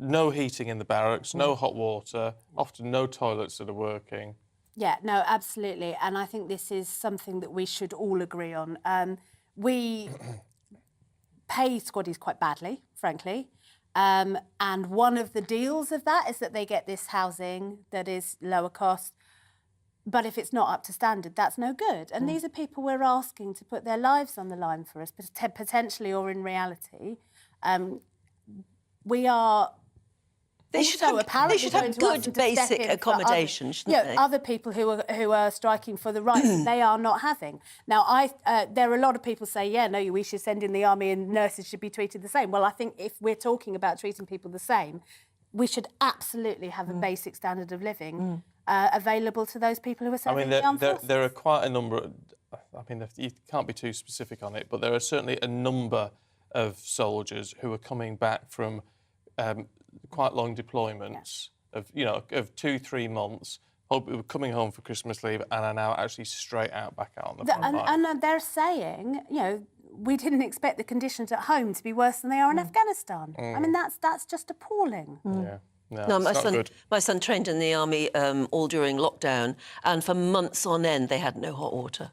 no heating in the barracks, no hot water, often no toilets that are working. Yeah, no, absolutely. And I think this is something that we should all agree on. We pay squaddies quite badly, frankly. And one of the deals of that is that they get this housing that is lower cost. But if it's not up to standard, that's no good. And these are people we're asking to put their lives on the line for us, potentially or in reality. We are... They should have good basic accommodation, shouldn't they? Other people who are striking for the rights they are not having. Now, there are a lot of people say, yeah, no, we should send in the army and nurses should be treated the same. Well, I think if we're talking about treating people the same, we should absolutely have a basic standard of living available to those people who are serving the armed forces. There are quite a number. You can't be too specific on it, but there are certainly a number of soldiers who are coming back from quite long deployments of 2-3 months. Were coming home for Christmas leave and are now actually straight out back out on the front line. And they're saying, we didn't expect the conditions at home to be worse than they are in Afghanistan. I mean, that's just appalling. Yeah. No, my son trained in the army all during lockdown, and for months on end they had no hot water.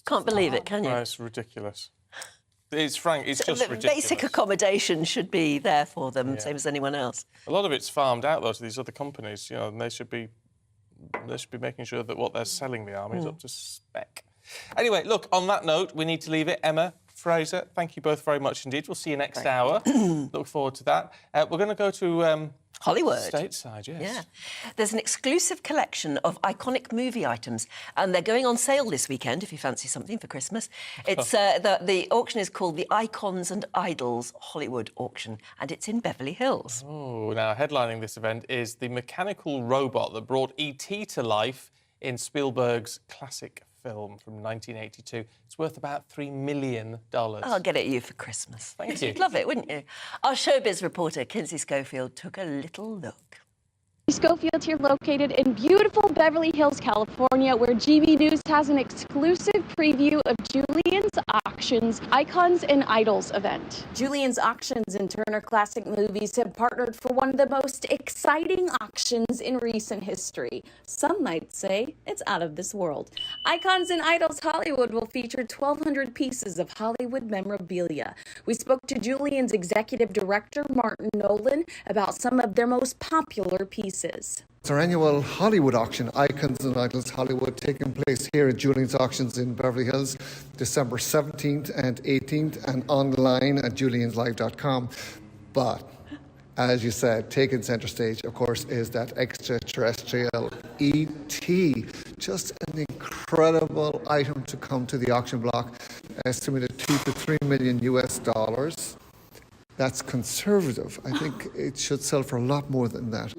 Can't believe it, can you? No, it's ridiculous. It's just ridiculous. Basic accommodation should be there for them, same as anyone else. A lot of it's farmed out though to these other companies, and they should be making sure that what they're selling the army is up to spec. Anyway, look, on that note, we need to leave it. Emma, Fraser, thank you both very much indeed. We'll see you next hour. Look forward to that. We're going to go to Hollywood. Stateside, yes. Yeah. There's an exclusive collection of iconic movie items, and they're going on sale this weekend if you fancy something for Christmas. It's the auction is called the Icons and Idols Hollywood Auction, and it's in Beverly Hills. Oh, now headlining this event is the mechanical robot that brought E.T. to life in Spielberg's classic film from 1982. It's worth about $3 million. I'll get it you for Christmas. Thank you. You'd love it, wouldn't you? Our showbiz reporter, Kinsey Schofield, took a little look. Schofield here, located in beautiful Beverly Hills, California, where GB News has an exclusive preview of Julian's Auctions Icons and Idols event. Julian's Auctions and Turner Classic Movies have partnered for one of the most exciting auctions in recent history. Some might say it's out of this world. Icons and Idols Hollywood will feature 1,200 pieces of Hollywood memorabilia. We spoke to Julian's executive director, Martin Nolan, about some of their most popular pieces. It's our annual Hollywood auction, Icons and Idols Hollywood, taking place here at Julian's Auctions in Beverly Hills, December 17th and 18th, and online at julianslive.com. But, as you said, taking centre stage, of course, is that extraterrestrial E.T. Just an incredible item to come to the auction block, estimated $2 to $3 million US. That's conservative. I think it should sell for a lot more than that.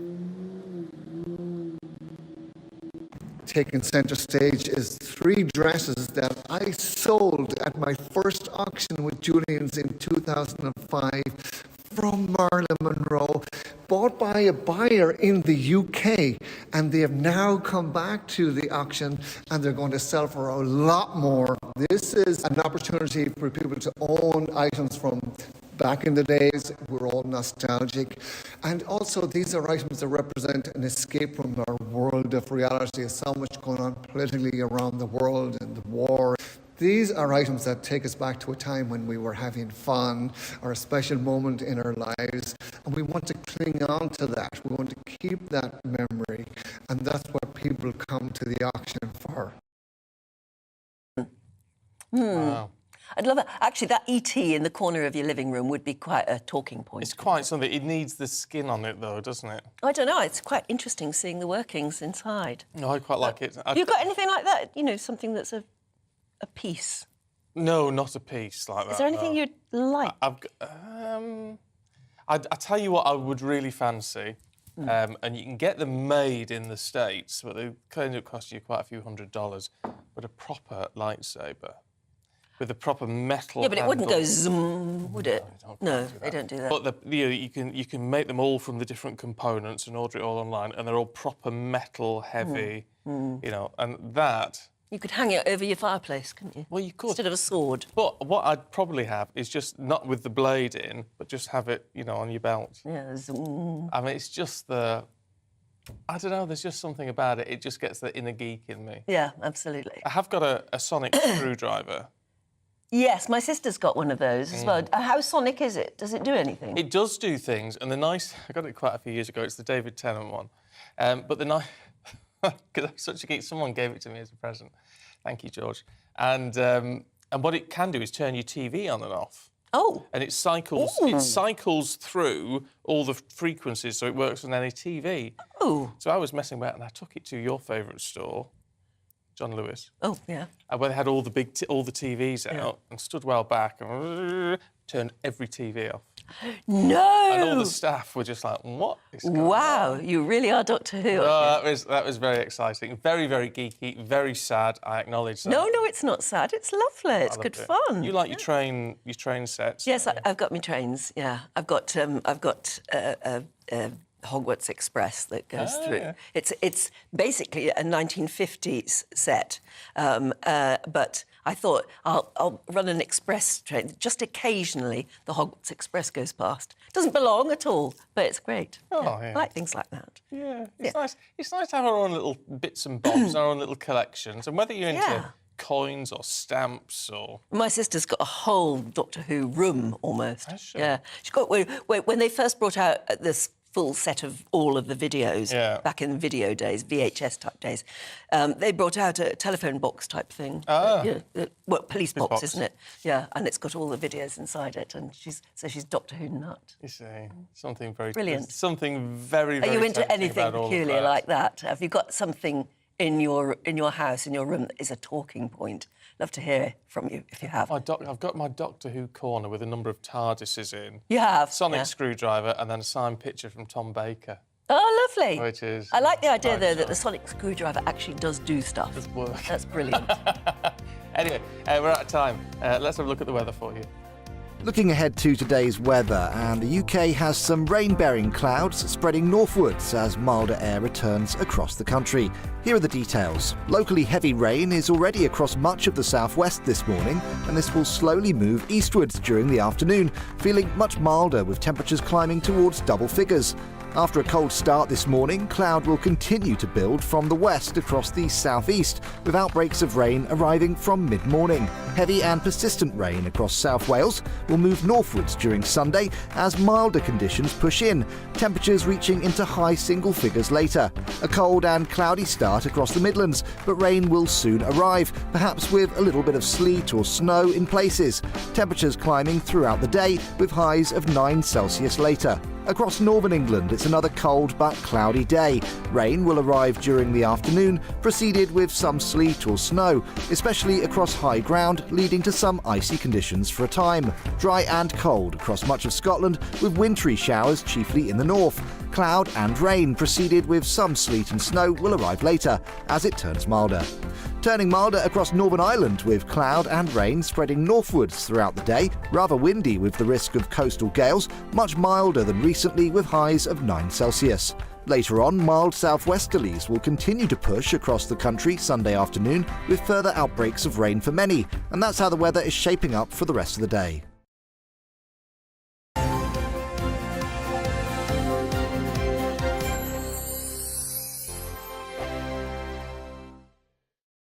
Taking centre stage is 3 dresses that I sold at my first auction with Julian's in 2005 from Marilyn Monroe, bought by a buyer in the UK, and they have now come back to the auction and they're going to sell for a lot more. This is an opportunity for people to own items from back in the days. We're all nostalgic. And also, these are items that represent an escape from our world of reality. There's so much going on politically around the world and the war. These are items that take us back to a time when we were having fun or a special moment in our lives. And we want to cling on to that. We want to keep that memory. And that's what people come to the auction for. Wow. I'd love it. Actually, that E.T. in the corner of your living room would be quite a talking point. It's quite something. It needs the skin on it, though, doesn't it? I don't know. It's quite interesting seeing the workings inside. No, I quite like it. Have you got anything like that? You know, something that's a piece? No, not a piece like that. Is there anything you'd like? I tell you what I would really fancy, and you can get them made in the States, but they kind of cost you quite a few $100s, but a proper lightsaber. With a proper metal Yeah, but handle. it wouldn't go zoom, would it? No, they don't do that. But you can make them all from the different components and order it all online, and they're all proper metal heavy, and that You could hang it over your fireplace, couldn't you? Well, you could. Instead of a sword. But what I'd probably have is just not with the blade in, but just have it, you know, on your belt. Yeah. I mean, it's just the... I don't know, there's just something about it. It just gets the inner geek in me. Yeah, absolutely. I have got a sonic screwdriver. Yes, my sister's got one of those as well. How sonic is it? Does it do anything? It does do things, and I got it quite a few years ago. It's the David Tennant one. But the nice... Because I'm such a geek, someone gave it to me as a present. Thank you, George. And what it can do is turn your TV on and off. Oh. And it cycles through all the frequencies, so it works on any TV. Oh. So I was messing about, and I took it to your favourite store, John Lewis. Oh, yeah. Where they had all the TVs out and stood well back and turned every TV off. No! And all the staff were just like, what is going on? Wow, you really are Doctor Who. That was very exciting. Very, very geeky, very sad, I acknowledge that. No, it's not sad. It's lovely. It's good fun. You like your train sets? Yes, I've got my trains, yeah. I've got Hogwarts Express that goes through. Yeah. It's basically a 1950s set, but I thought I'll run an express train. Just occasionally, the Hogwarts Express goes past. Doesn't belong at all, but it's great. Oh, I like things like that. Yeah, it's nice. It's nice to have our own little bits and bobs, our own little collections, and whether you're into coins or stamps or... My sister's got a whole Doctor Who room, almost. Has she? Yeah. She got when they first brought out this full set of all of the videos back in the video days, VHS type days, they brought out a telephone box type thing. Police box, isn't it? Yeah, and it's got all the videos inside it, and she's Doctor Who nut. You see, something very... Brilliant. Something very, very Are you into tempting anything about all of peculiar that. like that? Have you got something in your house, in your room, that is a talking point? Love to hear from you if you have. I've got my Doctor Who corner with a number of TARDISes in. You have? Sonic screwdriver and then a signed picture from Tom Baker. Oh, lovely. Which is... I like the idea, though, that the sonic screwdriver actually does do stuff. Does work. That's brilliant. Anyway, we're out of time. Let's have a look at the weather for you. Looking ahead to today's weather, and the UK has some rain-bearing clouds spreading northwards as milder air returns across the country. Here are the details. Locally heavy rain is already across much of the southwest this morning, and this will slowly move eastwards during the afternoon, feeling much milder with temperatures climbing towards double figures. After a cold start this morning, cloud will continue to build from the west across the southeast, with outbreaks of rain arriving from mid-morning. Heavy and persistent rain across South Wales will move northwards during Sunday as milder conditions push in, temperatures reaching into high single figures later. A cold and cloudy start across the Midlands, but rain will soon arrive, perhaps with a little bit of sleet or snow in places. Temperatures climbing throughout the day, with highs of 9 Celsius later. Across northern England, it's another cold but cloudy day. Rain will arrive during the afternoon, preceded with some sleet or snow, especially across high ground, leading to some icy conditions for a time. Dry and cold across much of Scotland, with wintry showers chiefly in the north. Cloud and rain, preceded with some sleet and snow, will arrive later as it turns milder. Turning milder across Northern Ireland, with cloud and rain spreading northwards throughout the day, rather windy with the risk of coastal gales, much milder than recently with highs of 9 Celsius. Later on, mild southwesterlies will continue to push across the country Sunday afternoon, with further outbreaks of rain for many, and that's how the weather is shaping up for the rest of the day.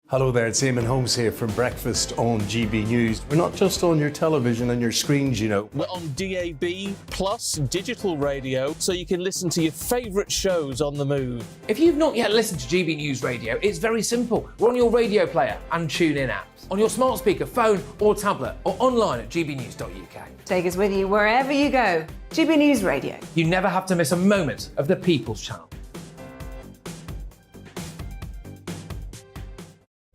Hello there, it's Eamon Holmes here from Breakfast on GB News. We're not just on your television and your screens, you know. We're on DAB plus digital radio, so you can listen to your favourite shows on the move. If you've not yet listened to GB News Radio, it's very simple. We're on your radio player and TuneIn apps, on your smart speaker, phone or tablet, or online at gbnews.uk. Take us with you wherever you go. GB News Radio. You never have to miss a moment of the People's Channel.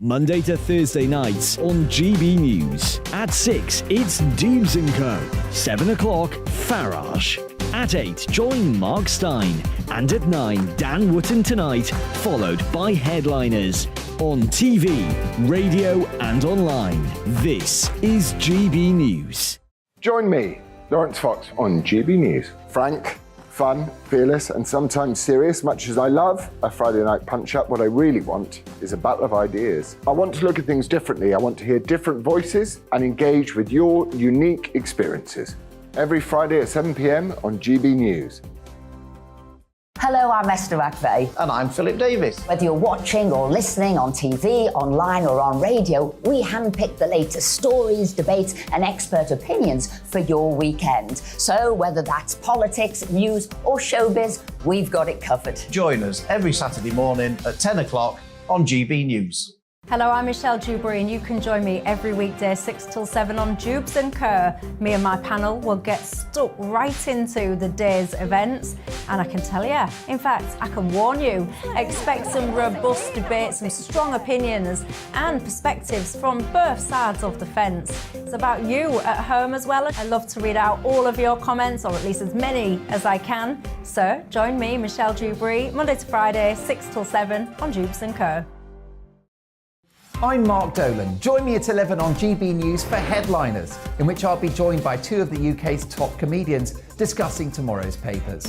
Monday to Thursday nights on GB News. At 6, it's Deebs & Co. 7 o'clock, Farage. At 8, join Mark Stein. And at 9, Dan Wootton Tonight, followed by Headliners. On TV, radio and online. This is GB News. Join me, Lawrence Fox, on GB News. Frank, fun, fearless, and sometimes serious. Much as I love a Friday night punch-up, what I really want is a battle of ideas. I want to look at things differently. I want to hear different voices and engage with your unique experiences. Every Friday at 7 p.m. on GB News. Hello, I'm Esther McVeigh. And I'm Philip Davis. Whether you're watching or listening on TV, online or on radio, we handpick the latest stories, debates and expert opinions for your weekend. So whether that's politics, news or showbiz, we've got it covered. Join us every Saturday morning at 10 o'clock on GB News. Hello, I'm Michelle Dewberry and you can join me every weekday 6 till 7 on Jubes & Kerr. Me and my panel will get stuck right into the day's events and I can tell you, in fact, I can warn you, expect some robust debates, some strong opinions and perspectives from both sides of the fence. It's about you at home as well. I love to read out all of your comments, or at least as many as I can. So join me, Michelle Dewberry, Monday to Friday, 6 till 7 on Jubes & Kerr. I'm Mark Dolan. Join me at 11 on GB News for Headliners, in which I'll be joined by two of the UK's top comedians discussing tomorrow's papers.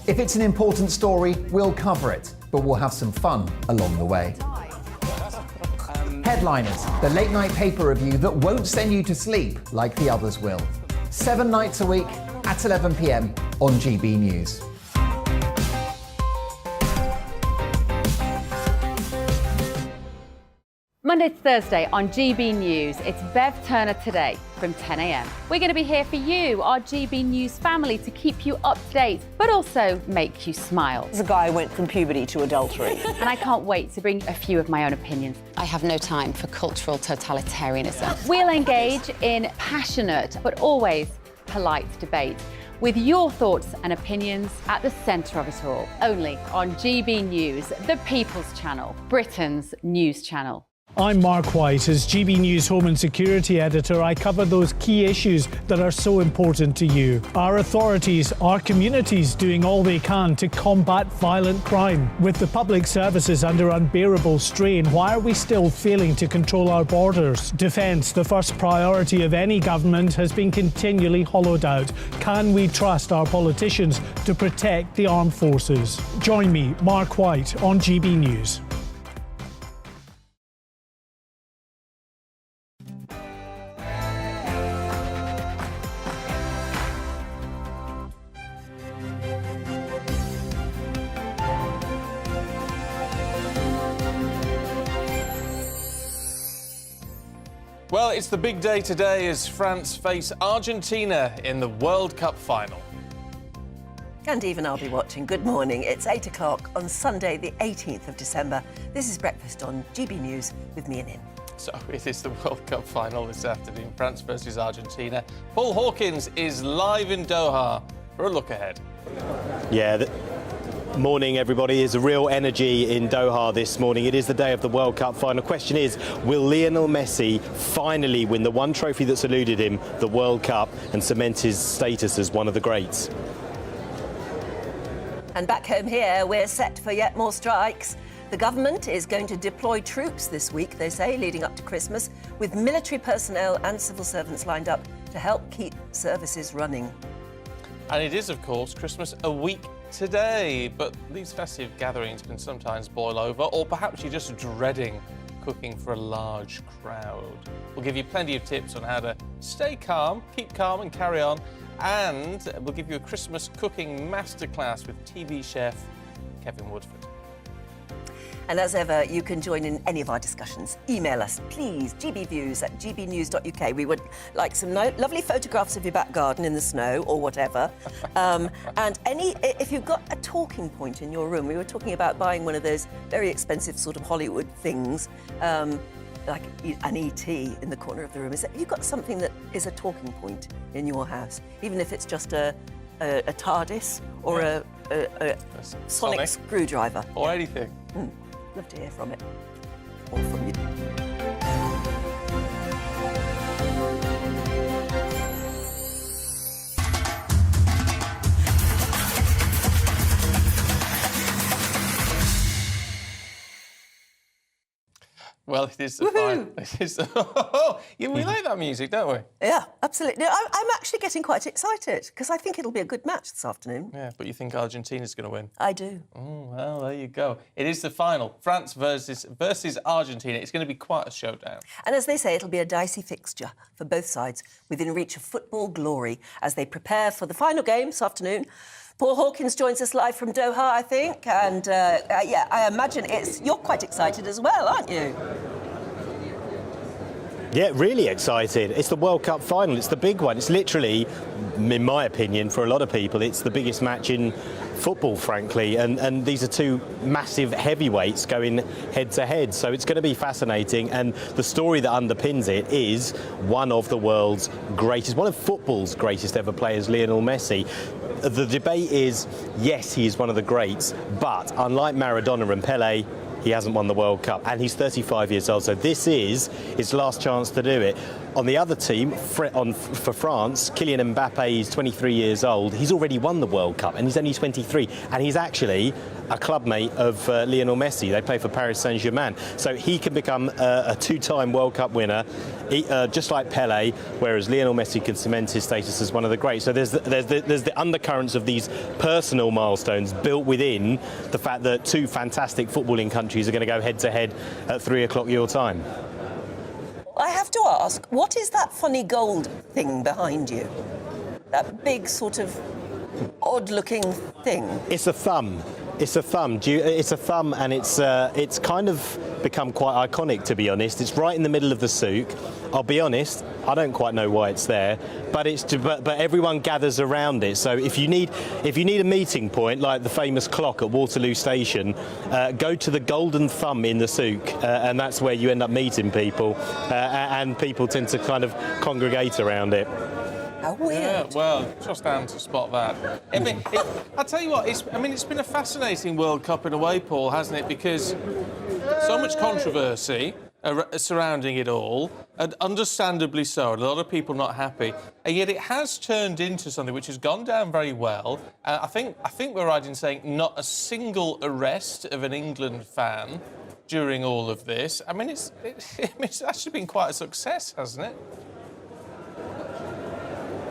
If it's an important story, we'll cover it, but we'll have some fun along the way. Headliners, the late night paper review that won't send you to sleep like the others will. 7 nights a week at 11 p.m. on GB News. Monday to Thursday on GB News, it's Bev Turner Today from 10 a.m. We're going to be here for you, our GB News family, to keep you up to date, but also make you smile. The guy went from puberty to adultery. And I can't wait to bring a few of my own opinions. I have no time for cultural totalitarianism. We'll engage in passionate, but always polite debate, with your thoughts and opinions at the centre of it all. Only on GB News, the People's Channel, Britain's news channel. I'm Mark White. As GB News Home and Security Editor, I cover those key issues that are so important to you. Our authorities, our communities doing all they can to combat violent crime. With the public services under unbearable strain, why are we still failing to control our borders? Defence, the first priority of any government, has been continually hollowed out. Can we trust our politicians to protect the armed forces? Join me, Mark White, on GB News. Well, it's the big day today as France face Argentina in the World Cup final. And even I'll be watching. Good morning. It's 8 o'clock on Sunday, the 18th of December. This is Breakfast on GB News with me and him. So it is the World Cup final this afternoon, France versus Argentina. Paul Hawkins is live in Doha for a look ahead. Yeah, morning everybody. Is a real energy in Doha this morning. It is the day of the World Cup final. Question is, will Lionel Messi finally win the one trophy that's eluded him, the World Cup, and cement his status as one of the greats? And back home here, we're set for yet more strikes. The government is going to deploy troops this week, they say, leading up to Christmas, with military personnel and civil servants lined up to help keep services running. And it is, of course, Christmas a week today, but these festive gatherings can sometimes boil over, or perhaps you're just dreading cooking for a large crowd. We'll give you plenty of tips on how to stay calm, keep calm and carry on, and we'll give you a Christmas cooking masterclass with TV chef Kevin Woodford. And as ever, you can join in any of our discussions. Email us, please, gbviews@gbnews.uk. We would like some lovely photographs of your back garden in the snow or whatever. And if you've got a talking point in your room, we were talking about buying one of those very expensive sort of Hollywood things, like an ET in the corner of the room. Have you got something that is a talking point in your house? Even if it's just a TARDIS or a sonic screwdriver. Or anything. Love to hear from it, or from you. Well, it is the final. It is yeah, we like that music, don't we? Yeah, absolutely. No, I'm actually getting quite excited because I think it'll be a good match this afternoon. Yeah, but you think Argentina's going to win? I do. Oh, well, there you go. It is the final. France versus Argentina. It's going to be quite a showdown. And as they say, it'll be a dicey fixture for both sides within reach of football glory as they prepare for the final game this afternoon. Paul Hawkins joins us live from Doha, I think, and yeah, I imagine you're quite excited as well, aren't you? Yeah, really excited. It's the World Cup final. It's the big one. It's literally, in my opinion, for a lot of people, it's the biggest match in football, frankly. And these are two massive heavyweights going head-to-head. So it's going to be fascinating. And the story that underpins it is one of the world's greatest, one of football's greatest ever players, Lionel Messi. The debate is, yes, he is one of the greats, but unlike Maradona and Pelé, he hasn't won the World Cup, and he's 35 years old, so this is his last chance to do it. On the other team, for France, Kylian Mbappe is 23 years old. He's already won the World Cup, and he's only 23, and he's actually a clubmate of Lionel Messi. They play for Paris Saint-Germain, so he can become a two-time World Cup winner, just like Pelé, whereas Lionel Messi can cement his status as one of the greats. So there's the undercurrents of these personal milestones built within the fact that two fantastic footballing countries are going to go head-to-head at 3 o'clock your time. I have to ask, what is that funny gold thing behind you? That big sort of odd-looking thing? It's a thumb. It's a thumb. It's a thumb, and it's kind of become quite iconic, to be honest. It's right in the middle of the souk. I'll be honest, I don't quite know why it's there, but everyone gathers around it. So if you need a meeting point, like the famous clock at Waterloo Station, go to the golden thumb in the souk, and that's where you end up meeting people, and people tend to kind of congregate around it. How weird. Yeah, well, just down to spot that. I mean, I'll tell you what, it's been a fascinating World Cup in a way, Paul, hasn't it? Because so much controversy surrounding it all, and understandably so, and a lot of people not happy, and yet it has turned into something which has gone down very well. I think we're right in saying not a single arrest of an England fan during all of this. I mean, it's actually been quite a success, hasn't it?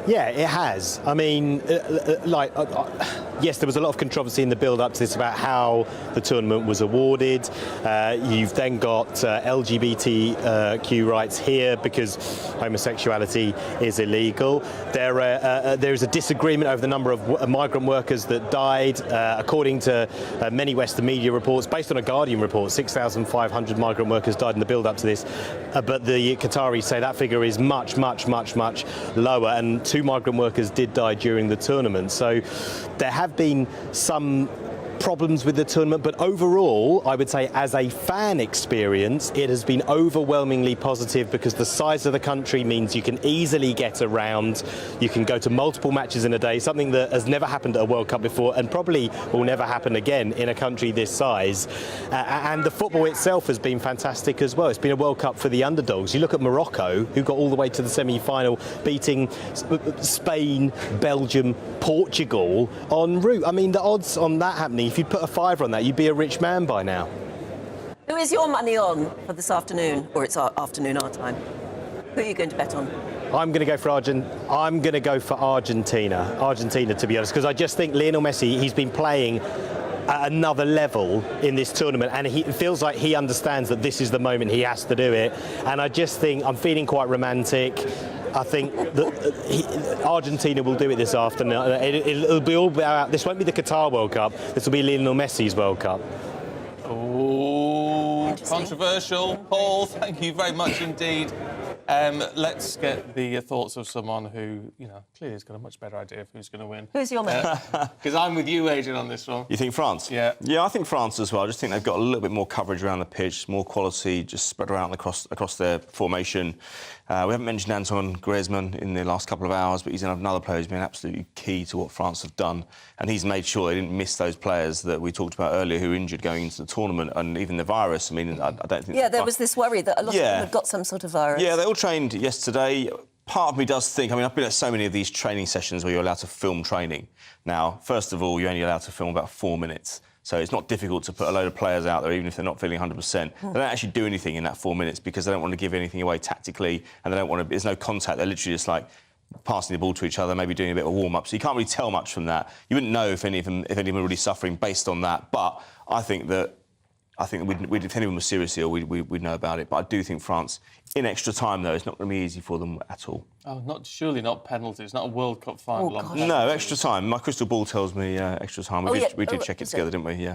Yeah, it has. I mean, yes, there was a lot of controversy in the build-up to this about how the tournament was awarded. You've then got LGBTQ rights here because homosexuality is illegal. There is a disagreement over the number of migrant workers that died. According to many Western media reports, based on a Guardian report, 6,500 migrant workers died in the build-up to this. But the Qataris say that figure is much, much, much, much lower, and 2 migrant workers did die during the tournament. So there have been some problems with the tournament, but overall, I would say as a fan experience, it has been overwhelmingly positive because the size of the country means you can easily get around. You can go to multiple matches in a day, something that has never happened at a World Cup before and probably will never happen again in a country this size. And the football itself has been fantastic as well. It's been a World Cup for the underdogs. You look at Morocco, who got all the way to the semi-final, beating Spain, Belgium, Portugal en route. I mean, the odds on that happening, if you put a fiver on that, you'd be a rich man by now. Who is your money on for this afternoon, or it's afternoon our time? Who are you going to bet on? I'm going to go for Argentina. Argentina, to be honest, because I just think Lionel Messi, he's been playing at another level in this tournament, and it feels like he understands that this is the moment he has to do it. And I just think I'm feeling quite romantic. I think that Argentina will do it this afternoon. It'll be all about. This won't be the Qatar World Cup. This will be Lionel Messi's World Cup. Oh, controversial. Paul, thank you very much indeed. Let's get the thoughts of someone who, clearly has got a much better idea of who's going to win. Who's your man? Because I'm with you, Adrian, on this one. You think France? Yeah. Yeah, I think France as well. I just think they've got a little bit more coverage around the pitch, more quality, just spread around across their formation. We haven't mentioned Antoine Griezmann in the last couple of hours, but he's another player who's been absolutely key to what France have done. And he's made sure they didn't miss those players that we talked about earlier who were injured going into the tournament, and even the virus. I mean, I don't think... Yeah, there was this worry that a lot of them had got some sort of virus. Yeah, they all trained yesterday. Part of me does think... I mean, I've been at so many of these training sessions where you're allowed to film training. Now, first of all, you're only allowed to film about 4 minutes. So it's not difficult to put a load of players out there, even if they're not feeling 100%. They don't actually do anything in that 4 minutes because they don't want to give anything away tactically, and they don't want to. There's no contact. They're literally just like passing the ball to each other, maybe doing a bit of a warm-up. So you can't really tell much from that. You wouldn't know if any of them are really suffering based on that. But I think that if anyone was seriously ill, we'd know about it. But I do think France, in extra time, though, it's not going to be easy for them at all. Oh, surely not penalties. Not a World Cup final. No, extra time. My crystal ball tells me extra time. We did check it together, didn't we? Yeah.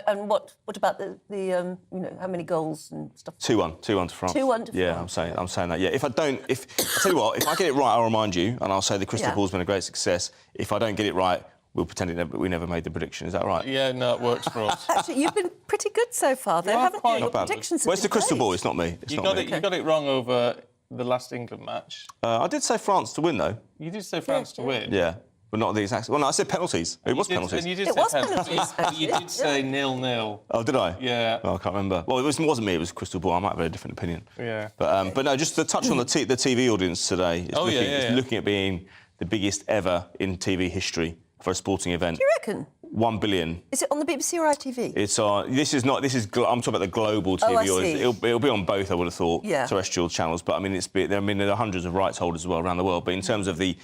And what about the how many goals and stuff? 2-1 to France. 2-1 to France. Yeah, I'm saying that. Yeah. If I tell you what, if I get it right, I'll remind you, and I'll say the crystal ball's been a great success. If I don't get it right, we'll pretend we never made the prediction. Is that right? Yeah, no, it works for us. Actually, you've been pretty good so far, though, haven't you? Your predictions have Where's the been crystal great. ball? It's not me. You got it wrong over the last England match. I did say France to win, though. You did say France to win. Yeah, but not the exact. Well, no, I said penalties. It was penalties. And you did say penalties. You did say 0-0. Oh, did I? Yeah. Well, I can't remember. Well, it wasn't me. It was crystal ball. I might have a different opinion. Yeah. But no, just to touch on the TV audience today. It's looking at being the biggest ever in TV history for a sporting event. Do you reckon? 1 billion. Is it on the BBC or ITV? It's on. I'm talking about the global TV audience. It'll be on both, I would have thought. Yeah. Terrestrial channels, but I mean, there are hundreds of rights holders as well around the world. But in terms of a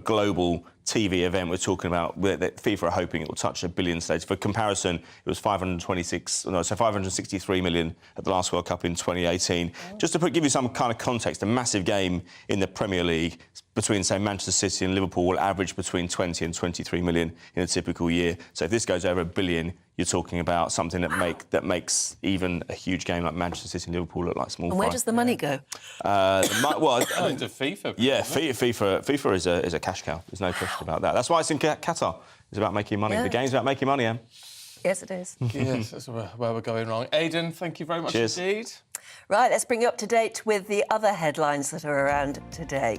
global TV event, we're talking about that FIFA are hoping it will touch 1 billion stage. For comparison, it was 563 million at the last World Cup in 2018. Oh. Just to give you some kind of context, a massive game in the Premier League between, say, Manchester City and Liverpool will average between 20 and 23 million in a typical year. So if this goes over 1 billion, you're talking about something that makes even a huge game like Manchester City and Liverpool look like small fry. And where does the money go? Into FIFA. Yeah, FIFA is a cash cow. There's no question about that. That's why it's in Qatar. It's about making money. Yeah. The game's about making money, Em. Yes, it is. Yes, that's where we're going wrong. Aidan, thank you very much indeed. Right, let's bring you up to date with the other headlines that are around today.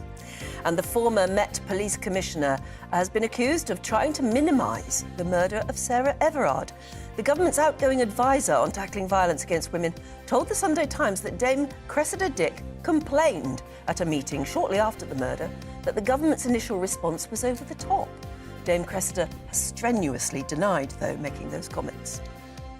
And the former Met Police Commissioner has been accused of trying to minimise the murder of Sarah Everard. The government's outgoing advisor on tackling violence against women told the Sunday Times that Dame Cressida Dick complained at a meeting shortly after the murder that the government's initial response was over the top. Dame Cressida has strenuously denied, though, making those comments.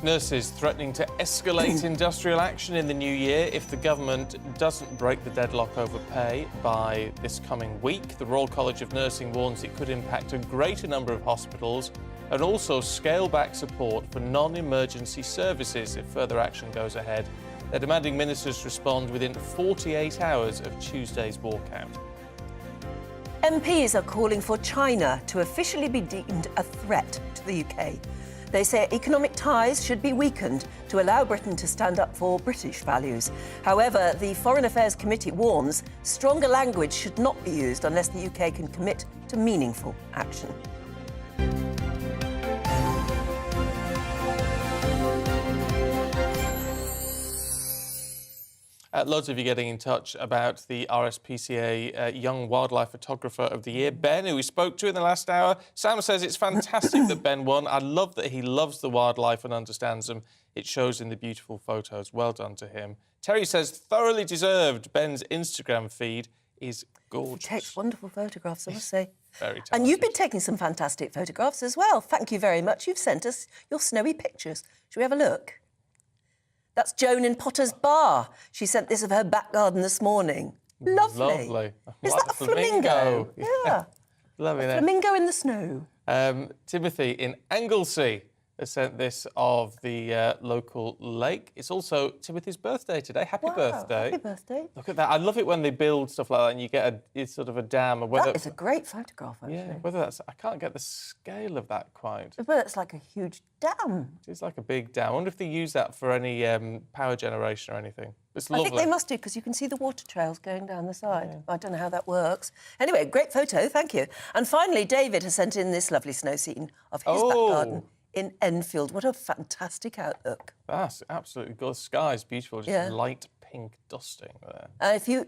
Nurses threatening to escalate industrial action in the new year if the government doesn't break the deadlock over pay by this coming week. The Royal College of Nursing warns it could impact a greater number of hospitals and also scale back support for non-emergency services if further action goes ahead. They're demanding ministers respond within 48 hours of Tuesday's walkout. MPs are calling for China to officially be deemed a threat to the UK. They say economic ties should be weakened to allow Britain to stand up for British values. However, the Foreign Affairs Committee warns stronger language should not be used unless the UK can commit to meaningful action. Loads of you getting in touch about the RSPCA Young Wildlife Photographer of the Year, Ben, who we spoke to in the last hour. Sam says it's fantastic that Ben won. I love that he loves the wildlife and understands them. It shows in the beautiful photos. Well done to him. Terry says thoroughly deserved. Ben's Instagram feed is gorgeous. He takes wonderful photographs, I must say. Very talented. And you've been taking some fantastic photographs as well. Thank you very much. You've sent us your snowy pictures. Should we have a look? That's Joan in Potter's Bar. She sent this of her back garden this morning. Lovely. Lovely. Is Like that a flamingo? Yeah. Lovely. Flamingo in the snow. Timothy in Anglesey has sent this of the local lake. It's also Timothy's birthday today. Happy birthday. Happy birthday. Look at that. I love it when they build stuff like that and you get it's sort of a dam. Or whether, That is a great photograph, actually. yeah, whether that's... I can't get the scale of that quite. But it's like a huge dam. It's like a big dam. I wonder if they use that for any power generation or anything. It's lovely. I think they must do, because you can see the water trails going down the side. Yeah. I don't know how that works. Anyway, great photo, thank you. And finally, David has sent in this lovely snow scene of his back garden in Enfield. What a fantastic outlook. That's absolutely good. The sky's beautiful, just light pink dusting there.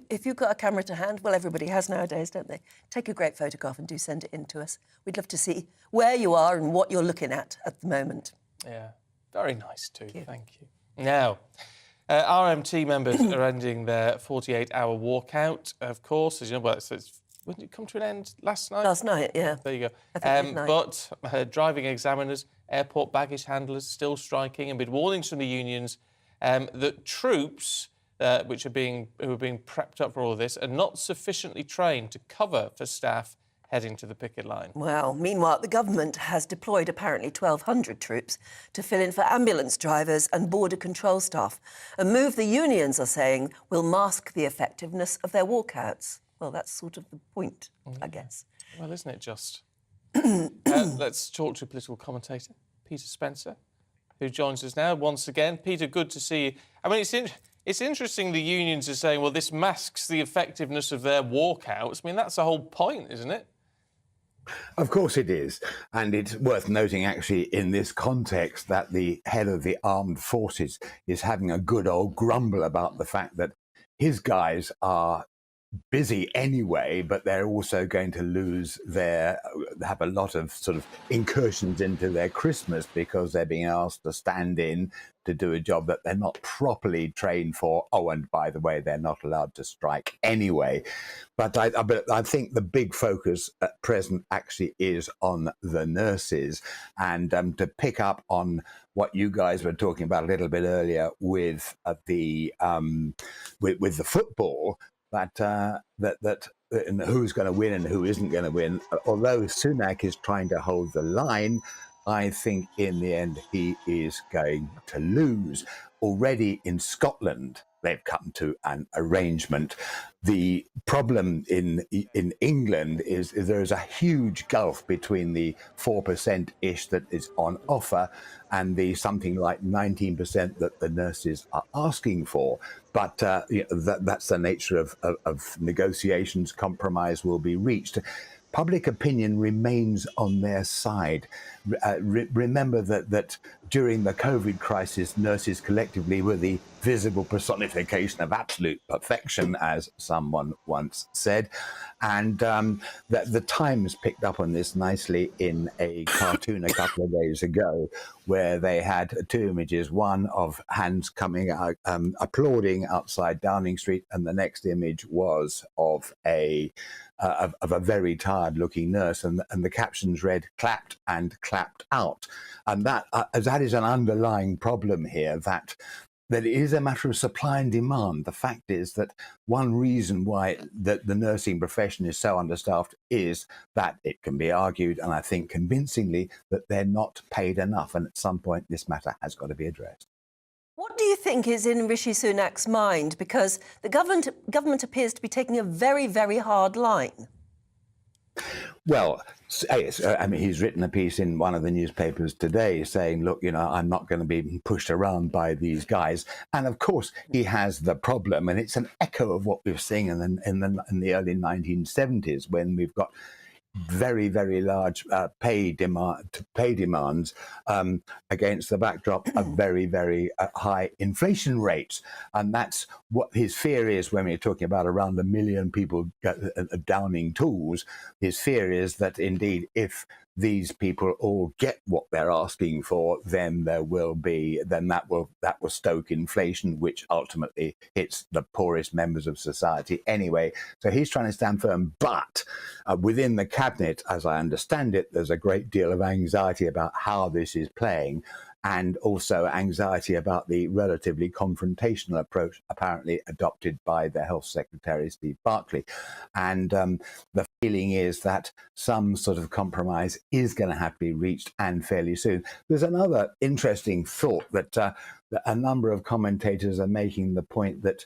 If you've got a camera to hand, well, everybody has nowadays, don't they? Take a great photograph and do send it in to us. We'd love to see where you are and what you're looking at the moment. Yeah, very nice too, thank you. Now, RMT members are ending their 48-hour walkout, of course. As you know, well, it's when did it come to an end? Last night? Last night, yeah. There you go. I think midnight. But driving examiners, airport baggage handlers still striking amid warnings from the unions that troops who are being prepped up for all of this are not sufficiently trained to cover for staff heading to the picket line. Well, meanwhile, the government has deployed apparently 1,200 troops to fill in for ambulance drivers and border control staff, a move the unions are saying will mask the effectiveness of their walkouts. Well, that's sort of the point, I guess. Well, isn't it just? Let's talk to a political commentator, Peter Spencer, who joins us now once again. Peter, good to see you. I mean, it's interesting the unions are saying, well, this masks the effectiveness of their walkouts. I mean, that's the whole point, isn't it? Of course it is. And it's worth noting, actually, in this context, that the head of the armed forces is having a good old grumble about the fact that his guys are busy anyway, but they're also going to have a lot of sort of incursions into their Christmas because they're being asked to stand in to do a job that they're not properly trained for. Oh, and by the way, they're not allowed to strike anyway. But I think the big focus at present actually is on the nurses, and to pick up on what you guys were talking about a little bit earlier with the football. That and who's going to win and who isn't going to win. Although Sunak is trying to hold the line, I think in the end he is going to lose. Already in Scotland, they've come to an arrangement. The problem in England is there is a huge gulf between the 4%-ish that is on offer and the something like 19% that the nurses are asking for. But that's the nature of negotiations. Compromise will be reached. Public opinion remains on their side. Remember that during the COVID crisis, nurses collectively were the visible personification of absolute perfection, as someone once said. And the Times picked up on this nicely in a cartoon a couple of days ago, where they had two images, one of hands coming out, applauding outside Downing Street, and the next image was of a very tired-looking nurse, and the captions read, "clapped and clapped out." And that is an underlying problem here, that it is a matter of supply and demand. The fact is that one reason why the nursing profession is so understaffed is that it can be argued, and I think convincingly, that they're not paid enough, and at some point this matter has got to be addressed. What do you think is in Rishi Sunak's mind? Because the government appears to be taking a very, very hard line. Well, I mean, he's written a piece in one of the newspapers today saying, look, I'm not going to be pushed around by these guys. And of course, he has the problem, and it's an echo of what we were seeing in the early 1970s, when we've got very, very large pay demands against the backdrop of very, very high inflation rates. And that's what his fear is when we're talking about around 1 million people downing tools. His fear is that indeed, if these people all get what they're asking for, then that will stoke inflation, which ultimately hits the poorest members of society anyway. So he's trying to stand firm, but within the cabinet, as I understand it, there's a great deal of anxiety about how this is playing, and also anxiety about the relatively confrontational approach apparently adopted by the Health Secretary, Steve Barclay. And the feeling is that some sort of compromise is going to have to be reached, and fairly soon. There's another interesting thought that a number of commentators are making, the point that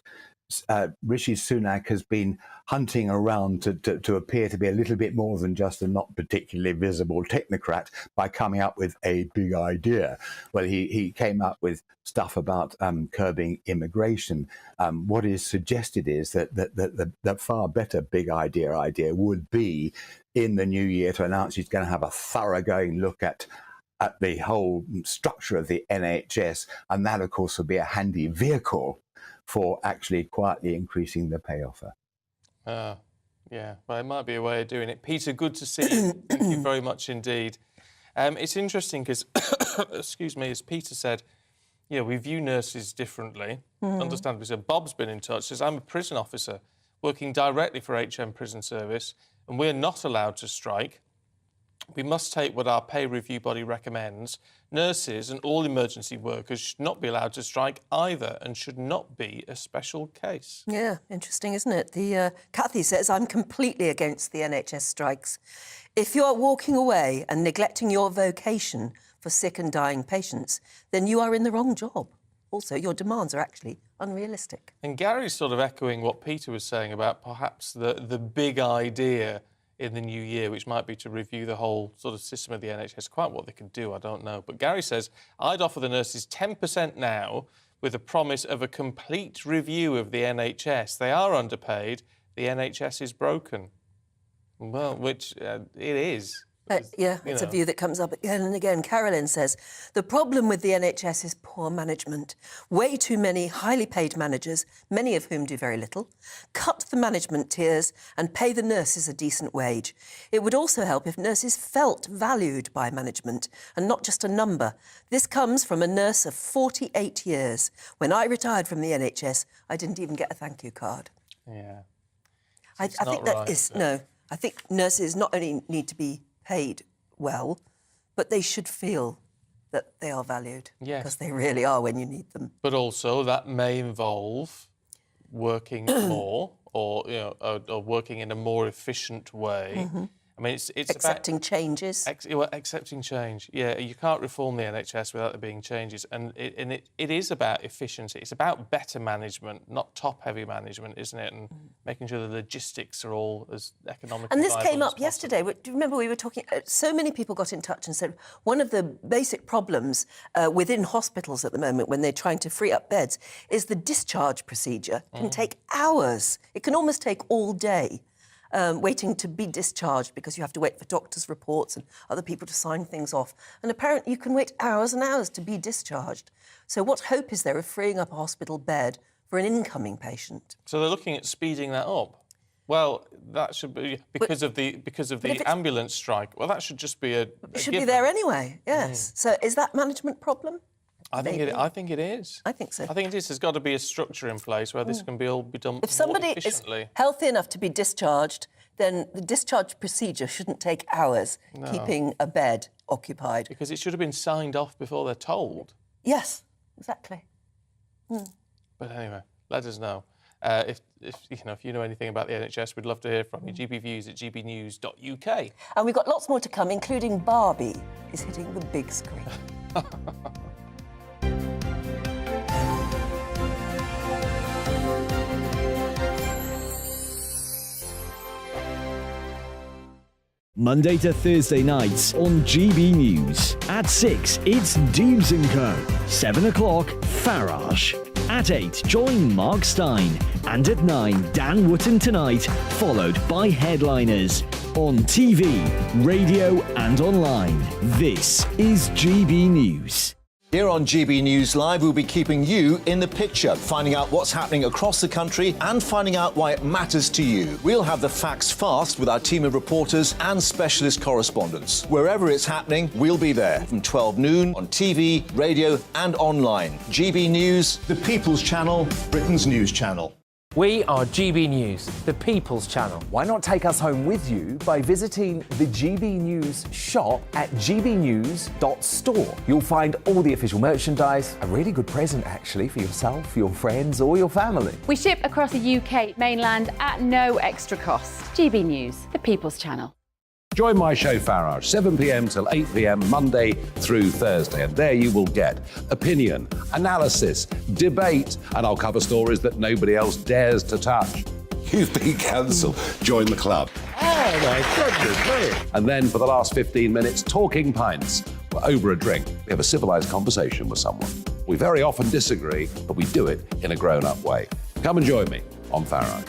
Rishi Sunak has been hunting around to appear to be a little bit more than just a not particularly visible technocrat by coming up with a big idea. Well, he came up with stuff about curbing immigration. What is suggested is that the far better big idea would be in the new year to announce he's going to have a thoroughgoing look at the whole structure of the NHS, and that, of course, would be a handy vehicle for actually quietly increasing the pay offer. Yeah, well, it might be a way of doing it. Peter, good to see you. Thank you very much indeed. It's interesting because, excuse me, as Peter said, we view nurses differently, understandably so. Bob's been in touch, says, I'm a prison officer. working directly for HM Prison Service, and we're not allowed to strike. We must take what our pay review body recommends. Nurses and all emergency workers should not be allowed to strike either and should not be a special case. Yeah, interesting, isn't it? Kathy says, I'm completely against the NHS strikes. If you are walking away and neglecting your vocation for sick and dying patients, then you are in the wrong job. Also, your demands are actually unrealistic. And Gary's sort of echoing what Peter was saying about perhaps the big idea in the new year, which might be to review the whole sort of system of the NHS. Quite what they can do, I don't know. But Gary says, I'd offer the nurses 10% now with a promise of a complete review of the NHS. They are underpaid. The NHS is broken. Well, which it is. It's a view that comes up again and again. Carolyn says, the problem with the NHS is poor management. Way too many highly paid managers, many of whom do very little. Cut the management tiers and pay the nurses a decent wage. It would also help if nurses felt valued by management and not just a number. This comes from a nurse of 48 years. When I retired from the NHS, I didn't even get a thank you card. Yeah. I think that is... No, I think nurses not only need to be paid well, but they should feel that they are valued. Yes. Because they really are when you need them. But also that may involve working more or working in a more efficient way. Mm-hmm. I mean, it's accepting about changes. Accepting change. Yeah, you can't reform the NHS without there being changes, and it is about efficiency. It's about better management, not top-heavy management, isn't it? And making sure the logistics are all as economically And this viable came as up yesterday. Do you remember we were talking? So many people got in touch and said one of the basic problems within hospitals at the moment, when they're trying to free up beds, is the discharge procedure can take hours. It can almost take all day. Waiting to be discharged because you have to wait for doctors' reports and other people to sign things off. And apparently you can wait hours and hours to be discharged. So what hope is there of freeing up a hospital bed for an incoming patient? So they're looking at speeding that up. Well, that should be because of the ambulance strike. Well, that should just be a It should be there anyway, yes. So is that management problem? I think it is. I think so. I think it is. There's got to be a structure in place where this can be done If somebody more efficiently. is healthy enough to be discharged, then the discharge procedure shouldn't take hours, keeping a bed occupied. Because it should have been signed off before they're told. Yes, exactly. But anyway, let us know. If you know anything about the NHS, we'd love to hear from you. gbviews@gbnews.uk. And we've got lots more to come, including Barbie is hitting the big screen. Monday to Thursday nights on GB News. At 6, it's Dubes & Co. 7 o'clock, Farage. At 8, join Mark Stein. And at 9, Dan Wootton Tonight, followed by Headliners. On TV, radio and online. This is GB News. Here on GB News Live, we'll be keeping you in the picture, finding out what's happening across the country and finding out why it matters to you. We'll have the facts fast with our team of reporters and specialist correspondents. Wherever it's happening, we'll be there from 12 noon on TV, radio and online. GB News, the People's Channel, Britain's news channel. We are GB News, the People's Channel. Why not take us home with you by visiting the GB News shop at gbnews.store. You'll find all the official merchandise, a really good present actually for yourself, your friends or your family. We ship across the UK mainland at no extra cost. GB News, the People's Channel. Join my show Farage, 7 p.m. till 8 p.m. Monday through Thursday, and there you will get opinion, analysis, debate, and I'll cover stories that nobody else dares to touch. You've been cancelled. Join the club. Oh my goodness me. And then for the last 15 minutes, talking pints. We're over a drink. We have a civilised conversation with someone. We very often disagree, but we do it in a grown-up way. Come and join me on Farage.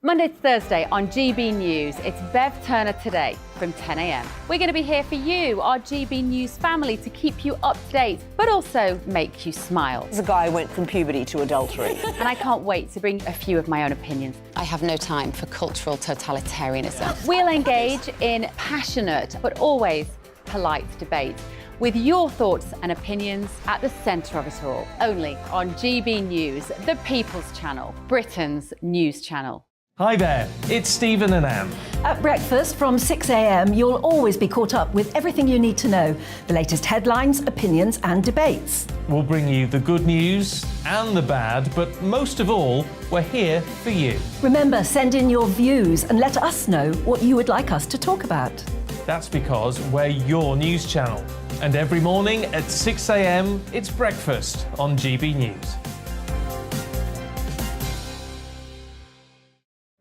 Monday to Thursday on GB News, it's Bev Turner Today from 10 a.m. We're going to be here for you, our GB News family, to keep you up to date, but also make you smile. The guy went from puberty to adultery. And I can't wait to bring a few of my own opinions. I have no time for cultural totalitarianism. We'll engage in passionate, but always polite debate with your thoughts and opinions at the centre of it all. Only on GB News, the People's Channel, Britain's news channel. Hi there, it's Stephen and Anne. At breakfast from 6 a.m, you'll always be caught up with everything you need to know, the latest headlines, opinions and debates. We'll bring you the good news and the bad, but most of all, we're here for you. Remember, send in your views and let us know what you would like us to talk about. That's because we're your news channel. And every morning at 6 a.m, it's breakfast on GB News.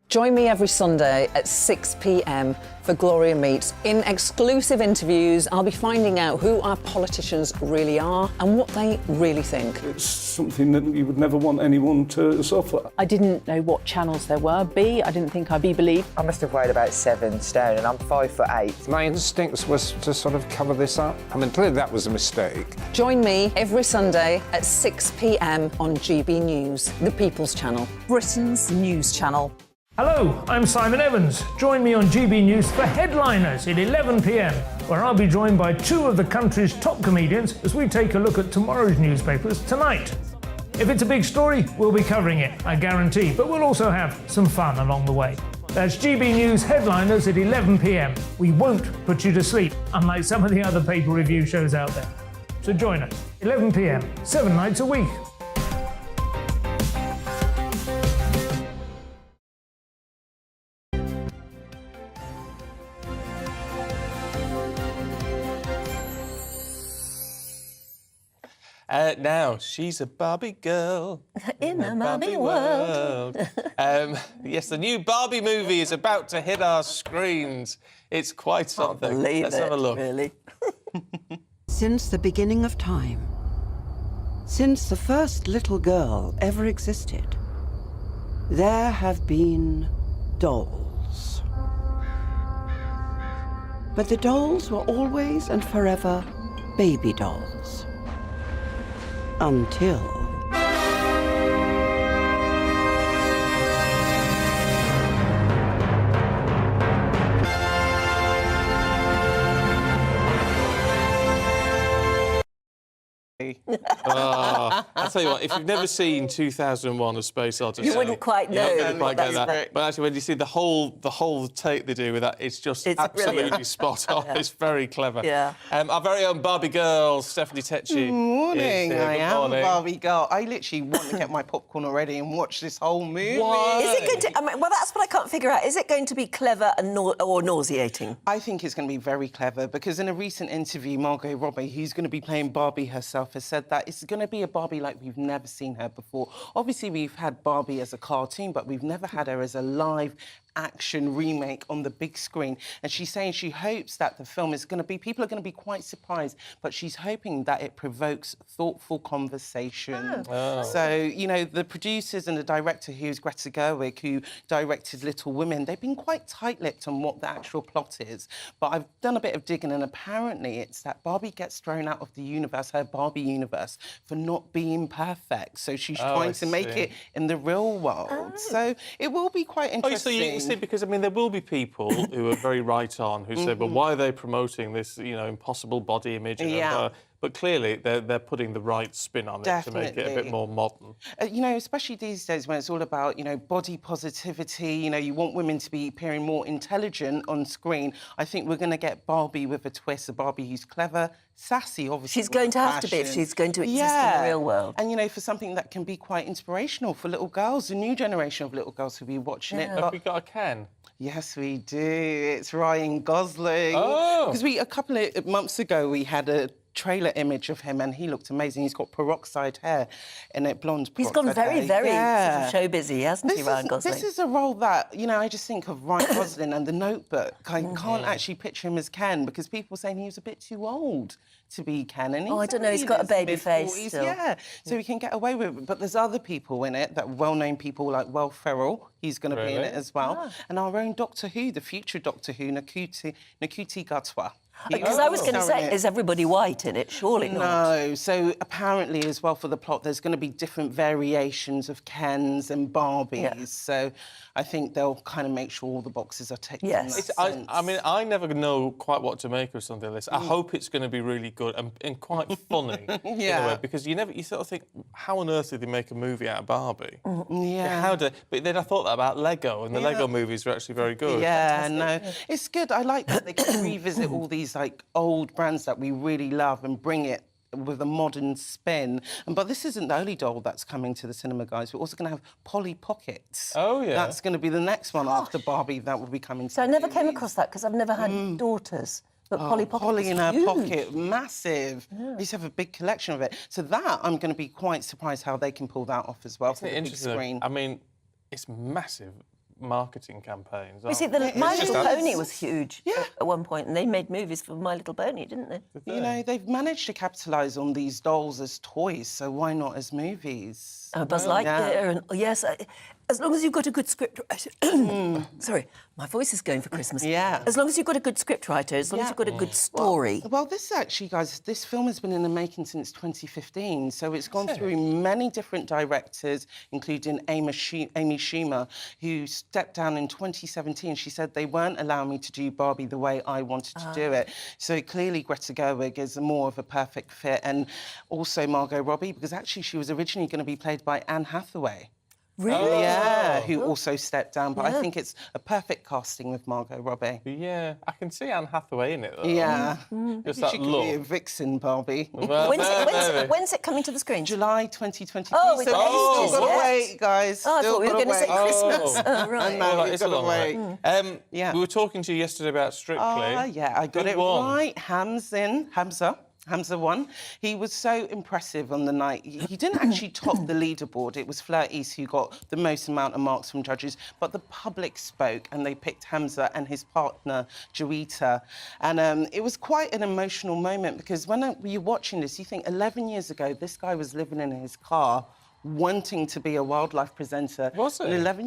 Join me every Sunday at 6 p.m. for Gloria Meets. In exclusive interviews, I'll be finding out who our politicians really are and what they really think. It's something that you would never want anyone to suffer. I didn't know what channels there were. I didn't think I'd be believed. I must have weighed about 7 stone and I'm 5'8". My instincts was to sort of cover this up. I mean, clearly that was a mistake. Join me every Sunday at 6 p.m. on GB News, the People's Channel, Britain's news channel. Hello, I'm Simon Evans. Join me on GB News for Headliners at 11 p.m, where I'll be joined by 2 of the country's top comedians as we take a look at tomorrow's newspapers tonight. If it's a big story, we'll be covering it, I guarantee, but we'll also have some fun along the way. That's GB News Headliners at 11 p.m. We won't put you to sleep, unlike some of the other paper review shows out there. So join us, 11 p.m, 7 nights a week. Now, she's a Barbie girl. In a Barbie world. Yes, the new Barbie movie is about to hit our screens. It's quite something. Let's have a look. Really. Since the beginning of time, since the first little girl ever existed, there have been dolls. But the dolls were always and forever baby dolls. Until... I'll tell you what, if you've never seen 2001: A Space Odyssey, You wouldn't quite know. You wouldn't quite get That's that. right. But actually, when you see the whole take they do with that, it's absolutely brilliant. spot on. Yeah. It's very clever. Yeah. Our very own Barbie girl, Stephanie Tecci. Morning, is here. I Good am morning. Barbie girl. I literally want to get my popcorn already and watch this whole movie. Why? Is it going to... well, that's what I can't figure out. Is it going to be clever and or nauseating? I think it's going to be very clever because in a recent interview, Margot Robbie, who's going to be playing Barbie herself, has said that it's going to be a Barbie like we've never seen her before. Obviously, we've had Barbie as a cartoon, but we've never had her as a live action remake on the big screen. And she's saying she hopes that the film is going to be... People are going to be quite surprised, but she's hoping that it provokes thoughtful conversation. Oh. So, you know, the producers and the director, who's Greta Gerwig, who directed Little Women, they've been quite tight-lipped on what the actual plot is. But I've done a bit of digging, and apparently it's that Barbie gets thrown out of the universe, her Barbie universe, for not being perfect. So she's trying to make it in the real world. So it will be quite interesting. So you see, because, I mean, there will be people who are very right on, who say, but why are they promoting this, you know, impossible body image? But clearly, they're putting the right spin on it to make it a bit more modern. You know, especially these days when it's all about, you know, body positivity, you know, you want women to be appearing more intelligent on screen. I think we're going to get Barbie with a twist, a Barbie who's clever, sassy, obviously. She's going to have to be if she's going to exist in the real world. And, you know, for something that can be quite inspirational for little girls, the new generation of little girls who'll be watching it. Have we got a Ken? Yes, we do. It's Ryan Gosling. Oh! Because a couple of months ago, we had a trailer image of him and he looked amazing. He's got peroxide hair and it blonde He's gone very, very sort of show busy, hasn't he, Ryan Gosling? This is a role that, you know, I just think of Ryan Gosling and The Notebook. I can't actually picture him as Ken because people are saying he was a bit too old to be Ken. And I don't know, he's got a baby face still. Yeah, so he can get away with it. But there's other people in it, that well-known people like Will Ferrell, he's going to be in it as well. And our own Doctor Who, the future Doctor Who, Nakuti Gatwa. Because I was going to say, is everybody white in it? Surely not. No. So apparently, as well, for the plot, there's going to be different variations of Kens and Barbies. Yeah. So I think they'll kind of make sure all the boxes are ticked. Yes. I mean, I never know quite what to make of something like this. I hope it's going to be really good and quite funny in a way, because you sort of think, how on earth did they make a movie out of Barbie? Yeah. How did? But then I thought that about Lego, and the Lego movies were actually very good. Yeah, no, it's good. I like that they can revisit all these like old brands that we really love and bring it with a modern spin. But this isn't the only doll that's coming to the cinema, guys. We're also going to have Polly Pockets. Oh, yeah. That's going to be the next one after Barbie that will be coming. So I never came across that because I've never had daughters. But Polly Pocket Polly was in her huge. pocket, massive. I used to have a big collection of it. So that, I'm going to be quite surprised how they can pull that off as well for the big screen. I mean, it's massive marketing campaigns. You see, My Little Pony was huge at one point, and they made movies for My Little Pony, didn't they? You know, they've managed to capitalise on these dolls as toys, so why not as movies? Buzz Lightyear, and yes, as long as you've got a good script writer. Sorry, my voice is going for Christmas. Yeah. As long as you've got a good script writer, as long as you've got a good story. Well, this actually, guys, this film has been in the making since 2015, so it's gone through many different directors, including Amy Schumer, who stepped down in 2017. She said they weren't allowing me to do Barbie the way I wanted to do it. So clearly Greta Gerwig is more of a perfect fit, and also Margot Robbie, because actually she was originally going to be played by Anne Hathaway. Really? Yeah, who also stepped down. But I think it's a perfect casting with Margot Robbie. Yeah, I can see Anne Hathaway in it, though. Yeah. Just Maybe that she could look. be a vixen, Barbie. When's it coming to the screen? July 2023. Oh, so we've still got to wait, guys. Oh, I thought we were going to say Christmas. Oh, right. No, It's a long way. We were talking to you yesterday about Strictly. Yeah, I got it right. Hamza won. He was so impressive on the night. He didn't actually top the leaderboard. It was Fleur East who got the most amount of marks from judges, but the public spoke and they picked Hamza and his partner, Joita. And it was quite an emotional moment because when you're watching this, you think 11 years ago, this guy was living in his car wanting to be a wildlife presenter. Was it? 11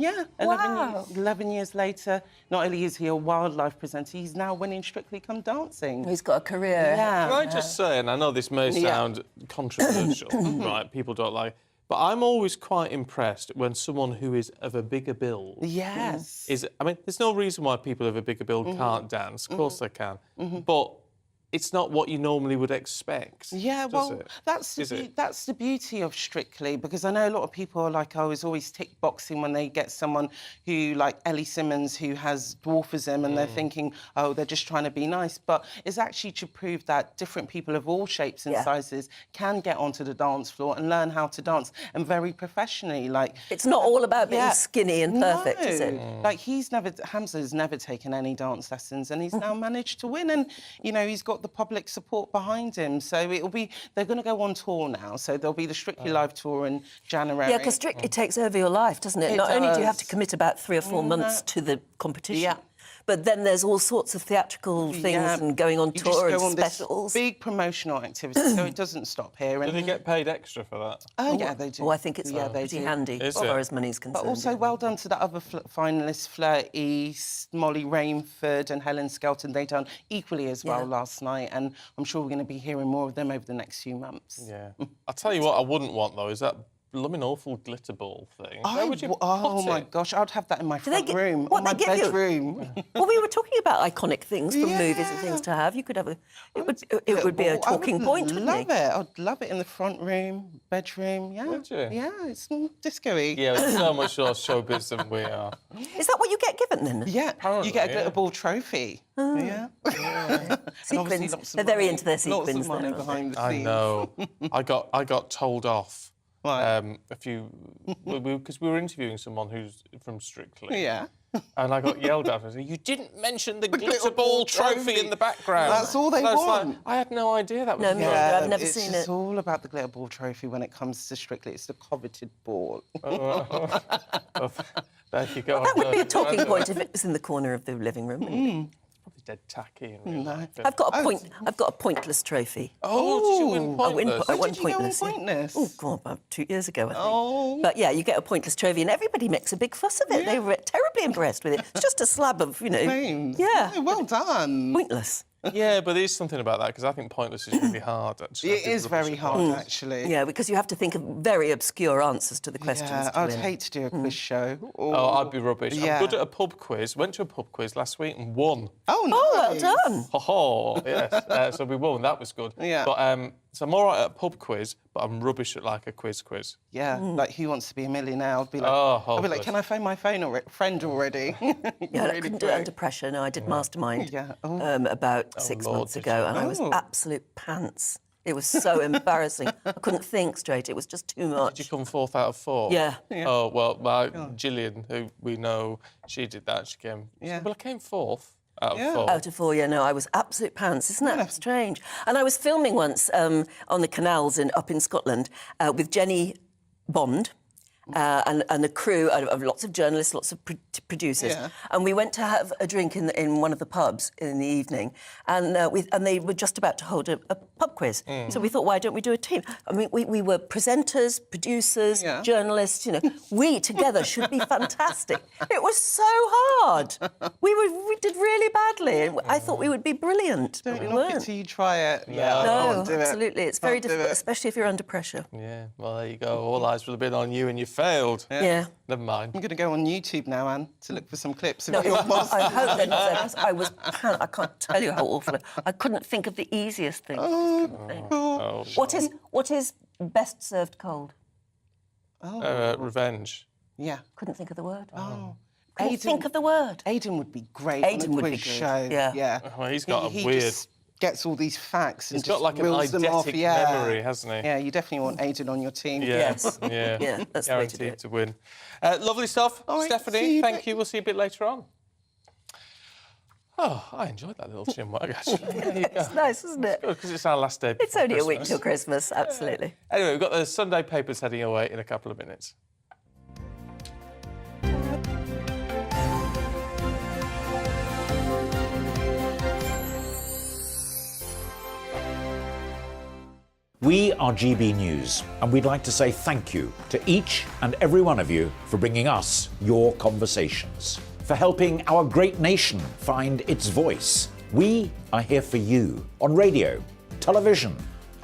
years later, not only is he a wildlife presenter, he's now winning Strictly Come Dancing. He's got a career. Yeah. Can I just say, and I know this may sound controversial, right? People don't like, but I'm always quite impressed when someone who is of a bigger build is. I mean, there's no reason why people of a bigger build can't dance. Of course they can, but it's not what you normally would expect. Yeah, well, that's the beauty of Strictly, because I know a lot of people are like, oh, it's always tick boxing when they get someone who, like Ellie Simmons, who has dwarfism, and they're thinking, oh, they're just trying to be nice. But it's actually to prove that different people of all shapes and sizes can get onto the dance floor and learn how to dance, and very professionally. Like, it's not all about being skinny and perfect, is it? Like, Hamza's never taken any dance lessons, and he's now managed to win, and you know, he's got the public support behind him. So they're going to go on tour now. So there'll be the Strictly Live tour in January. Yeah, because Strictly takes over your life, doesn't it? Not only do you have to commit about 3 or 4 months to the competition, but then there's all sorts of theatrical things and going on tour and specials. Big promotional activity, so it doesn't stop here. Do they get paid extra for that? Oh, yeah, they do. Oh, I think it's pretty handy as far as money's concerned. But also well done to the other finalists, Fleur East, Molly Rainford and Helen Skelton. They done equally as well last night, and I'm sure we're going to be hearing more of them over the next few months. Yeah. I'll tell you what I wouldn't want, though, is that blooming awful glitter ball thing. Where would you oh my gosh, I'd have that in my front room, or my bedroom. Well, we were talking about iconic things from movies and things to have. You could have it would be a talking point, wouldn't it? I'd love it in the front room, bedroom. Yeah. Would you? Yeah, it's disco-y. Yeah, it's so much more showbiz than we are. Is that what you get given then? Yeah, apparently, you get a glitter ball trophy. Yeah. Sequins. They're very into their sequins. Lots of money behind the scenes. I know. I got told off. Right. Because we were interviewing someone who's from Strictly. Yeah. And I got yelled at. I said, "You didn't mention the glitter ball trophy in the background." That's all they want. I had no idea that was. No, I've never seen it. It's all about the glitter ball trophy when it comes to Strictly. It's the coveted ball. There you go. That would be a talking point if it was in the corner of the living room. Probably dead tacky. I've got a pointless trophy. Oh, did you win pointless? I won pointless. Oh, God, about 2 years ago, I think. But yeah, you get a pointless trophy, and everybody makes a big fuss of it. They were terribly impressed with it. It's just a slab of, Flames. Yeah. Well done. Pointless. Yeah, but there's something about that, because I think pointless is really hard, actually. It is very hard, actually. Yeah, because you have to think of very obscure answers to the questions. Yeah, I'd hate to do a quiz show. Oh, I'd be rubbish. Yeah. I'm good at a pub quiz. Went to a pub quiz last week and won. Oh, nice. well done. Oh, yes. So we won. That was good. Yeah. But so I'm all right at a pub quiz, but I'm rubbish at like a quiz. Yeah, like Who Wants to Be a Millionaire? I'd be like, can I phone my friend already? Yeah, I couldn't do it under pressure. No, I did Mastermind about 6 months ago, and I was absolute pants. It was so embarrassing. I couldn't think straight. It was just too much. Did you come 4th out of 4? Yeah. Oh, well, Gillian, who we know, she did that. She came... Yeah. Well, I came 4th out of 4. Out of 4, yeah, no, I was absolute pants. Isn't that strange? And I was filming once on the canals up in Scotland with Jenny Bond, and a crew of lots of journalists, lots of producers, and we went to have a drink in one of the pubs in the evening, and they were just about to hold a pub quiz. So we thought, why don't we do a team? I mean, we were presenters, producers, journalists. You know, we together should be fantastic. It was so hard. We did really badly. I thought we would be brilliant. Don't but we knock weren't. it till you try it. No, absolutely. It's very difficult, especially if you're under pressure. Yeah, well, there you go. All eyes will have been on you, and you failed. Yeah. Never mind. I'm going to go on YouTube now, Anne, to look for some clips. No, I hope they're not there, 'cause I can't tell you how awful. I couldn't think of the easiest thing. What is best served cold? Revenge. Yeah. Couldn't think of the word. Oh. Couldn't think of the word. Aidan would be great on a would be quiz good. show. Yeah. Well, he's got he a weird... Just gets all these facts and He's just got like an reels them off. eidetic memory, hasn't he? Yeah, you definitely want Aidan on your team. Yes. Yeah. Yeah, that's the way to do Guaranteed it. to win. Lovely stuff. All right, see Stephanie, you thank you. We'll see you a bit later on. Oh, I enjoyed that little chinwag, actually. There you go. It's nice, isn't it? Because it's our last day It's before only a week Christmas. till Christmas, absolutely. Anyway, we've got the Sunday papers heading away in a couple of minutes. We are GB News, and we'd like to say thank you to each and every one of you for bringing us your conversations, for helping our great nation find its voice. We are here for you on radio, television,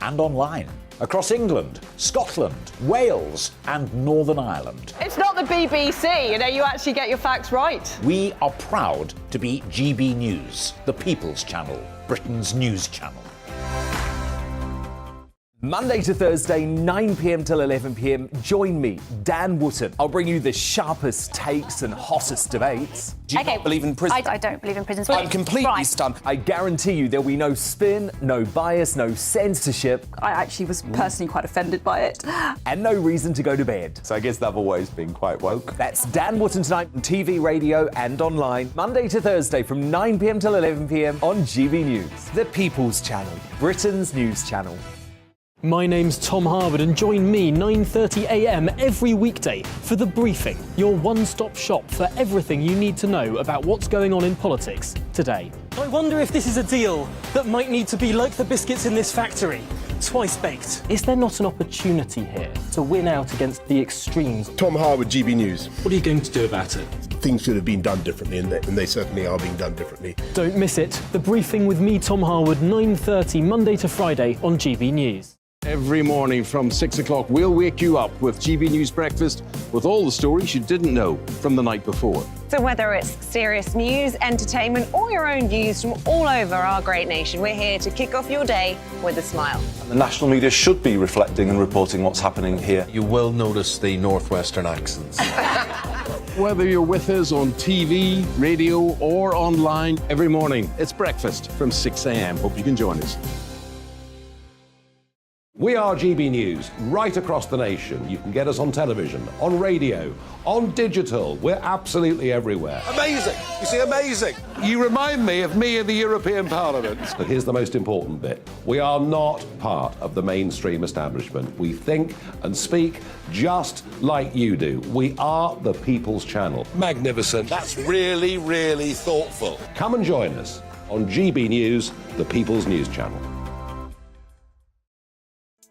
and online, across England, Scotland, Wales, and Northern Ireland. It's not the BBC, you actually get your facts right. We are proud to be GB News, the People's Channel, Britain's news channel. Monday to Thursday, 9 p.m. till 11 p.m. Join me, Dan Wootton. I'll bring you the sharpest takes and hottest debates. Do you not believe in prison? I don't believe in prison. I'm completely stunned. I guarantee you there'll be no spin, no bias, no censorship. I actually was personally quite offended by it. And no reason to go to bed. So I guess they've always been quite woke. That's Dan Wootton tonight on TV, radio and online. Monday to Thursday from 9 p.m. till 11 p.m. on GB News. The People's Channel, Britain's news channel. My name's Tom Harwood, and join me 9:30 a.m. every weekday for The Briefing, your one-stop shop for everything you need to know about what's going on in politics today. I wonder if this is a deal that might need to be like the biscuits in this factory, twice baked. Is there not an opportunity here to win out against the extremes? Tom Harwood, GB News. What are you going to do about it? Things should have been done differently, and they certainly are being done differently. Don't miss it. The Briefing with me, Tom Harwood, 9:30 Monday to Friday on GB News. Every morning from 6 o'clock, we'll wake you up with GB News Breakfast with all the stories you didn't know from the night before. So whether it's serious news, entertainment, or your own views from all over our great nation, we're here to kick off your day with a smile. The national media should be reflecting and reporting what's happening here. You will notice the northwestern accents. Whether you're with us on TV, radio, or online, every morning, it's breakfast from 6 a.m. Hope you can join us. We are GB News, right across the nation. You can get us on television, on radio, on digital. We're absolutely everywhere. Amazing! You see, amazing! You remind me of me in the European Parliament. But here's the most important bit. We are not part of the mainstream establishment. We think and speak just like you do. We are the People's Channel. Magnificent. That's really, really thoughtful. Come and join us on GB News, the People's News Channel.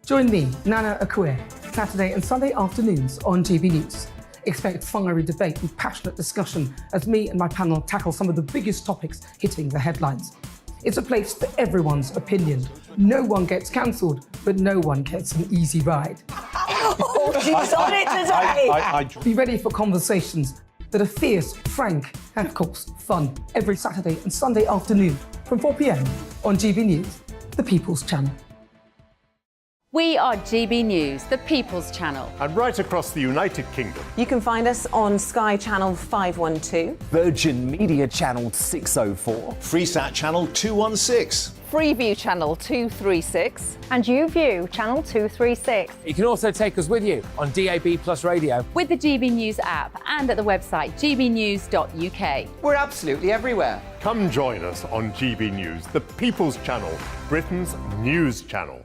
Join me, Nana Akue, Saturday and Sunday afternoons on GB News. Expect fiery debate and passionate discussion as me and my panel tackle some of the biggest topics hitting the headlines. It's a place for everyone's opinion. No one gets cancelled, but no one gets an easy ride. Oh, she's on it today! Be ready for conversations that are fierce, frank, and of course, fun. Every Saturday and Sunday afternoon from 4 p.m. on GB News, the People's Channel. We are GB News, the People's Channel. And right across the United Kingdom. You can find us on Sky Channel 512, Virgin Media Channel 604, Freesat Channel 216, Freeview Channel 236, and YouView Channel 236. You can also take us with you on DAB Plus Radio, with the GB News app and at the website gbnews.uk. We're absolutely everywhere. Come join us on GB News, the People's Channel, Britain's news channel.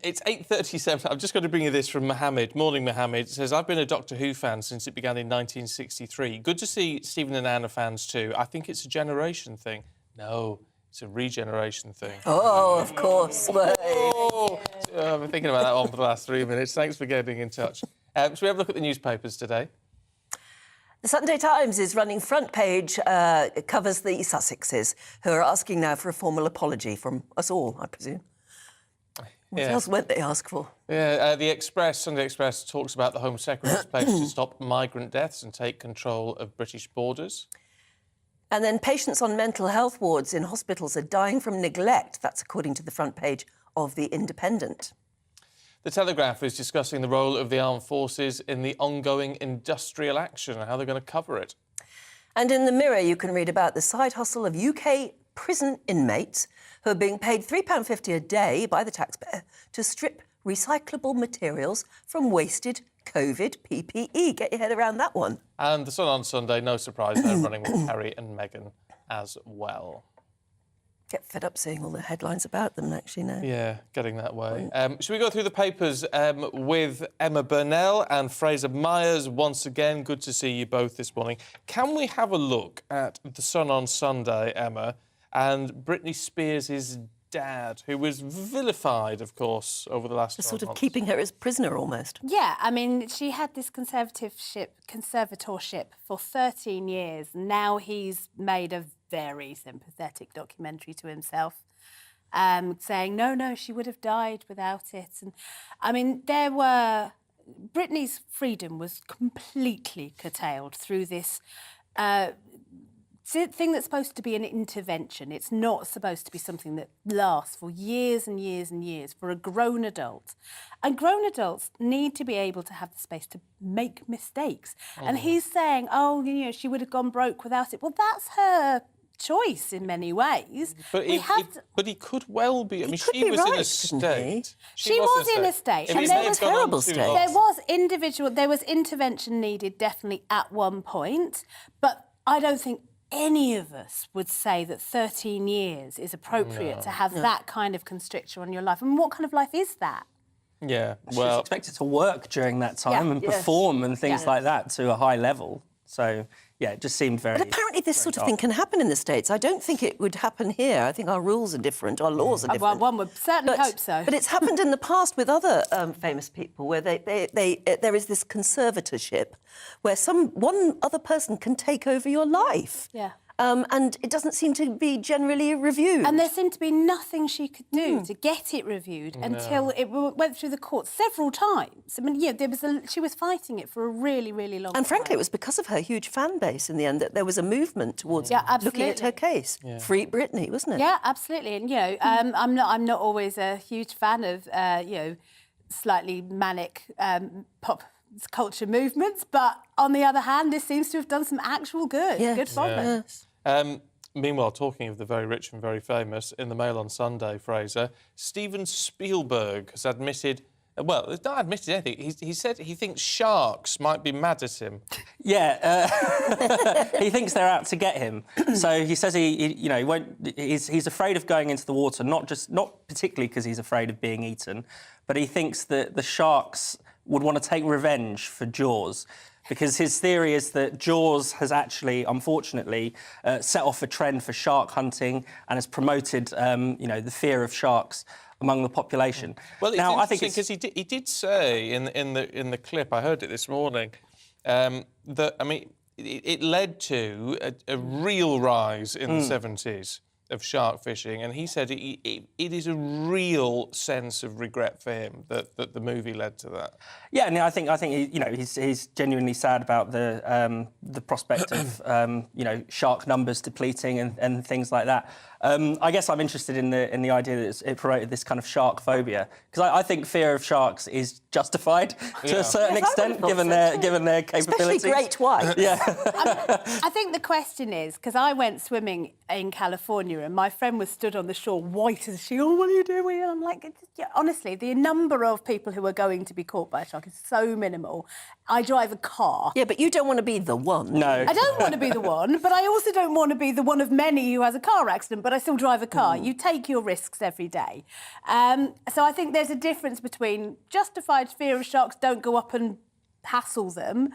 It's 8:37. I'm just going to bring you this from Mohammed. Morning, Mohammed. It says, I've been a Doctor Who fan since it began in 1963. Good to see Stephen and Anna fans too. I think it's a generation thing. No, it's a regeneration thing. Oh, of course. Oh, I've been thinking about that one for the last 3 minutes. Thanks for getting in touch. Shall we have a look at the newspapers today? The Sunday Times is running front page. It covers the Sussexes, who are asking now for a formal apology from us all, I presume. What else won't they ask for? Yeah, the Sunday Express talks about the Home Secretary's pledge to stop migrant deaths and take control of British borders. And then patients on mental health wards in hospitals are dying from neglect. That's according to the front page of The Independent. The Telegraph is discussing the role of the armed forces in the ongoing industrial action and how they're going to cover it. And in the Mirror, you can read about the side hustle of UK prison inmates who are being paid £3.50 a day by the taxpayer to strip recyclable materials from wasted COVID PPE. Get your head around that one. And The Sun on Sunday, no surprise, they're running with Harry and Meghan as well. Get fed up seeing all the headlines about them, actually, now. Yeah, getting that way. Should we go through the papers with Emma Burnell and Fraser Myers once again? Good to see you both this morning. Can we have a look at The Sun on Sunday, Emma, and Britney Spears' dad, who was vilified, of course, over the last 12 sort of months. keeping her as prisoner, almost. Yeah, I mean, she had this conservatorship for 13 years. Now he's made a very sympathetic documentary to himself, saying, no, she would have died without it. And, I mean, Britney's freedom was completely curtailed through this thing that's supposed to be an intervention. It's not supposed to be something that lasts for years and years and years for a grown adult. And grown adults need to be able to have the space to make mistakes. And he's saying, she would have gone broke without it. Well, that's her choice in many ways. But he could well be. I mean, she was in a state. She was in a state. And there was terrible state. There was intervention needed definitely at one point, but I don't think any of us would say that 13 years is appropriate to have that kind of constrictor on your life. I mean, what kind of life is that? Yeah, She was expected to work during that time and perform and things like that to a high level. So, yeah, it just seemed very... But apparently this sort of thing can happen in the States. I don't think it would happen here. I think our rules are different, our laws are different. Well, one would certainly hope so. But it's happened in the past with other famous people where there is this conservatorship where one other person can take over your life. Yeah. And it doesn't seem to be generally reviewed. And there seemed to be nothing she could do to get it reviewed until it went through the courts several times. I mean, she was fighting it for a really, really long time. And frankly, it was because of her huge fan base in the end that there was a movement towards looking at her case. Yeah. Free Britney, wasn't it? Yeah, absolutely. And, I'm not always a huge fan of, slightly manic pop culture movements, but on the other hand, this seems to have done some actual good. Yes. Good for them. Meanwhile, talking of the very rich and very famous, in the Mail on Sunday, Fraser, Steven Spielberg has admitted... Well, he's not admitted anything. He said he thinks sharks might be mad at him. Yeah, he thinks they're out to get him. So he says he won't. He's afraid of going into the water, not particularly because he's afraid of being eaten, but he thinks that the sharks would want to take revenge for Jaws. Because his theory is that Jaws has actually, unfortunately, set off a trend for shark hunting and has promoted, the fear of sharks among the population. Well, it's now, I think interesting because he did say in the clip, I heard it this morning, that, I mean, it led to a real rise in the 70s of shark fishing, and he said it is a real sense of regret for him that the movie led to that. Yeah, and I think he's genuinely sad about the prospect of shark numbers depleting and things like that. I guess I'm interested in the idea that it promoted this kind of shark phobia, because I think fear of sharks is justified to a certain extent, given their capabilities. Especially great white. Yeah. I think the question is, because I went swimming in California and my friend was stood on the shore, white as she, oh, what are you doing? And I'm like, honestly, the number of people who are going to be caught by a shark is so minimal. I drive a car. Yeah, but you don't want to be the one. No. I don't want to be the one, but I also don't want to be the one of many who has a car accident, but I still drive a car. You take your risks every day. So I think there's a difference between justified fear of sharks, don't go up and hassle them,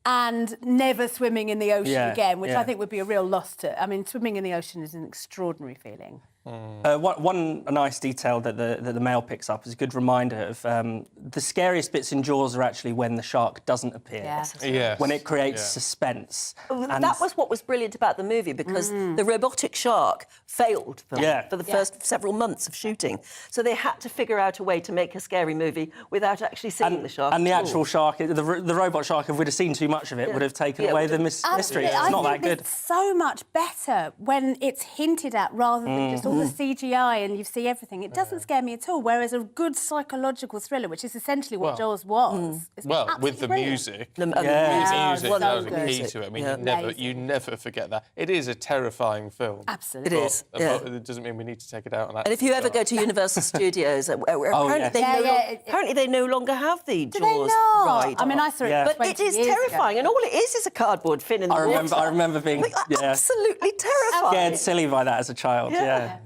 and never swimming in the ocean again, which I think would be a real loss to... I mean, swimming in the ocean is an extraordinary feeling. One nice detail that the Mail picks up is a good reminder of the scariest bits in Jaws are actually when the shark doesn't appear. Yes. When it creates suspense. That was what was brilliant about the movie, because the robotic shark failed for the first several months of shooting. So they had to figure out a way to make a scary movie without actually seeing the shark. And the actual shark, the robot shark, if we'd have seen too much of it, would have taken away the mystery. It's not that good. It's so much better when it's hinted at rather than just all the CGI and you see everything. It doesn't scare me at all, whereas a good psychological thriller, which is essentially what Jaws was... Well, with the brilliant. music. The music, that was a key to it. I mean, Amazing. you never forget that. It is a terrifying film. Absolutely. It is, It doesn't mean we need to take it out on that. And if you ever go to Universal Studios, apparently they no longer have the Jaws ride. I mean, I saw it But it is terrifying, and all it is a cardboard fin in the water. I remember being absolutely terrified. Scared silly by that as a child, there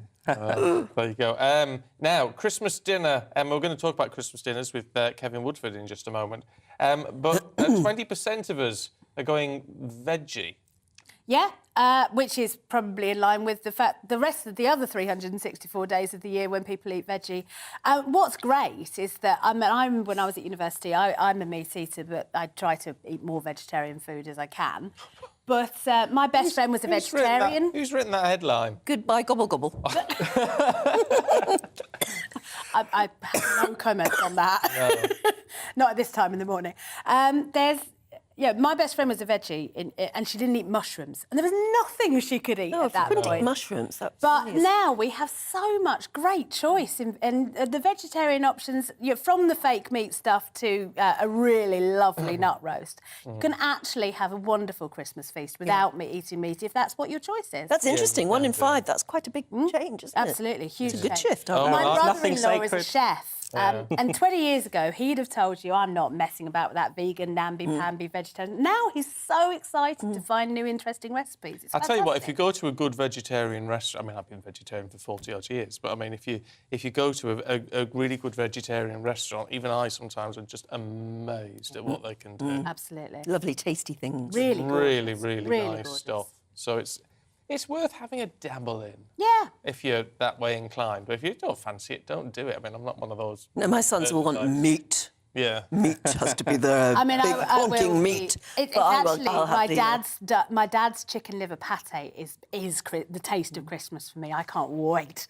you go. Now, Christmas dinner. We're going to talk about Christmas dinners with Kevin Woodford in just a moment. But 20% of us are going veggie. Yeah, which is probably in line with the fact the rest of the other 364 days of the year when people eat veggie. What's great is that when I was at university, I'm a meat eater, but I try to eat more vegetarian food as I can. But my best friend was a vegetarian. Who's written that headline? Goodbye, gobble, gobble. I have no comment on that. No. Not at this time in the morning. My best friend was a veggie, and she didn't eat mushrooms. And there was nothing she could eat at that point. Eat mushrooms. But now we have so much great choice. And the vegetarian options, from the fake meat stuff to a really lovely nut roast, you can actually have a wonderful Christmas feast without eating meat, if that's what your choice is. That's interesting. 1 in 5. That's quite a big change, isn't it? Absolutely. Huge It's a good change. shift. My brother-in-law is a chef. Yeah. And 20 years ago, he'd have told you, I'm not messing about with that vegan, namby-pamby vegetarian. Now he's so excited to find new interesting recipes. I'll tell you what, if you go to a good vegetarian restaurant... I mean, I've been vegetarian for 40-odd years, but, I mean, if you go to a really good vegetarian restaurant, even I sometimes am just amazed at what they can do. Absolutely. Lovely, tasty things. Really gorgeous. Really nice gorgeous. stuff. So it's worth having a dabble in. Yeah. If you're that way inclined. But if you don't fancy it, don't do it. I mean, I'm not one of those... No, my sons will want meat. Yeah. Meat has to be the big honking meat. My dad's chicken liver pate is the taste of Christmas for me. I can't wait.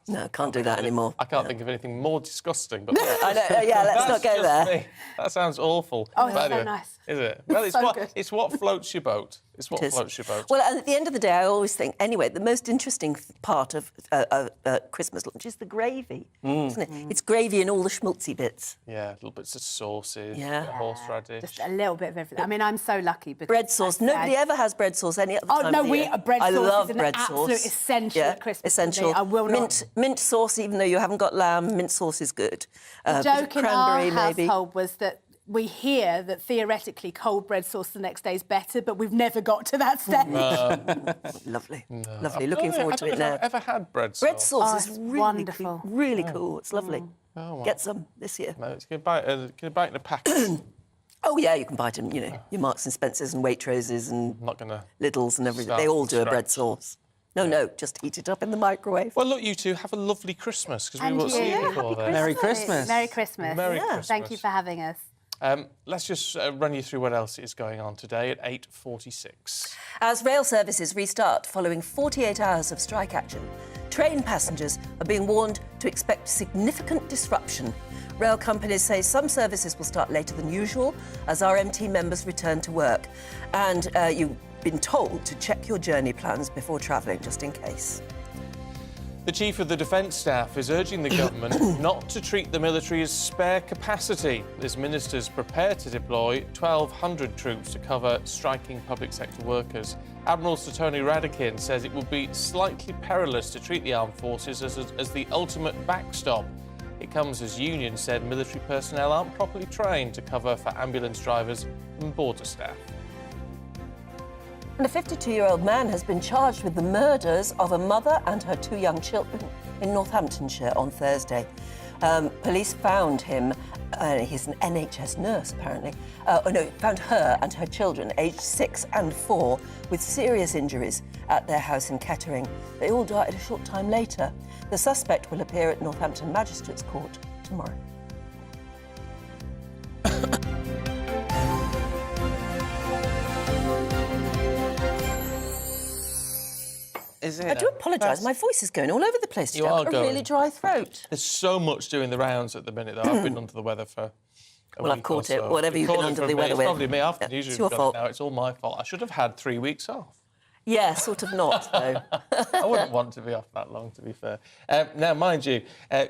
No, can't do that anymore. I can't think of anything more disgusting. But I know, let's not go there. Me. That sounds awful. Oh, it's so nice. Is it? Well, it's what floats your boat. It's what floats your boat. Well, at the end of the day, I always think, anyway, the most interesting part of Christmas lunch is the gravy, isn't it? It's gravy and all the schmaltzy bits. Yeah, little bits of sauces, horseradish. Just a little bit of everything. I mean, I'm so lucky because... Bread sauce. Nobody ever has bread sauce any other time of the year. Bread sauce I love is bread an sauce. absolute essential at Christmas. Essential. I will not... Mint sauce, even though you haven't got lamb, mint sauce is good. The joke in our maybe. household was that we hear that theoretically cold bread sauce the next day is better, but we've never got to that stage. Lovely. Lovely. Looking forward to it now. I've never had bread sauce. Bread sauce is really wonderful. Really cool. It's lovely. Oh, well. Get some this year. No, can you buy it in a packet? Oh, yeah, you can buy them, your Marks and Spencers and Waitroses and I'm not gonna Lidl's and everything. They all do a bread sauce. No, just heat it up in the microwave. Well, look, you two, have a lovely Christmas, because we And won't see you you. before then. Merry Christmas. Merry Christmas. Merry Christmas. Thank you for having us. Let's just run you through what else is going on today at 8:46. As rail services restart following 48 hours of strike action, train passengers are being warned to expect significant disruption. Rail companies say some services will start later than usual as RMT members return to work. And you've been told to check your journey plans before travelling, just in case. The Chief of the Defence Staff is urging the government not to treat the military as spare capacity. This minister's prepared to deploy 1,200 troops to cover striking public sector workers. Admiral Sir Tony Radakin says it would be slightly perilous to treat the armed forces as the ultimate backstop. It comes as unions said military personnel aren't properly trained to cover for ambulance drivers and border staff. And a 52-year-old man has been charged with the murders of a mother and her 2 young children in Northamptonshire on Thursday. Police found him, he's an NHS nurse apparently, found her and her children, aged 6 and 4, with serious injuries at their house in Kettering. They all died a short time later. The suspect will appear at Northampton Magistrates Court tomorrow. I do apologise. My voice is going all over the place today. I've got a really dry throat. There's so much doing the rounds at the minute, though. I've been under the weather for a Well, week I've caught or it. so. Whatever you've been under the weather with. It's probably me. I've usually it's your got fault. it now. It's all my fault. I should have had 3 weeks off. Yeah, sort of not, though. I wouldn't want to be off that long, to be fair. Now, mind you,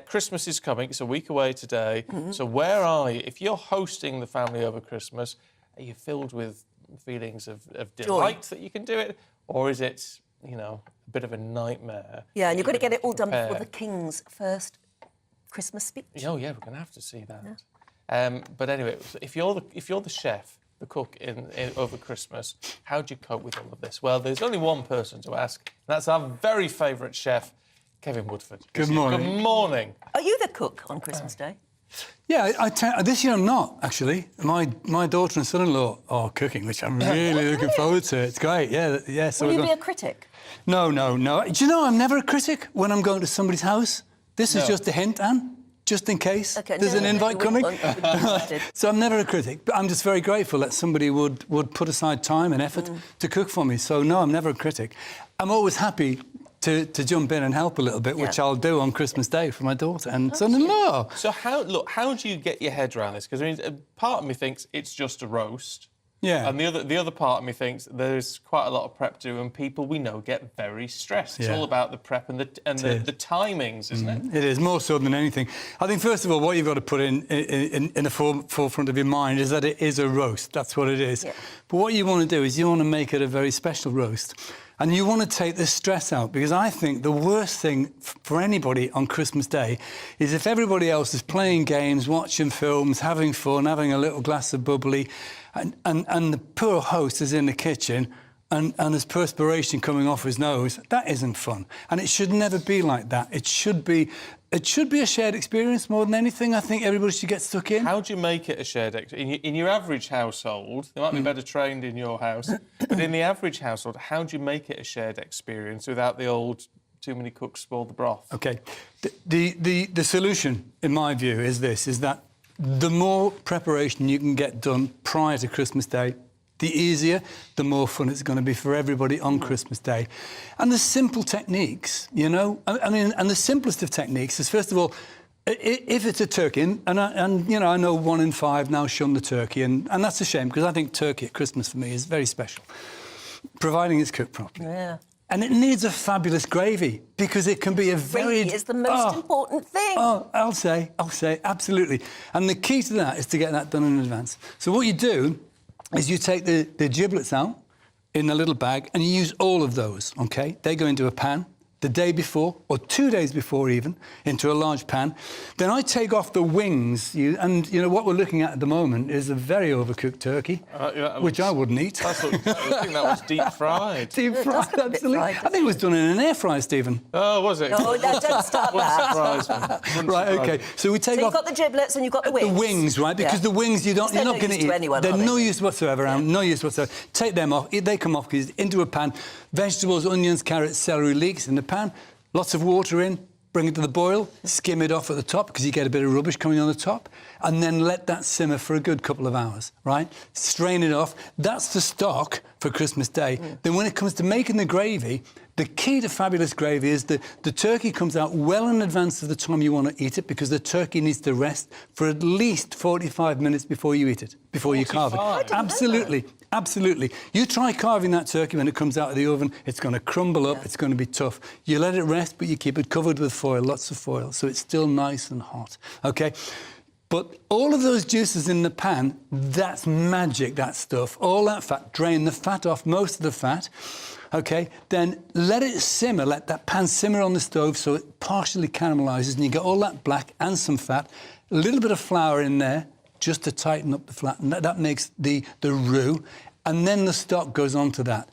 Christmas is coming. It's a week away today. So where are you? If you're hosting the family over Christmas, are you filled with feelings of delight that you can do it? Or is it, you know, a bit of a nightmare? Yeah, and you've got to get it all done before the King's first Christmas speech. Oh, yeah, we're going to have to see that. Yeah. But anyway, if you're the chef, the cook in over Christmas, how do you cope with all of this? Well, there's only one person to ask, and that's our very favourite chef, Kevin Woodford. Good morning. Good morning. Are you the cook on Christmas Day? Yeah, this year I'm not, actually. My daughter and son-in-law are cooking, which I'm really looking forward to. It's great, yeah. So Will you be a critic? No. Do you know, I'm never a critic when I'm going to somebody's house. This is just a hint, Anne. Just in case there's an invite coming. So I'm never a critic, but I'm just very grateful that somebody would put aside time and effort to cook for me. So no, I'm never a critic. I'm always happy to jump in and help a little bit, which I'll do on Christmas Day for my daughter and son-in-law. So how do you get your head around this? Because I mean, part of me thinks it's just a roast. Yeah. And the other part of me thinks there's quite a lot of prep to do, and people we know get very stressed. It's all about the prep and the timings, isn't it? It is, more so than anything. I think, first of all, what you've got to put in the forefront of your mind is that it is a roast. That's what it is. Yeah. But what you want to do is you want to make it a very special roast. And you want to take the stress out, because I think the worst thing for anybody on Christmas Day is if everybody else is playing games, watching films, having fun, having a little glass of bubbly, and the poor host is in the kitchen and there's perspiration coming off his nose. That isn't fun. And it should never be like that. It should be a shared experience more than anything. I think everybody should get stuck in. How do you make it a shared experience? In your average household, they might be better trained in your house, but in the average household, how do you make it a shared experience without the old too many cooks spoil the broth? OK. The solution, in my view, is that the more preparation you can get done prior to Christmas Day, the easier, the more fun it's going to be for everybody on Christmas Day. And the simple techniques, you know, I mean, and the simplest of techniques is, first of all, if it's a turkey, and you know, I know 1 in 5 now shun the turkey, and that's a shame, because I think turkey at Christmas for me is very special, providing it's cooked properly. Yeah. And it needs a fabulous gravy, because it can be a very... Gravy is the most important thing. Oh, I'll say, absolutely. And the key to that is to get that done in advance. So what you do is you take the giblets out in a little bag and you use all of those, OK? They go into a pan the day before, or 2 days before even, into a large pan. Then I take off the wings, and, you know, what we're looking at the moment is a very overcooked turkey, which I wouldn't eat. I think that was deep-fried. Deep-fried, absolutely. I think it was done in an air fryer, Stephen. Oh, was it? No, don't start that. Right, OK. So we take off... So you've got the giblets and you've got the wings. The wings, right? Because the wings, you're not going to eat. Anyone, they're no use whatsoever, Anne. No use whatsoever. Take them off. They come off into a pan. Vegetables, onions, carrots, celery, leeks in the pan. Lots of water in. Bring it to the boil, skim it off at the top because you get a bit of rubbish coming on the top, and then let that simmer for a good couple of hours, right? Strain it off. That's the stock for Christmas Day. Then when it comes to making the gravy, the key to fabulous gravy is that the turkey comes out well in advance of the time you want to eat it, because the turkey needs to rest for at least 45 minutes before you eat it, before you carve it. Absolutely. Absolutely. You try carving that turkey when it comes out of the oven, it's going to crumble up, it's going to be tough. You let it rest, but you keep it covered with foil, lots of foil, so it's still nice and hot, OK? But all of those juices in the pan, that's magic, that stuff. All that fat, drain the fat off, most of the fat, OK? Then let it simmer, let that pan simmer on the stove so it partially caramelizes, and you get all that black and some fat, a little bit of flour in there, just to tighten up the fat, and that makes the roux, and then the stock goes onto that,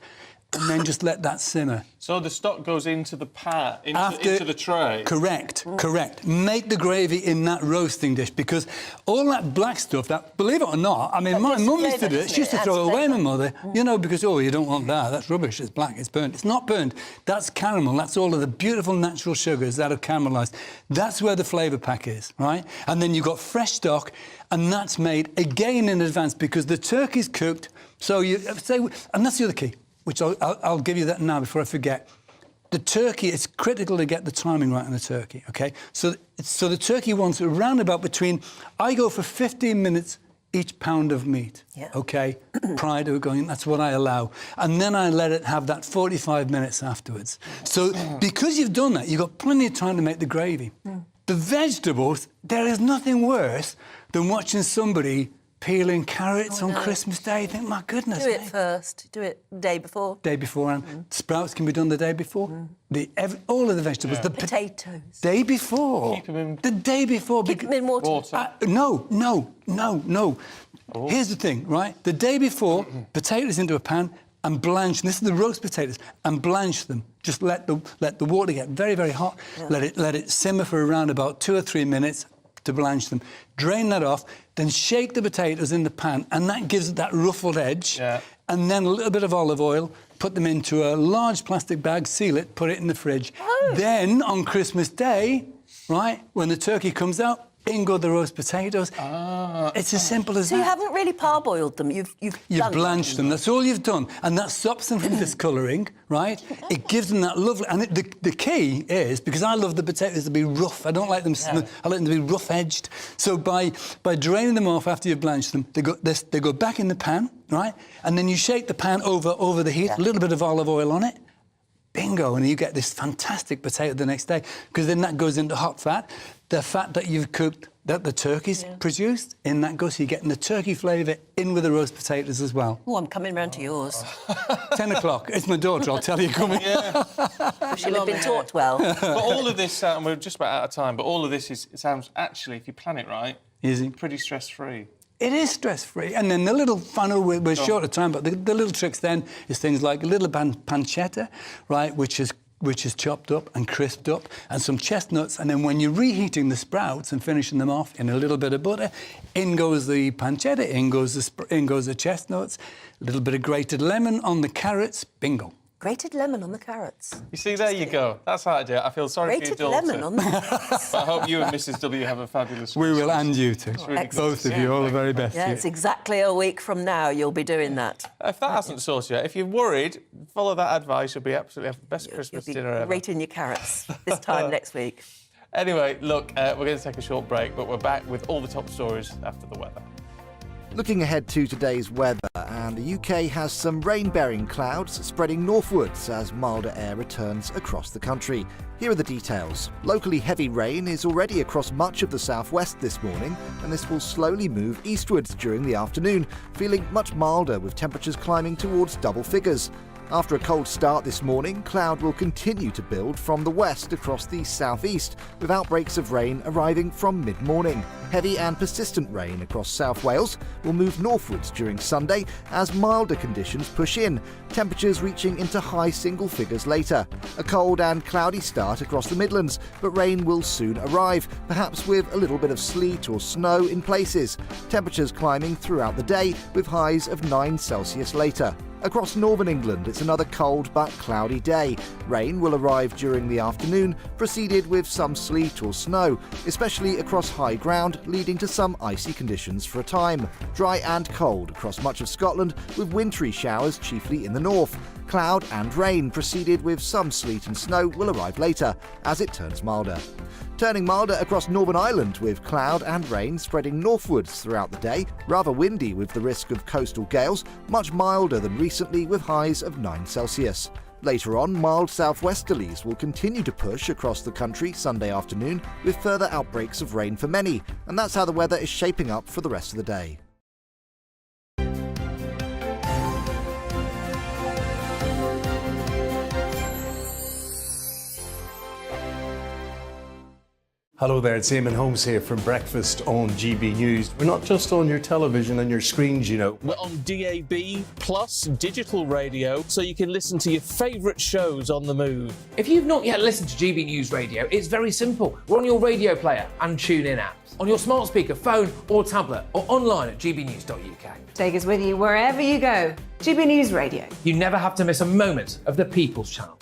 and then just let that simmer. So the stock goes into the pan, into the tray? Correct, correct. Make the gravy in that roasting dish, because all that black stuff, that, believe it or not, I mean, my mum used to do it. She used to throw it away, my mother, you know, because, oh, you don't want that, that's rubbish, it's black, it's burnt. It's not burnt, that's caramel, that's all of the beautiful natural sugars that have caramelised. That's where the flavour pack is, right? And then you've got fresh stock, and that's made again in advance, because the turkey's cooked, so you say, and that's the other key, which I'll give you that now before I forget. The turkey, it's critical to get the timing right on the turkey, OK? So the turkey wants around about between, I go for 15 minutes each pound of meat, OK? Prior to going, that's what I allow. And then I let it have that 45 minutes afterwards. So because you've done that, you've got plenty of time to make the gravy. The vegetables, there is nothing worse than watching somebody peeling carrots on Christmas Day. You think, my goodness. Do it first. Do it the day before. Day before, and sprouts can be done the day before. All of the vegetables. The potatoes. Day before. Keep them in... The day before. Keep them in water. No. Here's the thing, right? The day before, potatoes into a pan and blanch. This is the roast potatoes, and blanch them. Just let the water get very, very hot. Let it simmer for around about 2 or 3 minutes to blanch them. Drain that off, then shake the potatoes in the pan, and that gives it that ruffled edge. And then a little bit of olive oil, put them into a large plastic bag, seal it, put it in the fridge. Then, on Christmas Day, right, when the turkey comes out, in go the roast potatoes. It's as simple as that. So you haven't really parboiled them, you've blanched them. That's all you've done. And that stops them from discolouring, right? It gives them that lovely... And the key is, because I love the potatoes to be rough, I don't like them... I like them to be rough-edged. So by draining them off after you've blanched them, they go back in the pan, right? And then you shake the pan over the heat, a little bit of olive oil on it. Bingo, and you get this fantastic potato the next day, because then that goes into hot fat. The fat that you've cooked, that the turkey's produced, in that goes, so you're getting the turkey flavour in with the roast potatoes as well. Oh, I'm coming round to yours. 10 o'clock. It's my daughter, I'll tell you, coming. She'll have been taught well. But all of this, and we're just about out of time, but all of this it sounds, actually, if you plan it right, easy, pretty stress-free. It is stress-free. And then the little, I know we're short of time, but the little tricks then is things like a little pancetta, right, which is chopped up and crisped up, and some chestnuts, and then when you're reheating the sprouts and finishing them off in a little bit of butter, in goes the pancetta, in goes the chestnuts, a little bit of grated lemon on the carrots, bingo. Grated lemon on the carrots. You see, there you go. That's how I do it. I feel sorry for your daughter. Grated lemon on the carrots. I hope you and Mrs W have a fabulous We will, and you too. Really both of you, all the very best. Yeah, it's exactly a week from now you'll be doing that. If that hasn't sorted yet, if you're worried, follow that advice. You'll be absolutely have the best Christmas dinner ever. Rating your carrots this time next week. Anyway, look, we're going to take a short break, but we're back with all the top stories after the weather. Looking ahead to today's weather, and the UK has some rain-bearing clouds spreading northwards as milder air returns across the country. Here are the details. Locally heavy rain is already across much of the southwest this morning, and this will slowly move eastwards during the afternoon, feeling much milder with temperatures climbing towards double figures. After a cold start this morning, cloud will continue to build from the west across the southeast, with outbreaks of rain arriving from mid-morning. Heavy and persistent rain across South Wales will move northwards during Sunday as milder conditions push in, temperatures reaching into high single figures later. A cold and cloudy start across the Midlands, but rain will soon arrive, perhaps with a little bit of sleet or snow in places. Temperatures climbing throughout the day, with highs of 9 Celsius later. Across northern England, it's another cold but cloudy day. Rain will arrive during the afternoon, preceded with some sleet or snow, especially across high ground, leading to some icy conditions for a time. Dry and cold across much of Scotland, with wintry showers chiefly in the north. Cloud and rain, preceded with some sleet and snow, will arrive later, as it turns milder. Turning milder across Northern Ireland, with cloud and rain spreading northwards throughout the day, rather windy with the risk of coastal gales, much milder than recently with highs of 9 Celsius. Later on, mild southwesterlies will continue to push across the country Sunday afternoon, with further outbreaks of rain for many, and that's how the weather is shaping up for the rest of the day. Hello there, it's Eamon Holmes here from Breakfast on GB News. We're not just on your television and your screens, you know. We're on DAB plus digital radio, so you can listen to your favourite shows on the move. If you've not yet listened to GB News Radio, it's very simple. We're on your radio player and TuneIn apps, on your smart speaker, phone or tablet, or online at gbnews.uk. Take us with you wherever you go. GB News Radio. You never have to miss a moment of the People's Channel.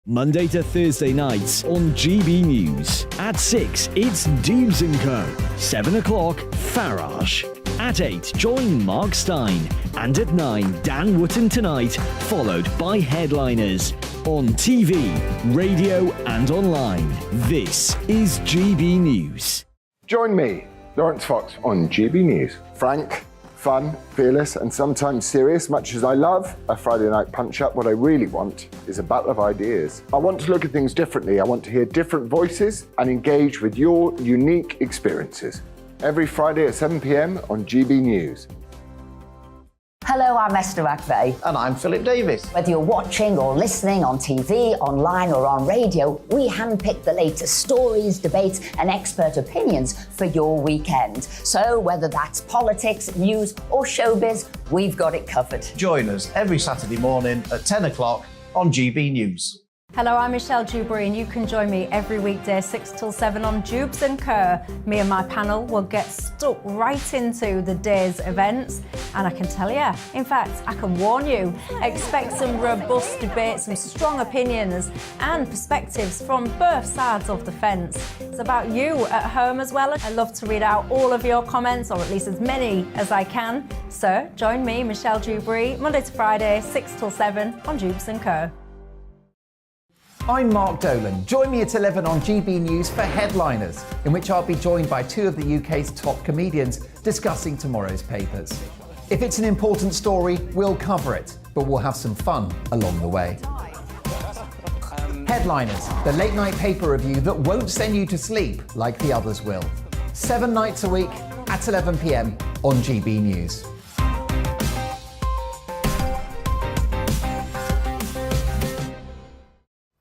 Monday to Thursday nights on GB News. At 6, it's Dubes & Co. 7 o'clock, Farage. At 8, join Mark Stein. And at 9, Dan Wootton Tonight, followed by Headliners. On TV, radio and online. This is GB News. Join me, Lawrence Fox, on GB News. Frank, fun, fearless and sometimes serious. Much as I love a Friday night punch-up, what I really want is a battle of ideas. I want to look at things differently. I want to hear different voices and engage with your unique experiences. Every Friday at 7 p.m. on GB News. Hello, I'm Esther McVeigh. And I'm Philip Davis. Whether you're watching or listening on TV, online or on radio, we handpick the latest stories, debates and expert opinions for your weekend. So whether that's politics, news or showbiz, we've got it covered. Join us every Saturday morning at 10 o'clock on GB News. Hello, I'm Michelle Dewberry and you can join me every weekday 6 till 7 on Jubes & Kerr. Me and my panel will get stuck right into the day's events and I can tell you, in fact, I can warn you, expect some robust debates, some strong opinions and perspectives from both sides of the fence. It's about you at home as well. I love to read out all of your comments, or at least as many as I can. So join me, Michelle Dewberry, Monday to Friday, 6 till 7 on Jubes & Kerr. I'm Mark Dolan. Join me at 11 on GB News for Headliners, in which I'll be joined by 2 of the UK's top comedians discussing tomorrow's papers. If it's an important story, we'll cover it, but we'll have some fun along the way. Headliners, the late night paper review that won't send you to sleep like the others will. 7 nights a week at 11 p.m. on GB News.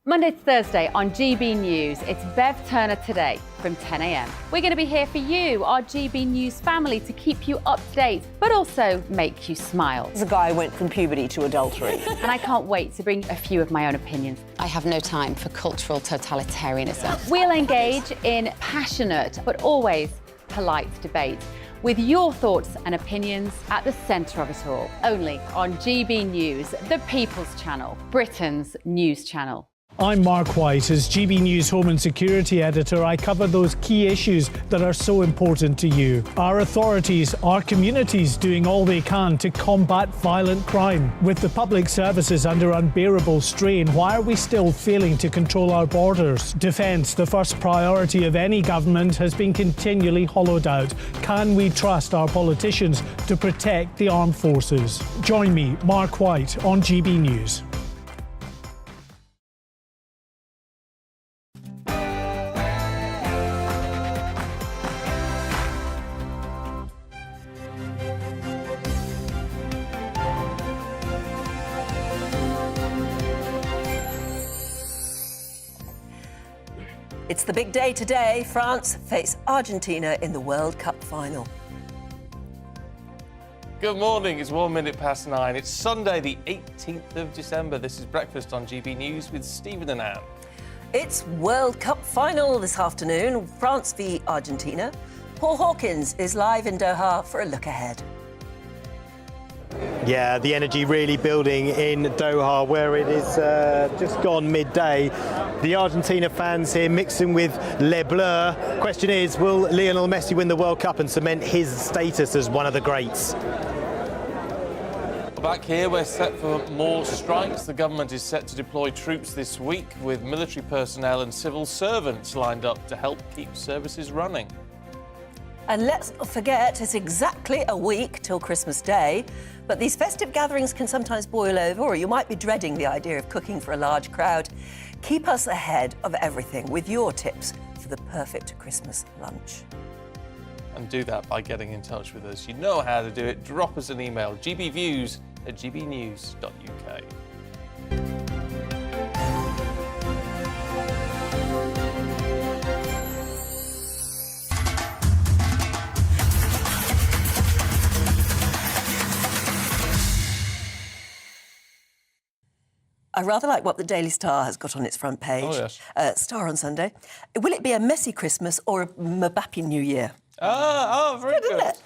Monday to Thursday on GB News, it's Bev Turner Today from 10 a.m. We're going to be here for you, our GB News family, to keep you up to date, but also make you smile. The guy went from puberty to adultery. And I can't wait to bring a few of my own opinions. I have no time for cultural totalitarianism. We'll engage in passionate, but always polite debate, with your thoughts and opinions at the centre of it all. Only on GB News, the People's Channel, Britain's news channel. I'm Mark White. As GB News Home and Security Editor, I cover those key issues that are so important to you. Our authorities, our communities doing all they can to combat violent crime. With the public services under unbearable strain, why are we still failing to control our borders? Defence, the first priority of any government, has been continually hollowed out. Can we trust our politicians to protect the armed forces? Join me, Mark White, on GB News. It's the big day today. France face Argentina in the World Cup final. Good morning, it's 1 minute past 9. It's Sunday, the 18th of December. This is Breakfast on GB News with Stephen and Anne. It's World Cup final this afternoon. France v Argentina. Paul Hawkins is live in Doha for a look ahead. Yeah, the energy really building in Doha, where it is just gone midday. The Argentina fans here mixing with Les Bleus. Question is, will Lionel Messi win the World Cup and cement his status as one of the greats? Back here, we're set for more strikes. The government is set to deploy troops this week, with military personnel and civil servants lined up to help keep services running. And let's not forget, it's exactly a week till Christmas Day, but these festive gatherings can sometimes boil over, or you might be dreading the idea of cooking for a large crowd. Keep us ahead of everything with your tips for the perfect Christmas lunch. And do that by getting in touch with us. You know how to do it. Drop us an email, gbviews@gbnews.uk. I rather like what the Daily Star has got on its front page. Oh, yes. Star on Sunday. Will it be a Messi Christmas or a Mbappe New Year? Very good. Isn't it?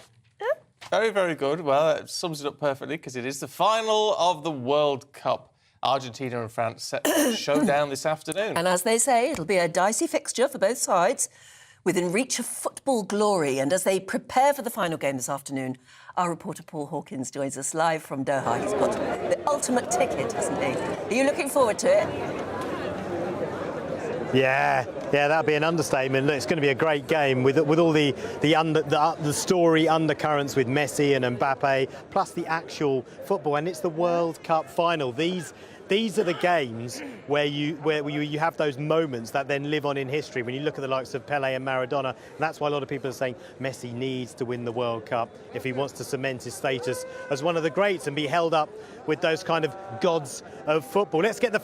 Very, very good. Well, it sums it up perfectly because it is the final of the World Cup. Argentina and France set to show down this afternoon. And as they say, it'll be a dicey fixture for both sides, within reach of football glory. And as they prepare for the final game this afternoon, our reporter Paul Hawkins joins us live from Doha. He's got the ultimate ticket, hasn't he? Are you looking forward to it? Yeah, that'd be an understatement. Look, it's going to be a great game with all the story undercurrents with Messi and Mbappe, plus the actual football, and it's the World Cup final. These are the games where you have those moments that then live on in history. When you look at the likes of Pelé and Maradona, and that's why a lot of people are saying Messi needs to win the World Cup if he wants to cement his status as one of the greats and be held up with those kind of gods of football. Let's get the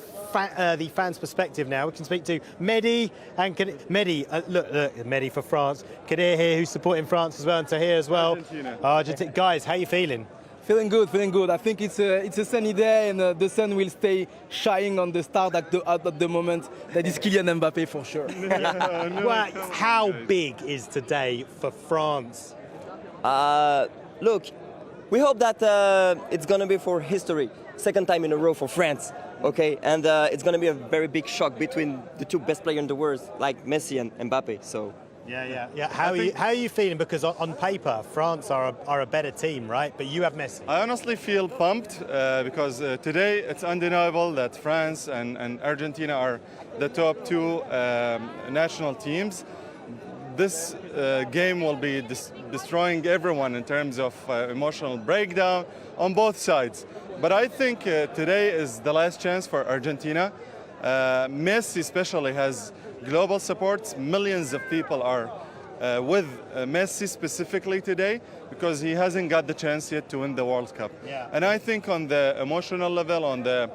fans' perspective now. We can speak to Mehdi and Mehdi. Look, Mehdi for France. Kadir here, who's supporting France as well, and Tahir as well. Argentina. Guys, how are you feeling? Feeling good, feeling good. I think it's a sunny day, and the sun will stay shining on the stars at the moment. That is Kylian Mbappe for sure. Well, how big is today for France? Look, we hope that it's going to be for history. Second time in a row for France, okay? And it's going to be a very big shock between the two best players in the world, like Messi and Mbappe. So. Yeah. How are you feeling? Because on paper, France are a better team, right? But you have Messi. I honestly feel pumped because today it's undeniable that France and Argentina are the top two national teams. This game will be destroying everyone in terms of emotional breakdown on both sides. But I think today is the last chance for Argentina. Messi especially has global support. Millions of people are with Messi specifically today because he hasn't got the chance yet to win the World Cup. Yeah. And I think on the emotional level, on the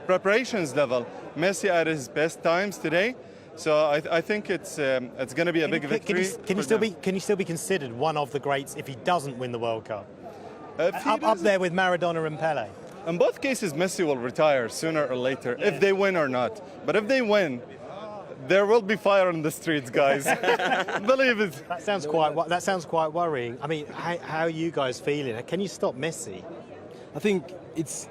preparations level, Messi at his best times today. So I think it's going to be a big victory. Can he still be considered one of the greats if he doesn't win the World Cup? Up there with Maradona and Pelé. In both cases, Messi will retire sooner or later, if they win or not. But if they win, there will be fire on the streets, guys. Believe it. That sounds quite worrying. I mean, how are you guys feeling? Can you stop Messi? I think it's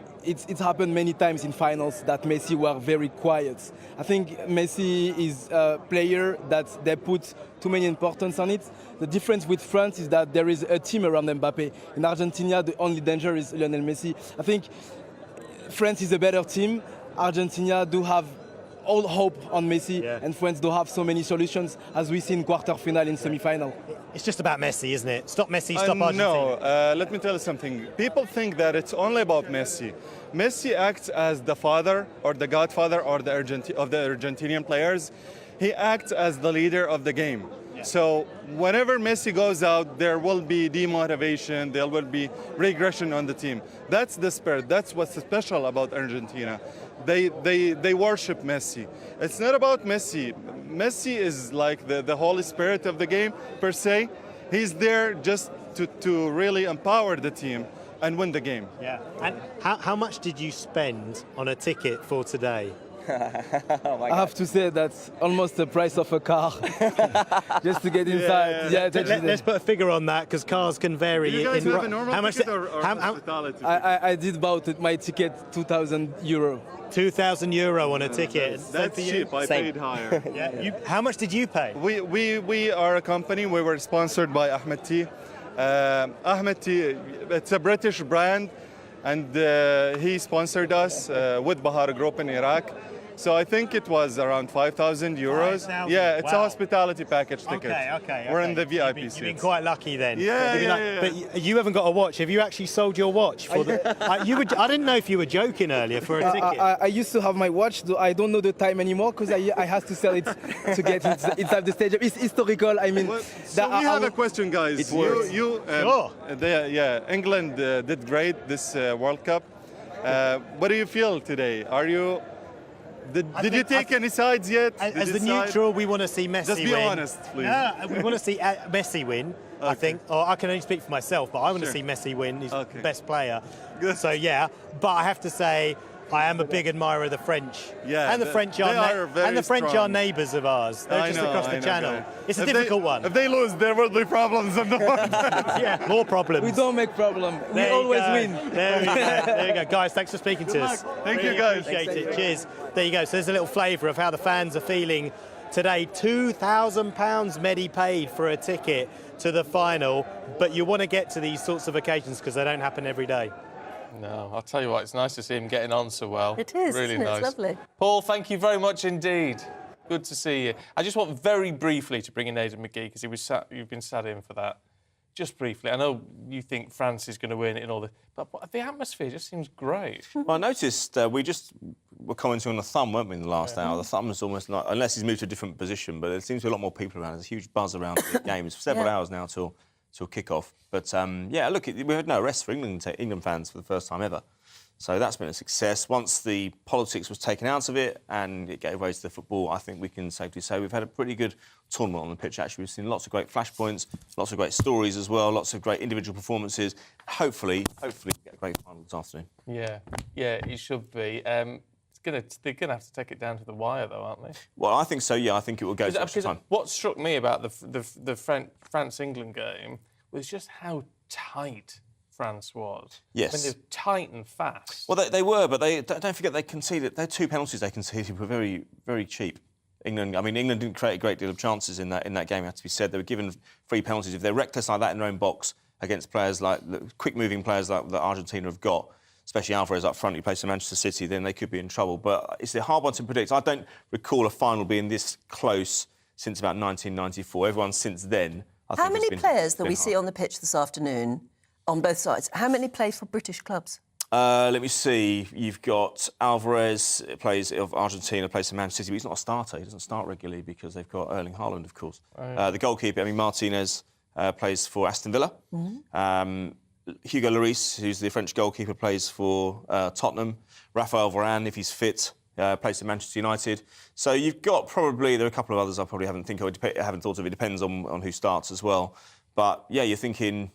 happened many times in finals that Messi were very quiet. I think Messi is a player that they put too many importance on it. The difference with France is that there is a team around Mbappe. In Argentina, the only danger is Lionel Messi. I think France is a better team. Argentina do have all hope on Messi, and France don't have so many solutions as we see in quarter-final and semi-final. It's just about Messi, isn't it? Stop Messi, stop Argentina. No, let me tell you something. People think that it's only about Messi. Messi acts as the father or the godfather or of the Argentinian players. He acts as the leader of the game. So whenever Messi goes out, there will be demotivation, there will be regression on the team. That's the spirit. That's what's special about Argentina. They worship Messi. It's not about Messi. Messi is like the Holy Spirit of the game, per se. He's there just to really empower the team and win the game. Yeah. And how much did you spend on a ticket for today? Oh I have to say that's almost the price of a car just to get inside. Let's put a figure on that because cars can vary. Do you guys have a normal how much? ticket or hospitality? I did bought my ticket €2,000. €2,000 on a ticket. That's cheap. I paid higher. How much did you pay? We are a company. We were sponsored by Ahmed Tea. Ahmed Tea, it's a British brand, and he sponsored us with Bahar Group in Iraq. So I think it was around €5,000. Yeah, it's a hospitality package ticket. Okay. We're in the VIP seats. You've been quite lucky then. Yeah. But you haven't got a watch. Have you actually sold your watch? For I didn't know if you were joking earlier for a ticket. I used to have my watch. I don't know the time anymore because I have to sell it to get it inside the stadium. It's historical. I mean, so we have a question, guys. England did great this World Cup. What do you feel today? Did you take any sides yet? As the neutral, we want to see Messi win. Just be honest, please. No, we want to see Messi win, I think. Or I can only speak for myself, but I want to see Messi win. He's the best player. So, but I have to say, I am a big admirer of the French. Yeah, and the French are neighbours of ours. They're just across the channel. It's a difficult one. If they lose, there will be problems. More problems. We don't make problems. We always win. There you go. Guys, thanks for speaking to us. Thank you, guys. Appreciate it. Cheers. There you go. So there's a little flavour of how the fans are feeling today. £2,000 Mehdi paid for a ticket to the final. But you want to get to these sorts of occasions because they don't happen every day. No, I'll tell you what, it's nice to see him getting on so well. It is, really isn't it? nice. It's lovely. Paul, thank you very much indeed. Good to see you. I just want very briefly to bring in Aidan McGee because you've been sat in for that. Just briefly, I know you think France is going to win it and all this, but the atmosphere just seems great. Well, I noticed we just were commenting on the thumb, weren't we, in the last hour? The thumb is almost like, unless he's moved to a different position, but there seems to be a lot more people around. There's a huge buzz around the game. It's several hours now till kick-off. But, look, we had no arrests for England fans for the first time ever. So that's been a success. Once the politics was taken out of it and it gave way to the football, I think we can safely say we've had a pretty good tournament on the pitch, actually. We've seen lots of great flashpoints, lots of great stories as well, lots of great individual performances. Hopefully, we get a great final this afternoon. Yeah, it should be. They're going to have to take it down to the wire, though, aren't they? Well, I think so, yeah. I think it will go to extra time. What struck me about the France-England game was just how tight France was. Yes. When they're tight and fast. Well, they were, but don't forget they conceded. Their two penalties they conceded were very, very cheap. England didn't create a great deal of chances in that game, it has to be said. They were given free penalties. If they're reckless like that in their own box against players like quick-moving players like that Argentina have got, especially Alvarez up front, who plays for Manchester City, then they could be in trouble. But it's a hard one to predict. I don't recall a final being this close since about 1994. Everyone since then, How many players that we see on the pitch this afternoon, on both sides, how many play for British clubs? Let me see. You've got Alvarez, plays of Argentina, plays for Manchester City, but he's not a starter. He doesn't start regularly because they've got Erling Haaland, of course. The goalkeeper, Martinez, plays for Aston Villa. Hugo Lloris, who's the French goalkeeper, plays for Tottenham. Raphael Varane, if he's fit, plays for Manchester United. So you've got there are a couple of others I probably haven't thought of. It depends on who starts as well. But yeah, you're thinking.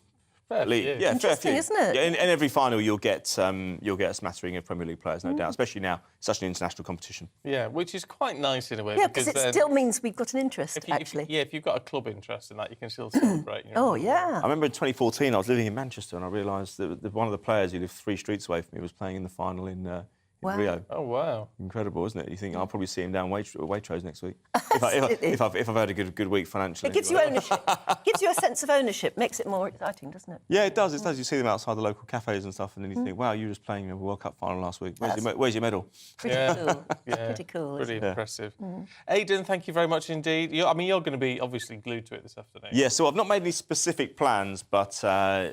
Fair few. Interesting, isn't it? Yeah, in every final you'll get a smattering of Premier League players, no doubt, especially now. It's such an international competition. Yeah, which is quite nice in a way. Yeah, because it still means we've got an interest, actually. If you've got a club interest in that, you can still celebrate. Oh, yeah. I remember in 2014 I was living in Manchester and I realised that one of the players who lived 3 streets away from me was playing in the final in Rio. Oh, wow. Incredible, isn't it? You think I'll probably see him down Waitrose next week. if I've had a good week financially. It gives you ownership. Gives you a sense of ownership. Makes it more exciting, doesn't it? Yeah, it does. It does. You see them outside the local cafes and stuff, and then you think, wow, you were just playing a World Cup final last week. Where's your medal? Pretty cool. Pretty cool. Pretty impressive. Aidan, thank you very much indeed. You're going to be obviously glued to it this afternoon. Yeah, so I've not made any specific plans, but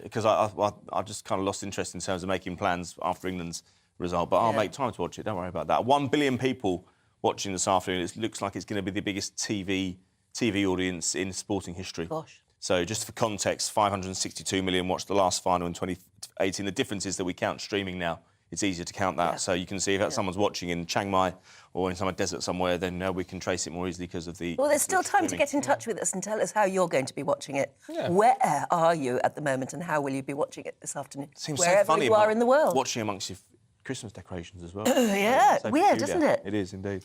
because I just kind of lost interest in terms of making plans after England's result, but I'll make time to watch it. Don't worry about that. 1 billion people watching this afternoon. It looks like it's going to be the biggest TV audience in sporting history. Gosh. So just for context, 562 million watched the last final in 2018. The difference is that we count streaming now. It's easier to count that. So you can see if someone's watching in Chiang Mai or in some desert somewhere, then we can trace it more easily because of the... Well, there's still time to get in touch with us and tell us how you're going to be watching it. Yeah. Where are you at the moment and how will you be watching it this afternoon? Seems Wherever so funny you are in the world. Watching amongst your Christmas decorations as well. Yeah, So weird, peculiar. isn't it? It is indeed.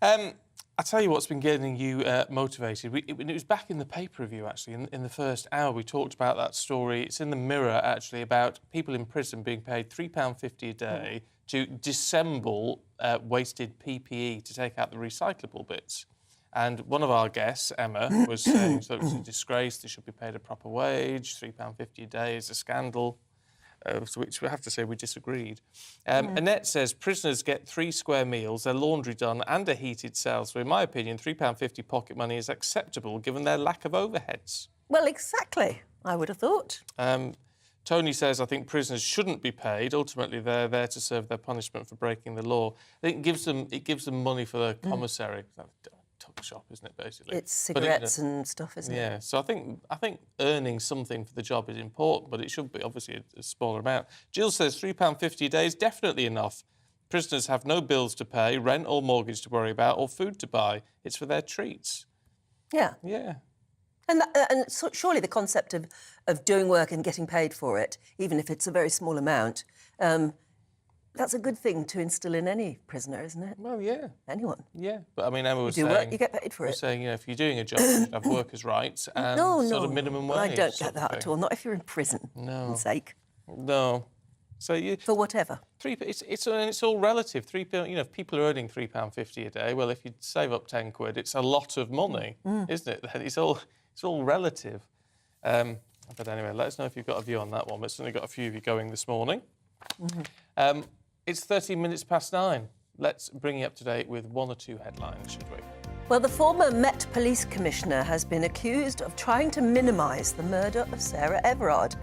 I tell you what's been getting you motivated. It was back in the pay-per review, actually, in the first hour. We talked about that story. It's in the Mirror, actually, about people in prison being paid £3.50 a day to disassemble wasted PPE to take out the recyclable bits. And one of our guests, Emma, was saying that it was a disgrace. They should be paid a proper wage. £3.50 a day is a scandal. Which we have to say we disagreed. Annette says prisoners get 3 square meals, their laundry done and a heated cell. So in my opinion, £3.50 pocket money is acceptable given their lack of overheads. Well, exactly. I would have thought. Tony says, I think prisoners shouldn't be paid. Ultimately, they're there to serve their punishment for breaking the law. I think it gives them money for the commissary. Tuck shop, isn't it, basically? It's cigarettes and stuff, isn't it? Yeah, so I think earning something for the job is important, but it should be obviously a smaller amount. Jill says £3.50 a day is definitely enough. Prisoners have no bills to pay, rent or mortgage to worry about, or food to buy. It's for their treats. Yeah. Yeah. And so surely the concept of doing work and getting paid for it, even if it's a very small amount, that's a good thing to instill in any prisoner, isn't it? Well, yeah. Anyone. Yeah, but I mean, Emma was you do saying... work, you get paid for it. saying, you know, if you're doing a job, you should have workers' rights and sort of minimum wage. I don't get that at all, not if you're in prison, for goodness sake. No. So you... For whatever. It's all relative. You know, if people are earning £3.50 a day, well, if you save up 10 quid, it's a lot of money, isn't it? It's all relative. But anyway, let us know if you've got a view on that one. We've certainly got a few of you going this morning. It's 13 minutes past 9. Let's bring you up to date with one or two headlines, should we? Well, the former Met Police Commissioner has been accused of trying to minimise the murder of Sarah Everard.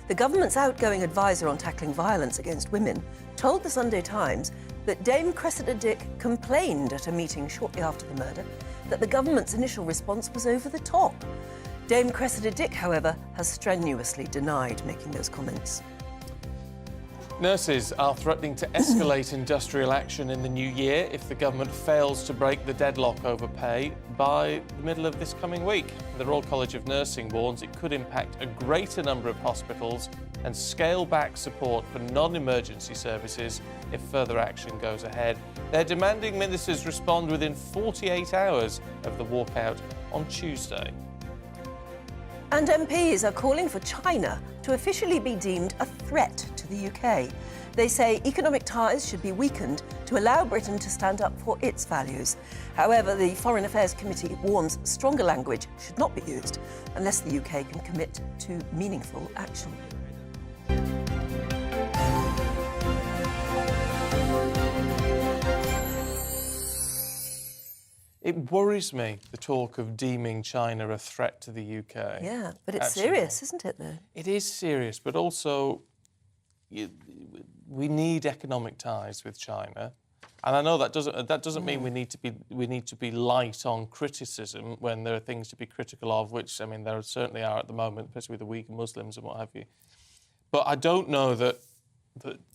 The government's outgoing advisor on tackling violence against women told the Sunday Times that Dame Cressida Dick complained at a meeting shortly after the murder that the government's initial response was over the top. Dame Cressida Dick, however, has strenuously denied making those comments. Nurses are threatening to escalate industrial action in the new year if the government fails to break the deadlock over pay by the middle of this coming week. The Royal College of Nursing warns it could impact a greater number of hospitals and scale back support for non-emergency services if further action goes ahead. They're demanding ministers respond within 48 hours of the walkout on Tuesday. And MPs are calling for China to officially be deemed a threat to the UK. They say economic ties should be weakened to allow Britain to stand up for its values. However, the Foreign Affairs Committee warns stronger language should not be used unless the UK can commit to meaningful action. It worries me, the talk of deeming China a threat to the UK. Yeah, but it's serious, isn't it, though? It is serious, but also we need economic ties with China. And I know that doesn't mean we need to be light on criticism when there are things to be critical of, which, I mean, there certainly are at the moment, especially with the Uyghur Muslims and what have you. But I don't know that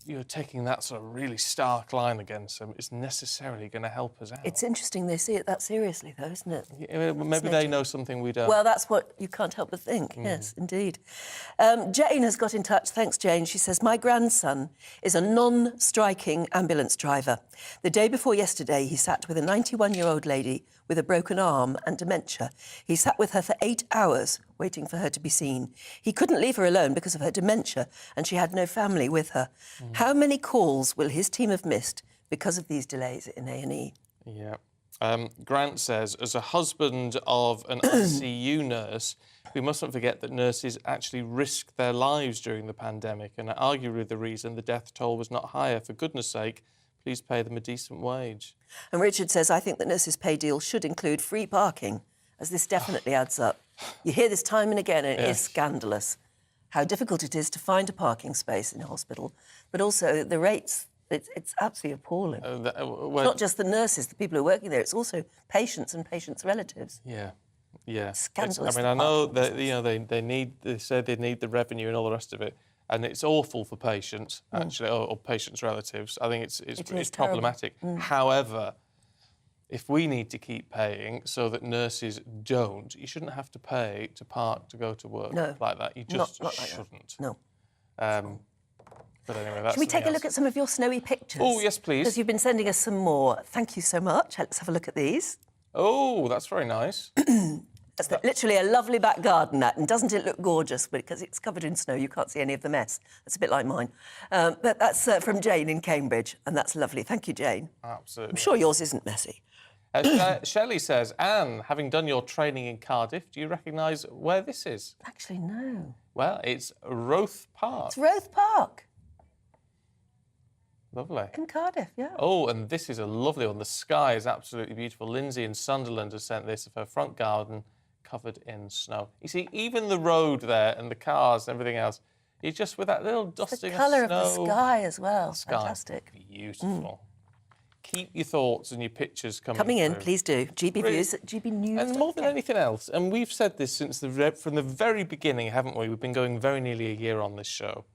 you're taking that sort of really stark line against them is necessarily going to help us out. It's interesting they see it that seriously, though, isn't it? Yeah, maybe they know something we don't. Well, that's what you can't help but think. Yes, indeed. Jane has got in touch. Thanks, Jane. She says, my grandson is a non-striking ambulance driver. The day before yesterday, he sat with a 91-year-old lady with a broken arm and dementia. He sat with her for 8 hours, waiting for her to be seen. He couldn't leave her alone because of her dementia, and she had no family with her. How many calls will his team have missed because of these delays in A&E? Yeah. Grant says, as a husband of an ICU nurse, we mustn't forget that nurses actually risked their lives during the pandemic, and arguably the reason the death toll was not higher. For goodness sake, please pay them a decent wage. And Richard says, I think the nurses' pay deal should include free parking, as this definitely adds up. You hear this time and again, and it is scandalous how difficult it is to find a parking space in a hospital, but also the rates. It's absolutely appalling. It's not just the nurses, the people who are working there, it's also patients and patients' relatives. Yeah, yeah. Scandalous. I mean, I know that, you know, they say they need the revenue and all the rest of it, and it's awful for patients, actually, or patients' relatives. I think it's problematic. However, if we need to keep paying so that nurses don't, you shouldn't have to pay to park to go to work like that. You just not like shouldn't. That. No. But anyway, that's Should we take a something look at some of your snowy pictures? Oh, yes, please. Because you've been sending us some more. Thank you so much. Let's have a look at these. Oh, that's very nice. That's literally a lovely back garden, that. And doesn't it look gorgeous? Because it's covered in snow, you can't see any of the mess. That's a bit like mine. But that's from Jane in Cambridge, and that's lovely. Thank you, Jane. Absolutely. I'm sure yours isn't messy. Shelley says, Anne, having done your training in Cardiff, do you recognise where this is? Actually, no. Well, it's Roath Park. It's Roath Park. Lovely. In Cardiff, yeah. Oh, and this is a lovely one. The sky is absolutely beautiful. Lindsay in Sunderland has sent this of her front garden covered in snow. You see, even the road there and the cars and everything else, it's just with that little dusting The colour of of snow. the sky as well. Sky. Fantastic. Beautiful. Keep your thoughts and your pictures Coming in, through. please do. GB Views at GBNews. And more than anything else, and we've said this since from the very beginning, haven't we? We've been going very nearly a year on this show.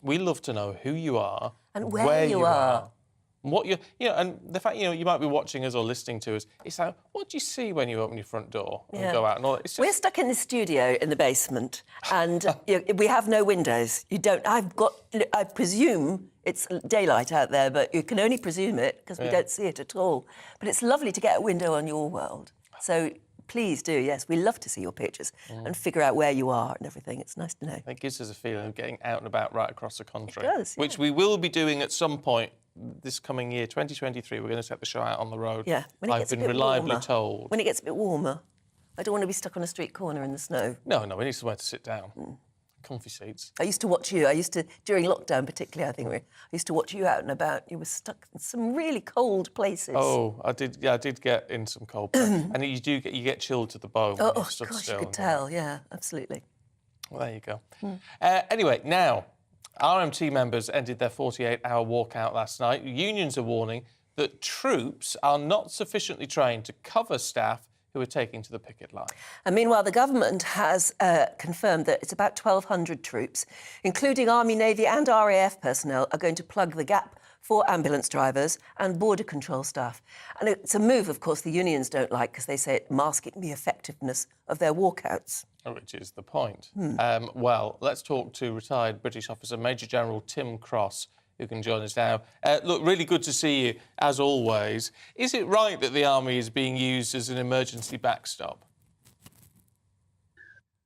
We love to know who you are and where you are. And what you and the fact you might be watching us or listening to us. It's like, what do you see when you open your front door and go out and all that? It's just... We're stuck in the studio in the basement, and we have no windows. You don't. I presume it's daylight out there, but you can only presume it because we don't see it at all. But it's lovely to get a window on your world. So please do, yes. We love to see your pictures and figure out where you are and everything. It's nice to know. It gives us a feeling of getting out and about right across the country. It does, yeah. Which we will be doing at some point this coming year, 2023. We're going to take the show out on the road. Yeah, when it I've gets been a bit reliably warmer. told. When it gets a bit warmer. I don't want to be stuck on a street corner in the snow. No, we need somewhere to sit down. Comfy seats. I used to watch you. During lockdown particularly, I think I used to watch you out and about. You were stuck in some really cold places. Oh, I did. Yeah, I did get in some cold places. And you get chilled to the bone. when you're stood gosh, still. you could tell. Yeah, absolutely. Well, there you go. Anyway, now, RMT members ended their 48-hour walkout last night. Unions are warning that troops are not sufficiently trained to cover staff who are taking to the picket line. And meanwhile, the government has confirmed that it's about 1,200 troops, including Army, Navy and RAF personnel, are going to plug the gap for ambulance drivers and border control staff. And it's a move, of course, the unions don't like because they say it's masking the effectiveness of their walkouts. Which is the point. Well, let's talk to retired British officer Major General Tim Cross, who can join us now. Look, really good to see you, as always. Is it right that the Army is being used as an emergency backstop?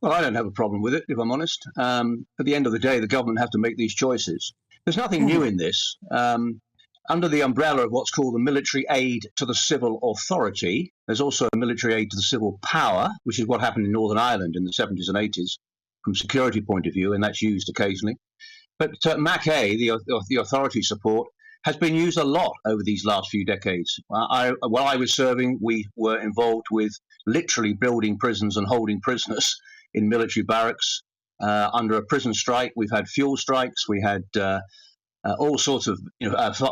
Well, I don't have a problem with it, if I'm honest. At the end of the day, the government have to make these choices. There's nothing new in this. Under the umbrella of what's called the military aid to the civil authority, there's also a military aid to the civil power, which is what happened in Northern Ireland in the 70s and 80s, from a security point of view, and that's used occasionally. But MAC-A, the authority support, has been used a lot over these last few decades. While I was serving, we were involved with literally building prisons and holding prisoners in military barracks. Under a prison strike, we've had fuel strikes, we had all sorts of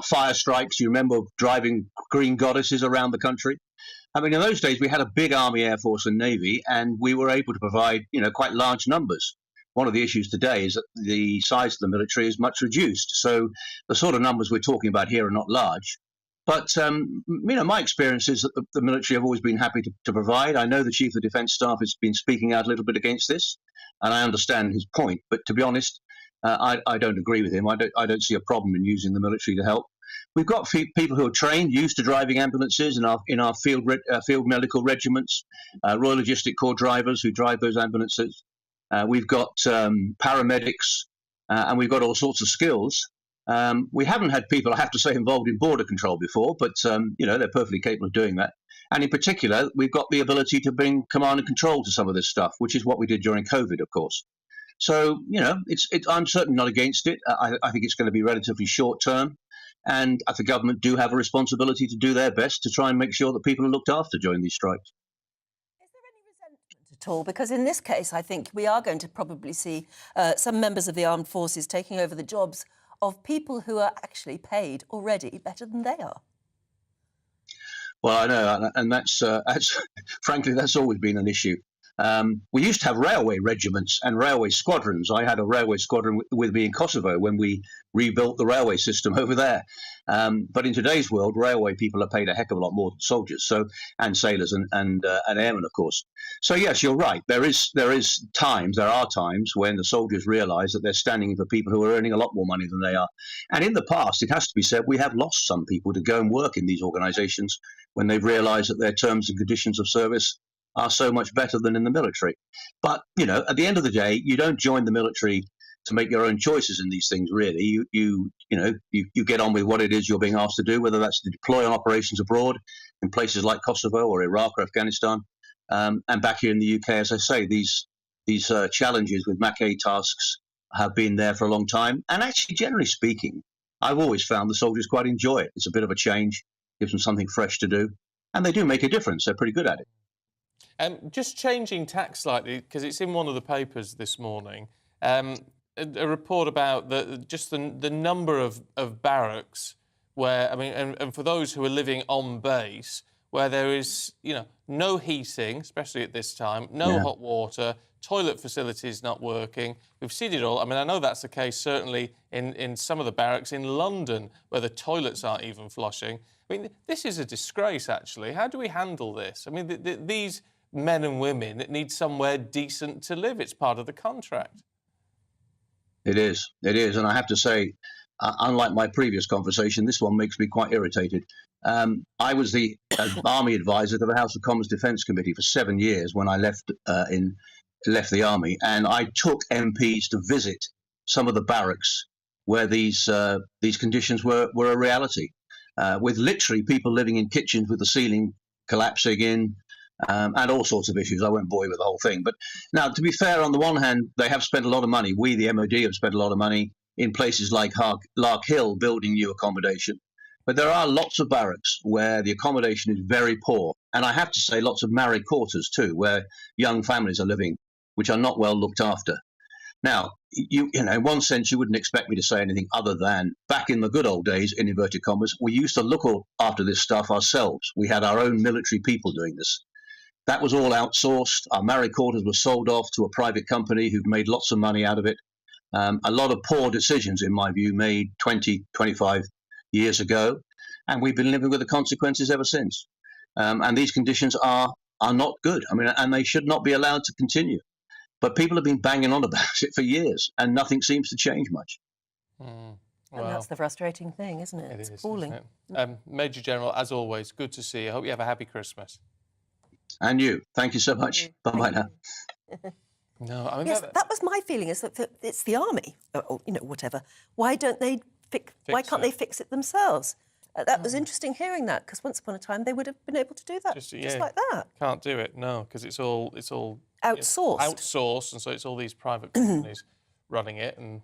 fire strikes. You remember driving green goddesses around the country? I mean, in those days, we had a big Army, Air Force and Navy, and we were able to provide, quite large numbers. One of the issues today is that the size of the military is much reduced. So the sort of numbers we're talking about here are not large. But, my experience is that the military have always been happy to provide. I know the Chief of Defence Staff has been speaking out a little bit against this, and I understand his point. But to be honest, I don't agree with him. I don't see a problem in using the military to help. We've got people who are trained, used to driving ambulances in our field medical regiments, Royal Logistic Corps drivers who drive those ambulances. We've got paramedics, and we've got all sorts of skills. We haven't had people, I have to say, involved in border control before, but, they're perfectly capable of doing that. And in particular, we've got the ability to bring command and control to some of this stuff, which is what we did during COVID, of course. So, I'm certainly not against it. I think it's going to be relatively short term. And the government do have a responsibility to do their best to try and make sure that people are looked after during these strikes. At all, because in this case, I think we are going to probably see some members of the armed forces taking over the jobs of people who are actually paid already better than they are. Well, I know, and that's frankly, that's always been an issue. We used to have railway regiments and railway squadrons. I had a railway squadron with me in Kosovo when we rebuilt the railway system over there. But in today's world, railway people are paid a heck of a lot more than soldiers, and sailors and airmen, of course. So yes, you're right. There are times when the soldiers realise that they're standing in for people who are earning a lot more money than they are. And in the past, it has to be said, we have lost some people to go and work in these organisations when they've realised that their terms and conditions of service are so much better than in the military. But, at the end of the day, you don't join the military to make your own choices in these things, really. You get on with what it is you're being asked to do, whether that's to deploy on operations abroad in places like Kosovo or Iraq or Afghanistan. And back here in the UK, as I say, these challenges with MAC-A tasks have been there for a long time. And actually, generally speaking, I've always found the soldiers quite enjoy it. It's a bit of a change, gives them something fresh to do. And they do make a difference. They're pretty good at it. Just changing tack slightly, because it's in one of the papers this morning, a report about the number of barracks where, and for those who are living on base, where there is, no heating, especially at this time, no hot water, toilet facilities not working. We've seen it all. I know that's the case certainly in some of the barracks in London, where the toilets aren't even flushing. This is a disgrace, actually. How do we handle this? These men and women need somewhere decent to live. It's part of the contract. It is. And I have to say, unlike my previous conversation, this one makes me quite irritated. I was the Army advisor to the House of Commons Defence Committee for 7 years when I left the Army, and I took MPs to visit some of the barracks where these conditions were a reality, with literally people living in kitchens with the ceiling collapsing in, and all sorts of issues. I won't bore you with the whole thing. But now, to be fair, on the one hand, they have spent a lot of money. We, the MOD, have spent a lot of money in places like Lark Hill building new accommodation. But there are lots of barracks where the accommodation is very poor. And I have to say lots of married quarters too, where young families are living, which are not well looked after. Now, in one sense, you wouldn't expect me to say anything other than back in the good old days, in inverted commas, we used to look after this stuff ourselves. We had our own military people doing this. That was all outsourced. Our married quarters were sold off to a private company who've made lots of money out of it. A lot of poor decisions, in my view, made 20, 25 years ago, and we've been living with the consequences ever since. And these conditions are not good. And they should not be allowed to continue. But people have been banging on about it for years, and nothing seems to change much. And that's the frustrating thing, isn't it? It's appalling. Isn't it? Major General, as always, good to see you. I hope you have a happy Christmas. And you. Thank you so much. Bye-bye now. No, yes, that was my feeling, is that it's the Army, or whatever. Why don't they why can't they fix it themselves? That was interesting hearing that, because once upon a time they would have been able to do that just like that. Can't do it, no, because it's all outsourced. Outsourced, and so it's all these private companies running it, and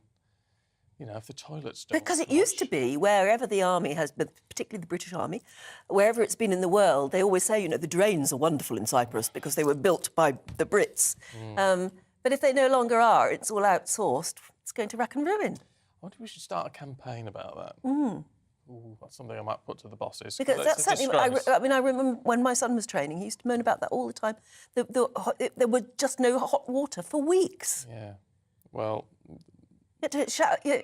if the toilets don't. Because it used to be wherever the Army has been, particularly the British Army, wherever it's been in the world, they always say, the drains are wonderful in Cyprus because they were built by the Brits. But if they no longer are, it's all outsourced, it's going to rack and ruin. I wonder if we should start a campaign about that. Ooh, that's something I might put to the bosses. Because that's something, I remember when my son was training, he used to moan about that all the time. There was just no hot water for weeks. Yeah, well... You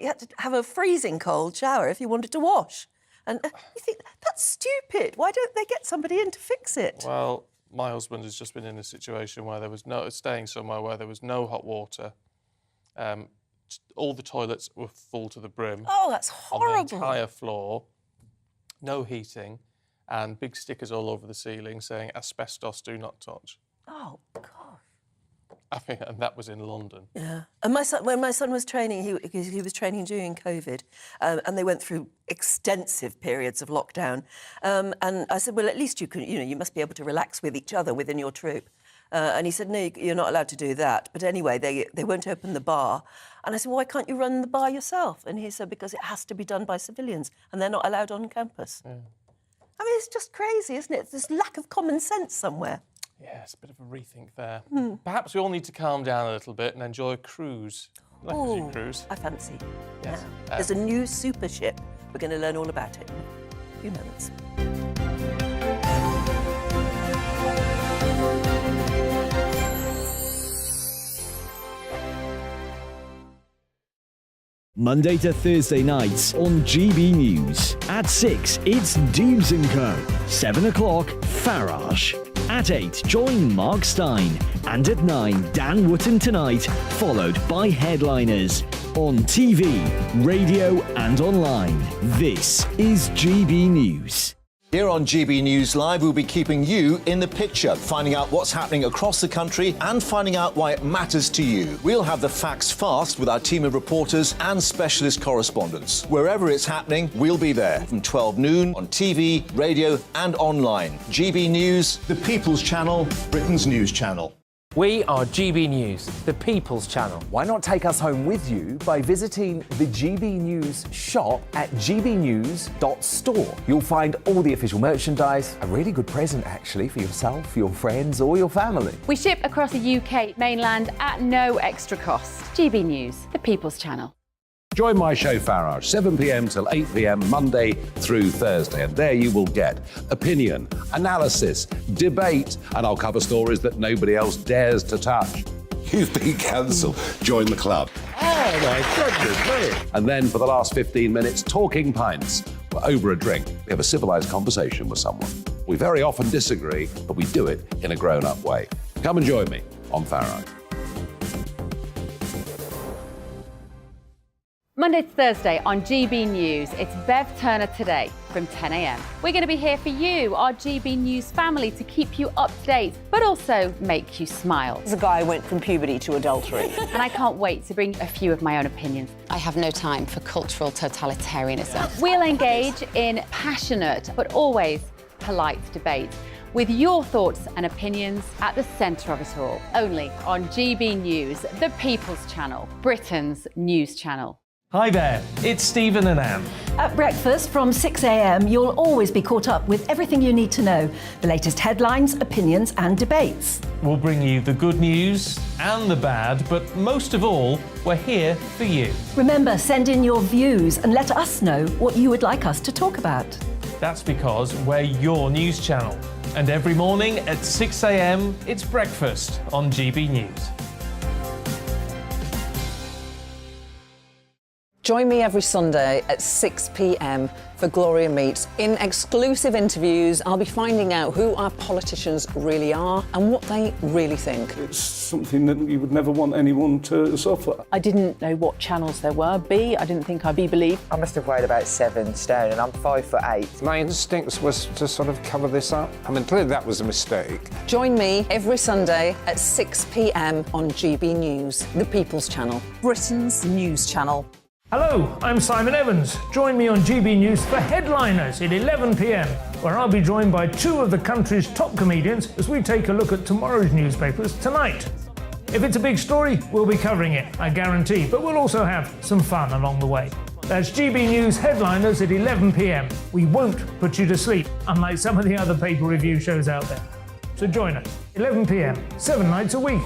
had to have a freezing cold shower if you wanted to wash. And you think, that's stupid. Why don't they get somebody in to fix it? Well, my husband has just been in a situation where there was staying somewhere where there was no hot water. All the toilets were full to the brim. Oh, that's horrible. On the entire floor, no heating, and big stickers all over the ceiling saying, asbestos, do not touch. Oh, God. And that was in London. Yeah. And when my son was training, he was training during COVID, and they went through extensive periods of lockdown. And I said, well, at least you can, you must be able to relax with each other within your troop. And he said, no, you're not allowed to do that. But anyway, they won't open the bar. And I said, why can't you run the bar yourself? And he said, because it has to be done by civilians, and they're not allowed on campus. Yeah. It's just crazy, isn't it? There's lack of common sense somewhere. Yeah, it's a bit of a rethink there. Perhaps we all need to calm down a little bit and enjoy a cruise. Oh, cruise. I fancy. Yes. Yeah. There's a new super ship. We're going to learn all about it in a few moments. Monday to Thursday nights on GB News. At 6, it's Dubes & Co. 7 o'clock, Farage. At 8, join Mark Stein. And at 9, Dan Wootton Tonight, followed by Headliners. On TV, radio and online. This is GB News. Here on GB News Live, we'll be keeping you in the picture, finding out what's happening across the country and finding out why it matters to you. We'll have the facts fast with our team of reporters and specialist correspondents. Wherever it's happening, we'll be there from 12 noon on TV, radio and online. GB News, the People's Channel, Britain's news channel. We are GB News, the People's Channel. Why not take us home with you by visiting the GB News shop at gbnews.store. You'll find all the official merchandise, a really good present actually for yourself, your friends or your family. We ship across the UK mainland at no extra cost. GB News, the People's Channel. Join my show Farage, 7 p.m. till 8 p.m. Monday through Thursday, and there you will get opinion, analysis, debate, and I'll cover stories that nobody else dares to touch. You've been cancelled. Join the club. Oh my goodness me! And then for the last 15 minutes, talking pints. We're over a drink. We have a civilised conversation with someone. We very often disagree, but we do it in a grown-up way. Come and join me on Farage. Monday to Thursday on GB News, it's Bev Turner Today from 10 a.m. We're going to be here for you, our GB News family, to keep you up to date, but also make you smile. The guy went from puberty to adultery. And I can't wait to bring a few of my own opinions. I have no time for cultural totalitarianism. We'll engage in passionate, but always polite debate, with your thoughts and opinions at the centre of it all. Only on GB News, the People's Channel, Britain's news channel. Hi there, it's Stephen and Anne. At breakfast from 6 a.m, you'll always be caught up with everything you need to know, the latest headlines, opinions and debates. We'll bring you the good news and the bad, but most of all, we're here for you. Remember, send in your views and let us know what you would like us to talk about. That's because we're your news channel. And every morning at 6 a.m, it's breakfast on GB News. Join me every Sunday at 6 p.m. for Gloria Meets. In exclusive interviews, I'll be finding out who our politicians really are and what they really think. It's something that you would never want anyone to suffer. I didn't know what channels there were. I didn't think I'd be believed. I must have weighed about 7 stone and I'm 5'8". My instincts was to sort of cover this up. I mean, clearly that was a mistake. Join me every Sunday at 6 p.m. on GB News, the People's Channel, Britain's news channel. Hello, I'm Simon Evans. Join me on GB News for Headliners at 11 p.m, where I'll be joined by 2 of the country's top comedians as we take a look at tomorrow's newspapers tonight. If it's a big story, we'll be covering it, I guarantee, but we'll also have some fun along the way. That's GB News Headliners at 11 p.m. We won't put you to sleep, unlike some of the other paper review shows out there. So join us, 11 p.m, 7 nights a week.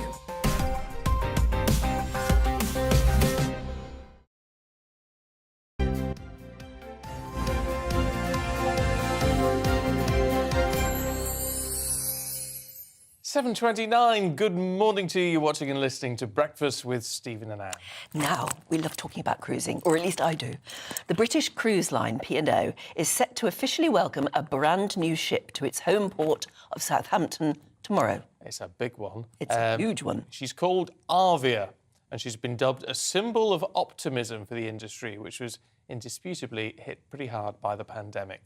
$7:29. Good morning to you. You're watching and listening to Breakfast with Stephen and Anne. Now, we love talking about cruising, or at least I do. The British cruise line, P&O, is set to officially welcome a brand new ship to its home port of Southampton tomorrow. It's a big one. It's a huge one. She's called Arvia, and she's been dubbed a symbol of optimism for the industry, which was indisputably hit pretty hard by the pandemic.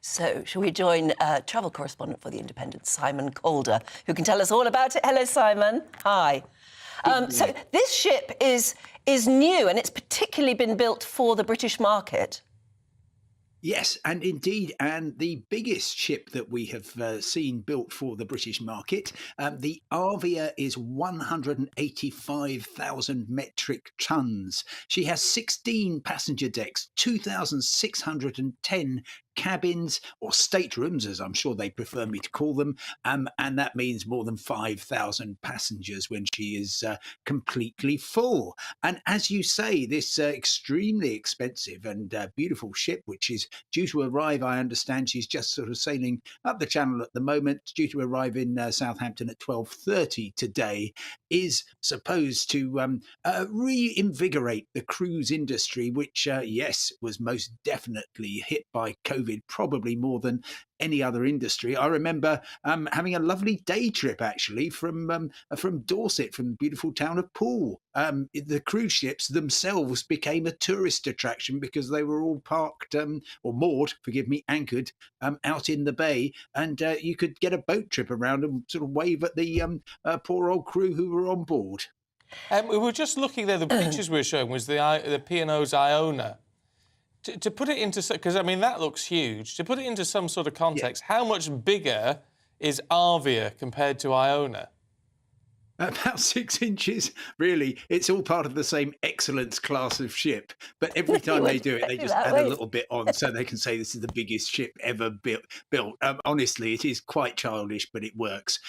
So, shall we join travel correspondent for The Independent, Simon Calder, who can tell us all about it? Hello, Simon. Hi. So, this ship is new, and it's particularly been built for the British market. Yes, and indeed, and the biggest ship that we have seen built for the British market, the Arvia, is 185,000 metric tons. She has 16 passenger decks, 2,610 cabins or staterooms, as I'm sure they prefer me to call them, and that means more than 5,000 passengers when she is completely full. And as you say, this extremely expensive and beautiful ship, which is due to arrive, I understand she's just sort of sailing up the channel at the moment, due to arrive in Southampton at 12:30 today, is supposed to reinvigorate the cruise industry, which, yes, was most definitely hit by COVID, probably more than any other industry. I remember having a lovely day trip actually from Dorset, from the beautiful town of Poole. The cruise ships themselves became a tourist attraction because they were all parked or moored, forgive me, anchored out in the bay, and you could get a boat trip around and sort of wave at the poor old crew who were on board. We were just looking there. The pictures we were showing was the P&O's Iona. To put it into, because I mean that looks huge. To put it into some sort of context, how much bigger is Arvia compared to Iona? About 6 inches, really. It's all part of the same excellence class of ship. But every time they do it, they just add a little bit on so they can say this is the biggest ship ever built. Honestly, it is quite childish, but it works.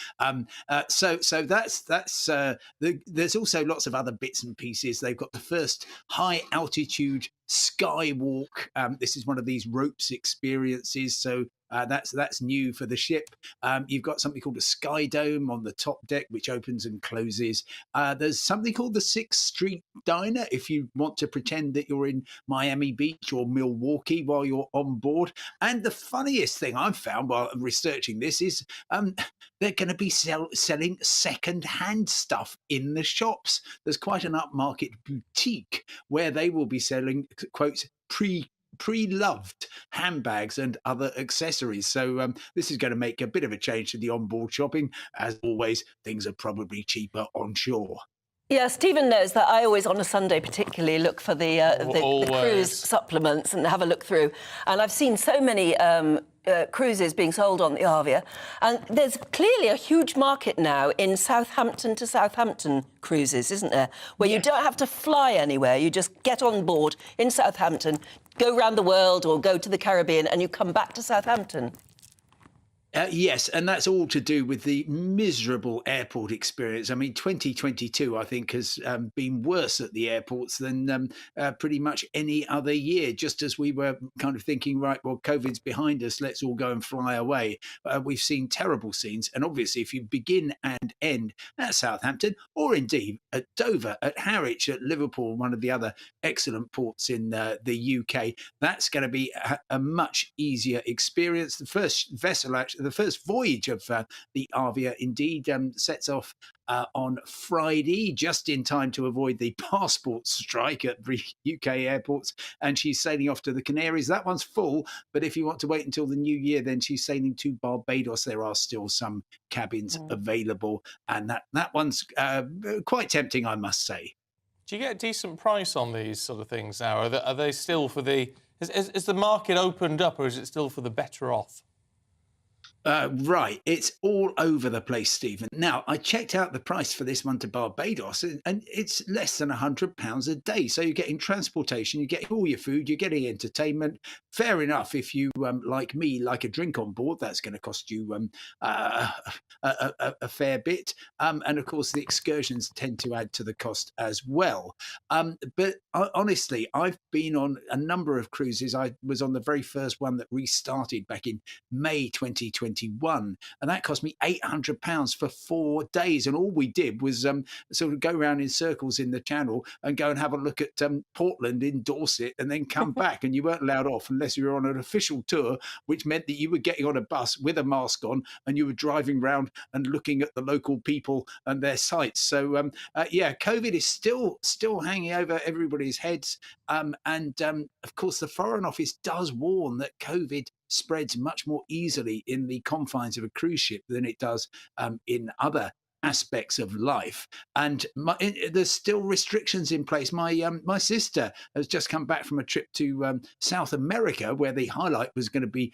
So that's there's also lots of other bits and pieces. They've got the first high altitude skywalk. This is one of these ropes experiences. So that's new for the ship. You've got something called a Sky Dome on the top deck, which opens and closes. There's something called the 6th Street Diner, if you want to pretend that you're in Miami Beach or Milwaukee while you're on board. And the funniest thing I've found while researching this is they're going to be selling second-hand stuff in the shops. There's quite an upmarket boutique where they will be selling, quotes, pre-loved handbags and other accessories. So this is going to make a bit of a change to the onboard shopping. As always, things are probably cheaper on shore. Yeah, Stephen knows that I always, on a Sunday particularly, look for the cruise supplements and have a look through. And I've seen so many cruises being sold on the Arvia. And there's clearly a huge market now in Southampton to Southampton cruises, isn't there? Where you don't have to fly anywhere. You just get on board in Southampton, go around the world or go to the Caribbean, and you come back to Southampton. Yes, and that's all to do with the miserable airport experience. I mean, 2022, I think, has been worse at the airports than pretty much any other year. Just as we were kind of thinking, right, well, COVID's behind us, let's all go and fly away. We've seen terrible scenes. And obviously, if you begin and end at Southampton, or indeed at Dover, at Harwich, at Liverpool, one of the other excellent ports in the UK, that's going to be a much easier experience. The first vessel, actually, the first voyage of the Arvia indeed sets off on Friday, just in time to avoid the passport strike at the UK airports, and she's sailing off to the Canaries. That one's full, but if you want to wait until the new year, then she's sailing to Barbados. There are still some cabins available, and that one's quite tempting, I must say. Do you get a decent price on these sort of things now? Are they still for the... Is the market opened up, or is it still for the better off? Right, it's all over the place, Stephen. Now, I checked out the price for this one to Barbados, and it's less than £100 a day. So you're getting transportation, you're getting all your food, you're getting entertainment. Fair enough, if you, like me, like a drink on board, that's going to cost you a fair bit. And of course, the excursions tend to add to the cost as well. But honestly, I've been on a number of cruises. I was on the very first one that restarted back in May 2021, and that cost me £800 for 4 days. And all we did was sort of go around in circles in the channel and go and have a look at Portland in Dorset, and then come back. And you weren't allowed off unless you were on an official tour, which meant that you were getting on a bus with a mask on and you were driving around and looking at the local people and their sites. So yeah, COVID is still hanging over everybody's heads. And of course, the Foreign Office does warn that COVID spreads much more easily in the confines of a cruise ship than it does in other aspects of life. And there's still restrictions in place. My sister has just come back from a trip to South America, where the highlight was going to be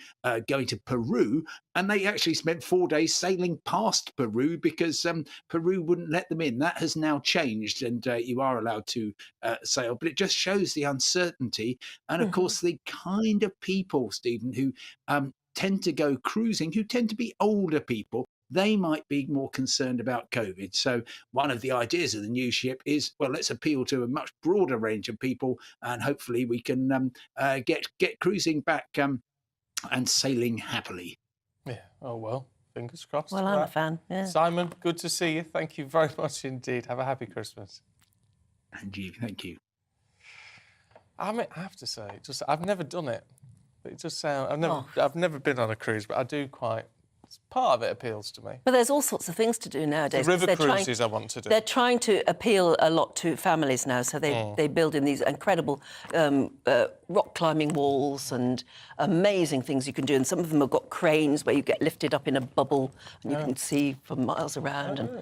going to Peru, and they actually spent 4 days sailing past Peru because Peru wouldn't let them in. That has now changed, and you are allowed to sail, but it just shows the uncertainty and, of course, the kind of people, Stephen, who tend to go cruising, who tend to be older people. They might be more concerned about COVID. So one of the ideas of the new ship is, well, let's appeal to a much broader range of people, and hopefully we can get cruising back and sailing happily. Yeah. Oh, well, fingers crossed. Well, I'm a fan. Yeah. Simon, good to see you. Thank you very much indeed. Have a happy Christmas. And you, thank you. I mean, I have to say, I've never done it. It just sounds. I've never been on a cruise, but I do quite. Part of it appeals to me. But there's all sorts of things to do nowadays. The river cruises I want to do. They're trying to appeal a lot to families now, so they build in these incredible rock climbing walls and amazing things you can do. And some of them have got cranes where you get lifted up in a bubble and you can see for miles around. And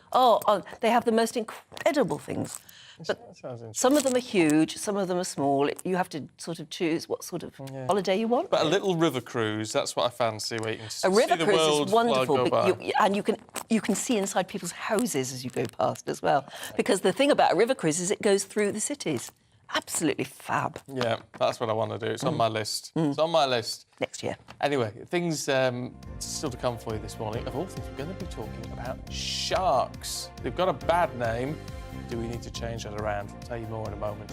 they have the most incredible things. But some of them are huge, some of them are small. You have to sort of choose what sort of holiday you want. But a little river cruise, that's what I fancy, where you can see a river the cruise world is wonderful, go by. and you can see inside people's houses as you go past as well. Because the thing about a river cruise is it goes through the cities. Absolutely fab. Yeah, that's what I want to do. It's on my list. It's on my list. Next year. Anyway, things still to come for you this morning. Of all things, we're going to be talking about sharks. They've got a bad name. Do we need to change that around? I'll tell you more in a moment.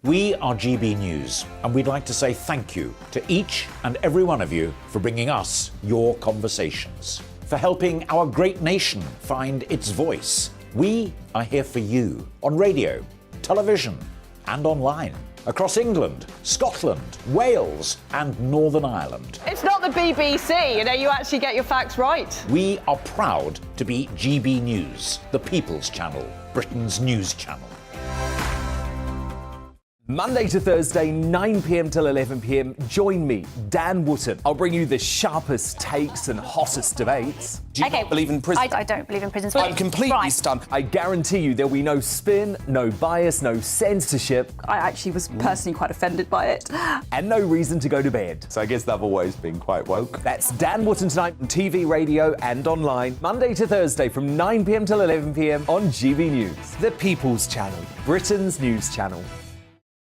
We are GB News, and we'd like to say thank you to each and every one of you for bringing us your conversations, for helping our great nation find its voice. We are here for you on radio, television, and online. Across England, Scotland, Wales, and Northern Ireland. It's not the BBC, you actually get your facts right. We are proud to be GB News, the People's Channel, Britain's news channel. Monday to Thursday, 9 p.m. till 11 p.m. Join me, Dan Wootton. I'll bring you the sharpest takes and hottest debates. Do you not believe in prisons? I don't believe in prisons. I'm completely stunned. I guarantee you there'll be no spin, no bias, no censorship. I actually was personally quite offended by it. And no reason to go to bed. So I guess they've always been quite woke. That's Dan Wootton tonight on TV, radio and online. Monday to Thursday from 9 p.m. till 11 p.m. on GB News. The People's Channel, Britain's news channel.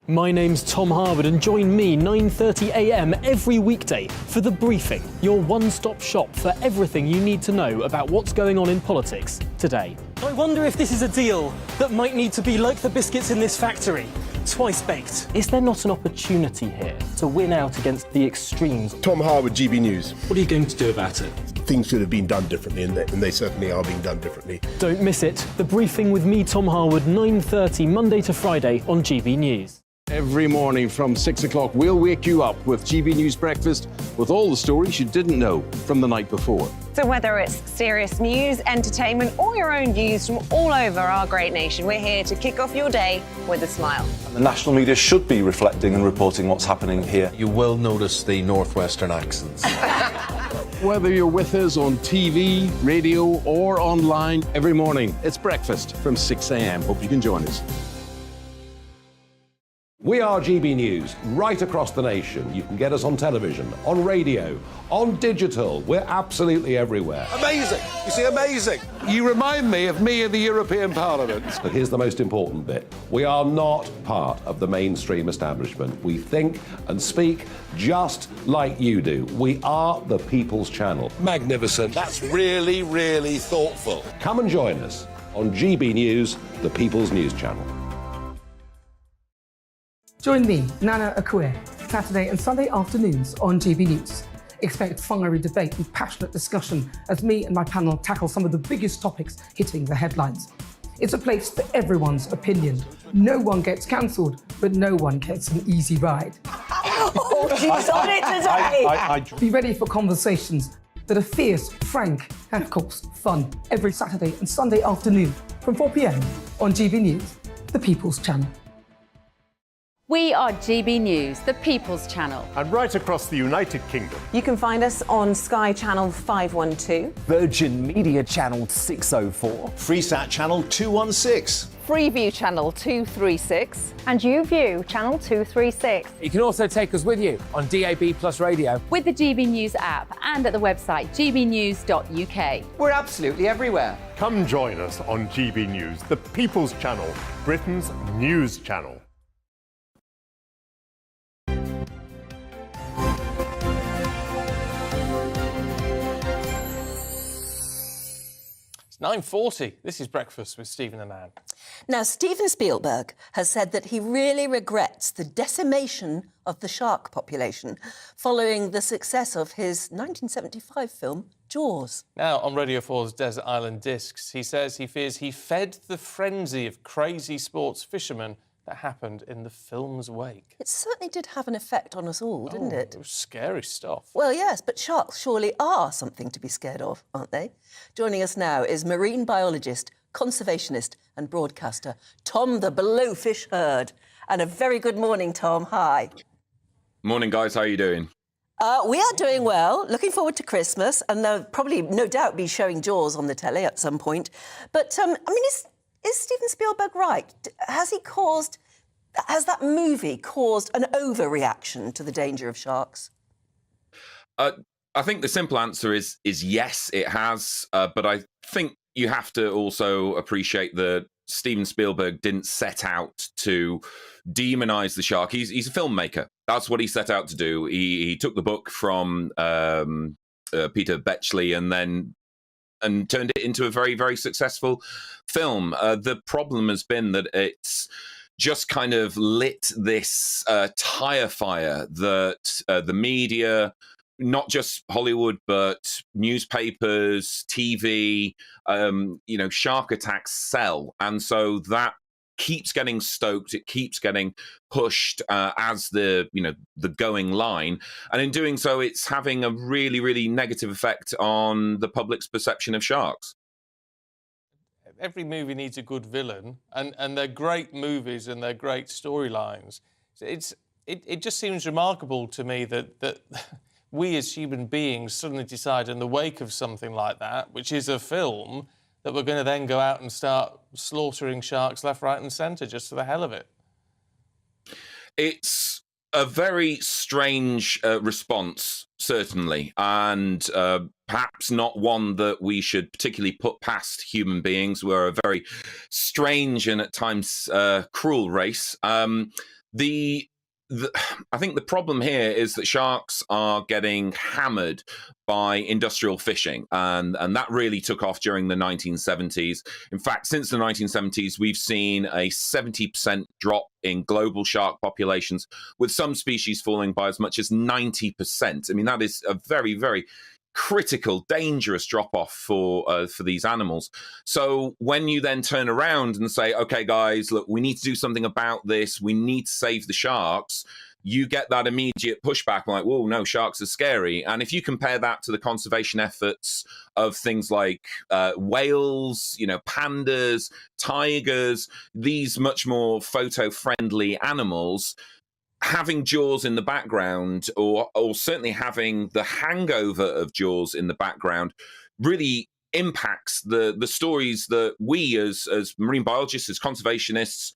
My name's Tom Harwood, and join me 9:30 a.m. every weekday for The Briefing, your one-stop shop for everything you need to know about what's going on in politics today. I wonder if this is a deal that might need to be like the biscuits in this factory, twice baked. Is there not an opportunity here to win out against the extremes? Tom Harwood, GB News. What are you going to do about it? Things should have been done differently, and they certainly are being done differently. Don't miss it. The Briefing with me, Tom Harwood, 9:30 Monday to Friday on GB News. Every morning from 6 o'clock, we'll wake you up with GB News Breakfast with all the stories you didn't know from the night before. So whether it's serious news, entertainment, or your own views from all over our great nation, we're here to kick off your day with a smile. The national media should be reflecting and reporting what's happening here. You will notice the northwestern accents. Whether you're with us on TV, radio, or online, every morning, it's breakfast from 6 a.m. Hope you can join us. We are GB News, right across the nation. You can get us on television, on radio, on digital. We're absolutely everywhere. Amazing. You see, amazing. You remind me of me in the European Parliament. But here's the most important bit. We are not part of the mainstream establishment. We think and speak just like you do. We are the People's Channel. Magnificent. That's really, really thoughtful. Come and join us on GB News, the People's News Channel. Join me, Nana Akue, Saturday and Sunday afternoons on GB News. Expect fiery debate and passionate discussion as me and my panel tackle some of the biggest topics hitting the headlines. It's a place for everyone's opinion. No one gets cancelled, but no one gets an easy ride. Oh, she's on it today! Be ready for conversations that are fierce, frank, and of course, fun. Every Saturday and Sunday afternoon from 4 p.m. on GB News, the People's Channel. We are GB News, the People's Channel. And right across the United Kingdom. You can find us on Sky Channel 512, Virgin Media Channel 604, Freesat Channel 216, Freeview Channel 236, And YouView Channel 236. You can also take us with you on DAB Plus Radio, with the GB News app and at the website gbnews.uk. We're absolutely everywhere. Come join us on GB News, the People's Channel, Britain's news channel. It's 9:40. This is Breakfast with Stephen and Anne. Now, Steven Spielberg has said that he really regrets the decimation of the shark population following the success of his 1975 film, Jaws. Now, on Radio 4's Desert Island Discs, he says he fears he fed the frenzy of crazy sports fishermen that happened in the film's wake. It certainly did have an effect on us all, didn't it? It was scary stuff. Well, yes, but sharks surely are something to be scared of, aren't they? Joining us now is marine biologist, conservationist and broadcaster Tom the Blowfish Herd. And a very good morning, Tom. Hi. Morning, guys. How are you doing? We are doing well. Looking forward to Christmas, and they'll probably, no doubt, be showing Jaws on the telly at some point. But, I mean, is Steven Spielberg right? Has that movie caused an overreaction to the danger of sharks? I think the simple answer is yes, it has. But I think you have to also appreciate that Steven Spielberg didn't set out to demonize the shark. He's a filmmaker. That's what he set out to do. He took the book from Peter Benchley and turned it into a very, very successful film. The problem has been that it's just kind of lit this tire fire that the media, not just Hollywood, but newspapers, TV, shark attacks sell. And so that keeps getting stoked. It keeps getting pushed as the going line. And in doing so, it's having a really, really negative effect on the public's perception of sharks. Every movie needs a good villain, and they're great movies and they're great storylines. It just seems remarkable to me that we as human beings suddenly decide in the wake of something like that, which is a film, that we're going to then go out and start slaughtering sharks left, right and centre just for the hell of it. It's a very strange response, certainly, and perhaps not one that we should particularly put past human beings. We're a very strange and at times cruel race. I think the problem here is that sharks are getting hammered by industrial fishing, and that really took off during the 1970s. In fact, since the 1970s, we've seen a 70% drop in global shark populations, with some species falling by as much as 90%. I mean, that is a very, very critical, dangerous drop-off for these animals. So when you then turn around and say, okay, guys, look, we need to do something about this, we need to save the sharks, you get that immediate pushback like, whoa, no, sharks are scary. And if you compare that to the conservation efforts of things like whales, pandas, tigers, these much more photo-friendly animals, having Jaws in the background, or certainly having the hangover of Jaws in the background, really impacts the stories that we as marine biologists, as conservationists,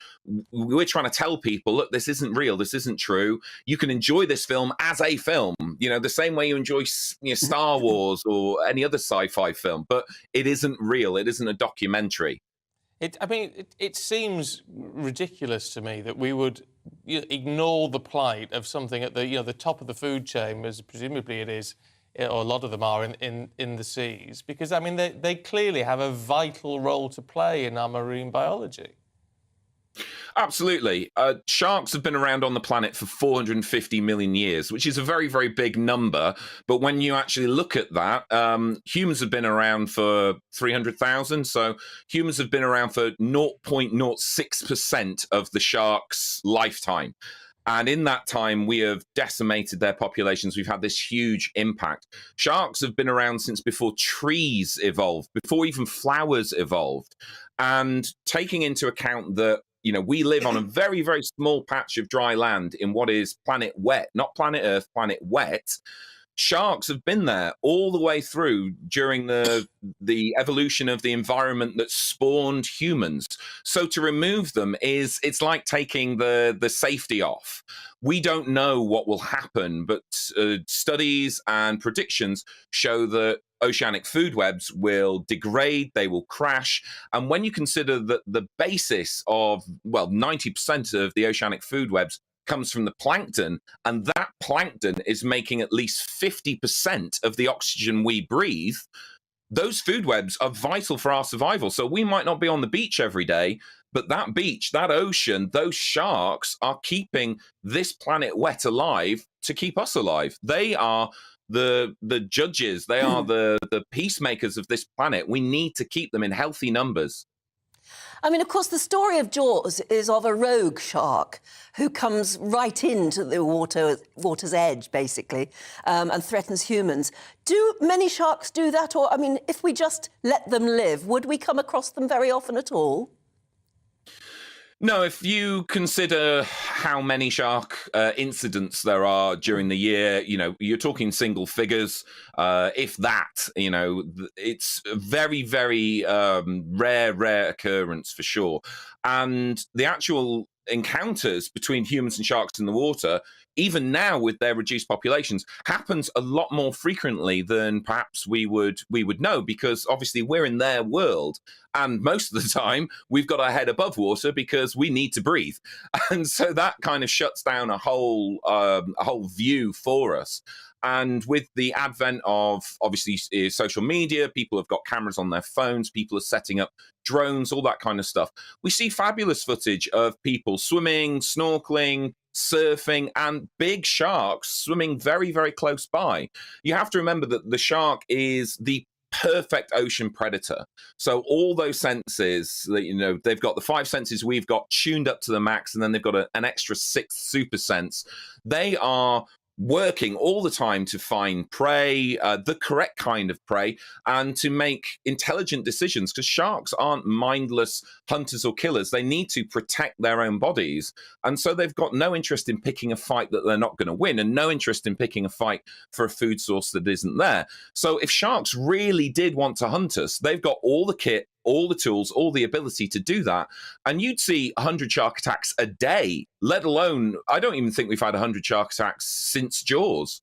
we're trying to tell people, look, this isn't real, this isn't true. You can enjoy this film as a film, the same way you enjoy Star Wars or any other sci-fi film, but it isn't real, it isn't a documentary. It seems ridiculous to me that we would ignore the plight of something at the top of the food chain, as presumably it is, or a lot of them are in the seas, because they clearly have a vital role to play in our marine biology. Absolutely. Sharks have been around on the planet for 450 million years, which is a very, very big number. But when you actually look at that, humans have been around for 300,000. So humans have been around for 0.06% of the shark's lifetime. And in that time, we have decimated their populations. We've had this huge impact. Sharks have been around since before trees evolved, before even flowers evolved. And taking into account that you know, we live on a very, very small patch of dry land in what is planet wet, not planet Earth, planet wet. Sharks have been there all the way through during the evolution of the environment that spawned humans. So to remove them it's like taking the safety off. We don't know what will happen, but studies and predictions show that oceanic food webs will degrade, they will crash. And when you consider that the basis of, well, 90% of the oceanic food webs comes from the plankton, and that plankton is making at least 50% of the oxygen we breathe, those food webs are vital for our survival. So we might not be on the beach every day, but that beach, that ocean, those sharks are keeping this planet wet alive to keep us alive. They are the judges, they are the peacemakers of this planet. We need to keep them in healthy numbers. I mean, of course, the story of Jaws is of a rogue shark who comes right into the water's edge, basically, and threatens humans. Do many sharks do that? Or, I mean, if we just let them live, would we come across them very often at all? No, if you consider how many shark incidents there are during the year, you know, you're talking single figures. If that, you know, it's a very, very rare occurrence for sure. And the actual encounters between humans and sharks in the water, even now with their reduced populations, happens a lot more frequently than perhaps we would know, because obviously we're in their world, and most of the time we've got our head above water because we need to breathe, and so that kind of shuts down a whole view for us. And with the advent of, obviously, social media, people have got cameras on their phones, people are setting up drones, all that kind of stuff. We see fabulous footage of people swimming, snorkeling, surfing, and big sharks swimming very, very close by. You have to remember that the shark is the perfect ocean predator. So all those senses, you know, they've got the 5 senses we've got tuned up to the max, and then they've got an extra 6th super sense. They are working all the time to find prey, the correct kind of prey, and to make intelligent decisions, because sharks aren't mindless hunters or killers. They need to protect their own bodies. And so they've got no interest in picking a fight that they're not going to win, and no interest in picking a fight for a food source that isn't there. So if sharks really did want to hunt us, they've got all the kit, all the tools, all the ability to do that. And you'd see 100 shark attacks a day, let alone, I don't even think we've had 100 shark attacks since Jaws.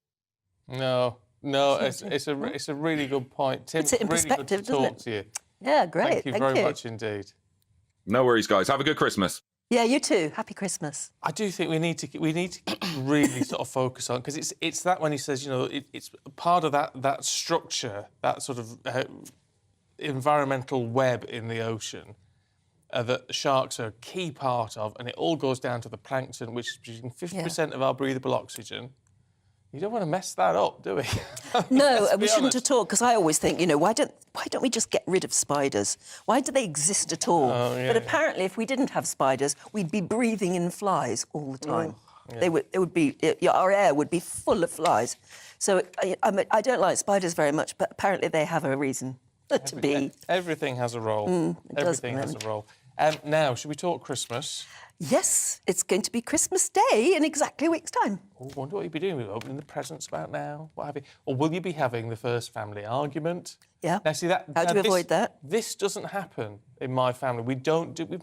No, it's a really good point. Tim, Puts it in really perspective, good to talk doesn't to you. Yeah, great. Thank you very much indeed. No worries, guys. Have a good Christmas. Yeah, you too. Happy Christmas. I do think we need to really sort of focus on, because it's that when he says, you know, it's part of that structure, that sort of environmental web in the ocean that sharks are a key part of, and it all goes down to the plankton, which is producing 50% of our breathable oxygen. You don't want to mess that up, do we? No, we shouldn't at all, because I always think, you know, why don't we just get rid of spiders? Why do they exist at all? Oh, yeah, but apparently, if we didn't have spiders, we'd be breathing in flies all the time. Yeah. They would be, our air would be full of flies. So I don't like spiders very much, but apparently they have a reason to be. Everything has a role. Everything has a role. Now, should we talk Christmas? Yes, it's going to be Christmas Day in exactly a week's time. I wonder what you'll be doing. We're opening the presents about now. What have you? Or will you be having the first family argument? Yeah. Now, see that. How do we avoid that? This doesn't happen in my family. We've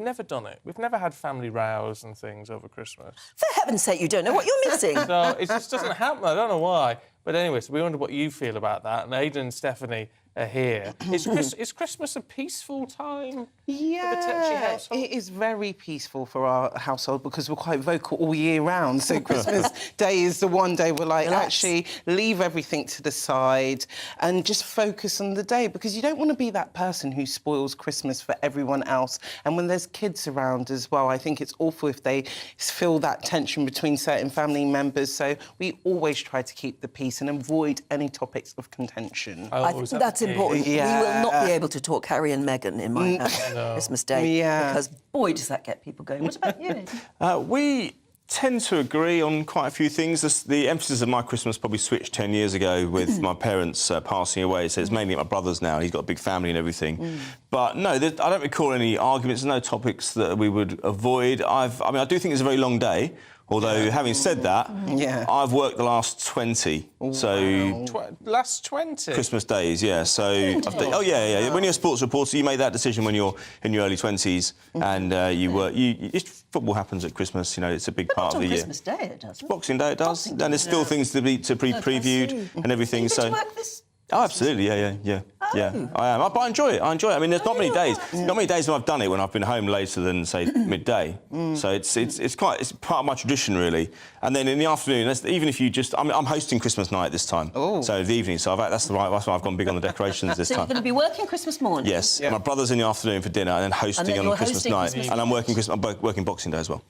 never done it. We've never had family rows and things over Christmas. For heaven's sake, you don't know what you're missing. So it just doesn't happen. I don't know why. But anyway, so we wonder what you feel about that. And Aidan and Stephanie are here. Is Christmas a peaceful time for the Tetchy household? It is very peaceful for our household because we're quite vocal all year round. So Christmas Day is the one day we're like, actually leave everything to the side and just focus on the day, because you don't want to be that person who spoils Christmas for everyone else. And when there's kids around as well, I think it's awful if they feel that tension between certain family members. So we always try to keep the peace and avoid any topics of contention. That's important. Yeah. We will not be able to talk Harry and Meghan in my house Christmas Day, because boy, does that get people going. What about you? tend to agree on quite a few things. The emphasis of my Christmas probably switched 10 years ago with my parents passing away, so it's mainly my brother's now. He's got a big family and everything. But no, I don't recall any arguments, no topics that we would avoid. I mean, I do think it's a very long day. Although, having said that, I've worked the last 20, so... Last 20? Christmas days, yeah, so... yeah. When you're a sports reporter, you make that decision when you're in your early 20s, and you work... football happens at Christmas, you know, it's a big part of the year. Christmas Day it does. Boxing Day it does, and there's still things to be previewed and everything, so... Oh, absolutely, yeah. I am. But I enjoy it. I mean, there's not many days. Not many days when I've done it when I've been home later than, say, midday. So it's part of my tradition, really. And then in the afternoon, even if you just... I'm hosting Christmas night this time. So the evening, so that's why I've gone big on the decorations this So time. you're going to be working Christmas morning? Yes. My brother's in the afternoon for dinner and then hosting on Christmas night. And I'm working Boxing Day as well.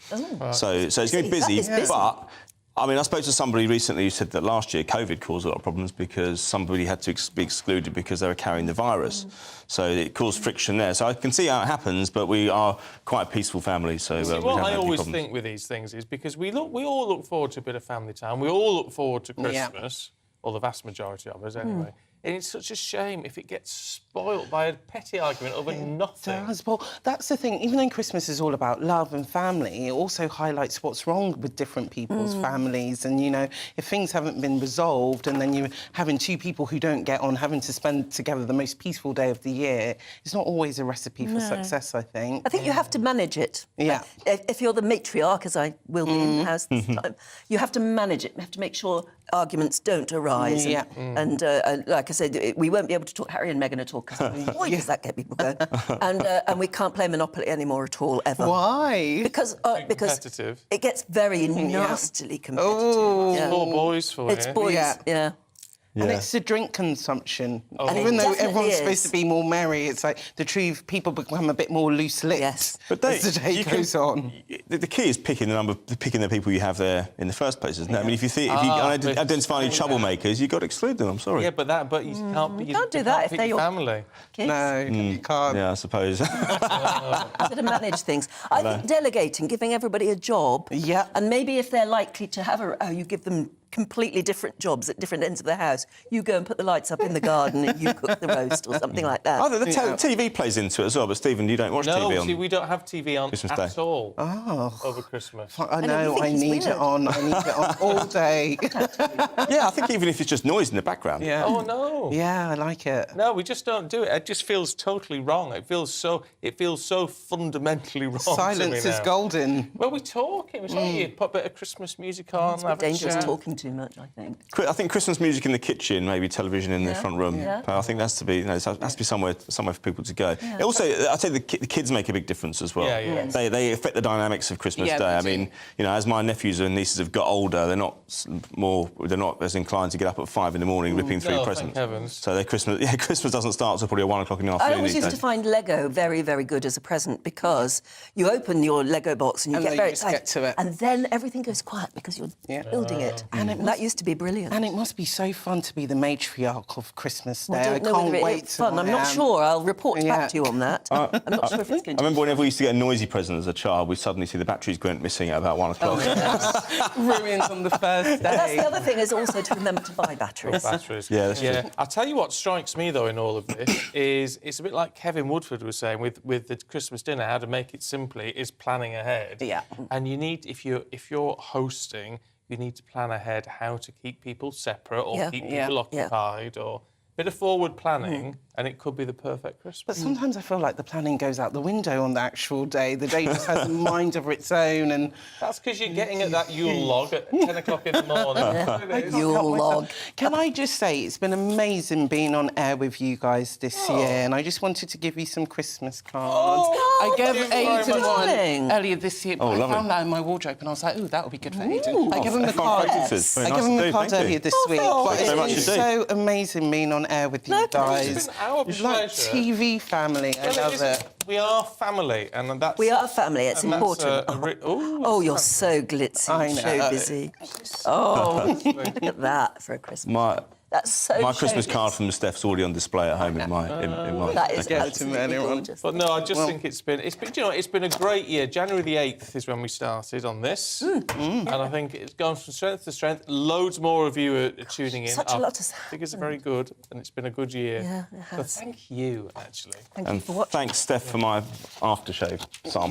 So it's going to be busy, but... I mean, I spoke to somebody recently who said that last year COVID caused a lot of problems because somebody had to be excluded because they were carrying the virus. So it caused friction there. So I can see how it happens, but we are quite a peaceful family, so... what I always think with these things is because we all look forward to a bit of family time. We all look forward to Christmas, or the vast majority of us anyway. And it's such a shame if it gets spoilt by a petty argument over nothing. It does. Well, that's the thing. Even though Christmas is all about love and family, it also highlights what's wrong with different people's families. And, you know, if things haven't been resolved and then you're having two people who don't get on having to spend together the most peaceful day of the year, it's not always a recipe for success, I think. I think you have to manage it. Yeah. If you're the matriarch, as I will be in the house this time, you have to manage it. You have to make sure arguments don't arise. And like I said, we won't be able to talk. Harry and Meghan are talking. Boy, does that get people going. And we can't play Monopoly anymore at all, ever. Why? Because competitive. It gets very nastily competitive. Oh. It's all boys for It's boys, yeah. And it's the drink consumption. Oh. And even though everyone's supposed to be more merry, it's like the truth, people become a bit more loose-lipped as the day goes on. The key is picking the people you have there in the first place, isn't it? I mean, if you identify any troublemakers, you've got to exclude them. I'm sorry. Yeah, but you can't do that if they're your family. Kids. No, you can't. Yeah, I suppose. You've got to manage things. I think delegating, giving everybody a job, and maybe if they're likely to have you give them completely different jobs at different ends of the house. You go and put the lights up in the garden and you cook the roast or something like that. Oh, the TV plays into it as well, but Stephen, you don't watch TV on... No, see, we don't have TV on Christmas at Day. all over Christmas. I know, I need it on. I need it on all day. Yeah, I think even if it's just noise in the background. Yeah. Oh, no. Yeah, I like it. No, we just don't do it. It just feels totally wrong. It feels so fundamentally wrong. Silence is golden. Well, we're talking. It's like you put a bit of Christmas music on. It's dangerous talking too much, I think. I think Christmas music in the kitchen, maybe television in the front room. Yeah. I think that's to be, has to be somewhere for people to go. Yeah. Also, I'd say the kids make a big difference as well. Yeah. They affect the dynamics of Christmas Yeah, Day. I they do. mean, you know, as my nephews and nieces have got older, they're not as inclined to get up at 5 in the morning ripping through presents. Thank heavens. So Christmas doesn't start until probably 1 o'clock in the afternoon. I always used to find Lego very, very good as a present because you open your Lego box and you get very excited, get to it. and then everything goes quiet because you're building it. And that used to be brilliant. And it must be so fun to be the matriarch of Christmas Day. Well, I don't know whether it's fun. I'm not sure. I'll report back to you on that. I'm not sure if it's going to... I remember whenever we used to get a noisy present as a child, we'd suddenly see the batteries went missing at about 1 o'clock. Ruined on the first day. That's the other thing, is also to remember to buy batteries. Yeah, that's true. I'll tell you what strikes me, though, in all of this is it's a bit like Kevin Woodford was saying with the Christmas dinner, how to make it simply is planning ahead. Yeah. And you need, if you're hosting, you need to plan ahead how to keep people separate or keep people occupied or a bit of forward planning, and it could be the perfect Christmas. But sometimes I feel like the planning goes out the window on the actual day. The day just has a mind of its own, and... That's because you're getting at that Yule log at 10 o'clock in the morning. Yule log. Can I just say, it's been amazing being on air with you guys this year, and I just wanted to give you some Christmas cards. I gave Aidan one earlier this year, but I found that in my wardrobe, and I was like, ooh, that would be good for Aidan. I gave him the card. I gave him the card earlier this week. But it's been so amazing being on air with you guys. Our It's like TV family. I love it. We are family, and that's... We are family, it's important. Oh, you're so glitzy, I know. so busy. Oh, look at that for a Christmas. That's so My Christmas showbiz. card from Steph's already on display at home in my. That is absolutely gorgeous. But no, I just think it's been, you know, it's been a great year. January the 8th is when we started on this, and I think it's gone from strength to strength. Loads more of you are tuning in. Such a lot has figures are very good, and it's been a good year. Yeah, it has. So thank you, actually. Thank you for watching. Thanks, Steph, for my aftershave sample.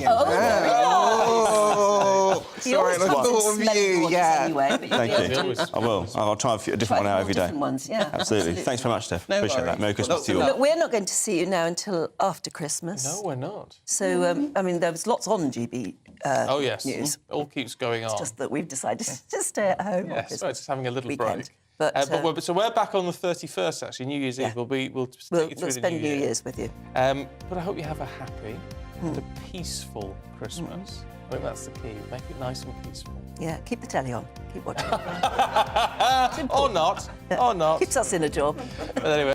Sorry, I thought of you. Yeah. Anyway, Thank you. I will. I'll try a different one out every day. Different ones, yeah. Absolutely. Thanks very much, Steph. Appreciate that. Merry Christmas to you all. Look, we're not going to see you now until after Christmas. No, we're not. So, I mean, there was lots on GB oh, yes. News. It all keeps going on. It's just that we've decided to stay at home. Yeah, so it's just having a little weekend. break. But we're back on the 31st, actually, New Year's Eve. We'll take you through we'll spend New Year's with you. But I hope you have a happy and a peaceful Christmas. I think that's the key. Make it nice and peaceful. Yeah, keep the telly on. Keep watching. Or not. Or not. Keeps us in a job. But anyway.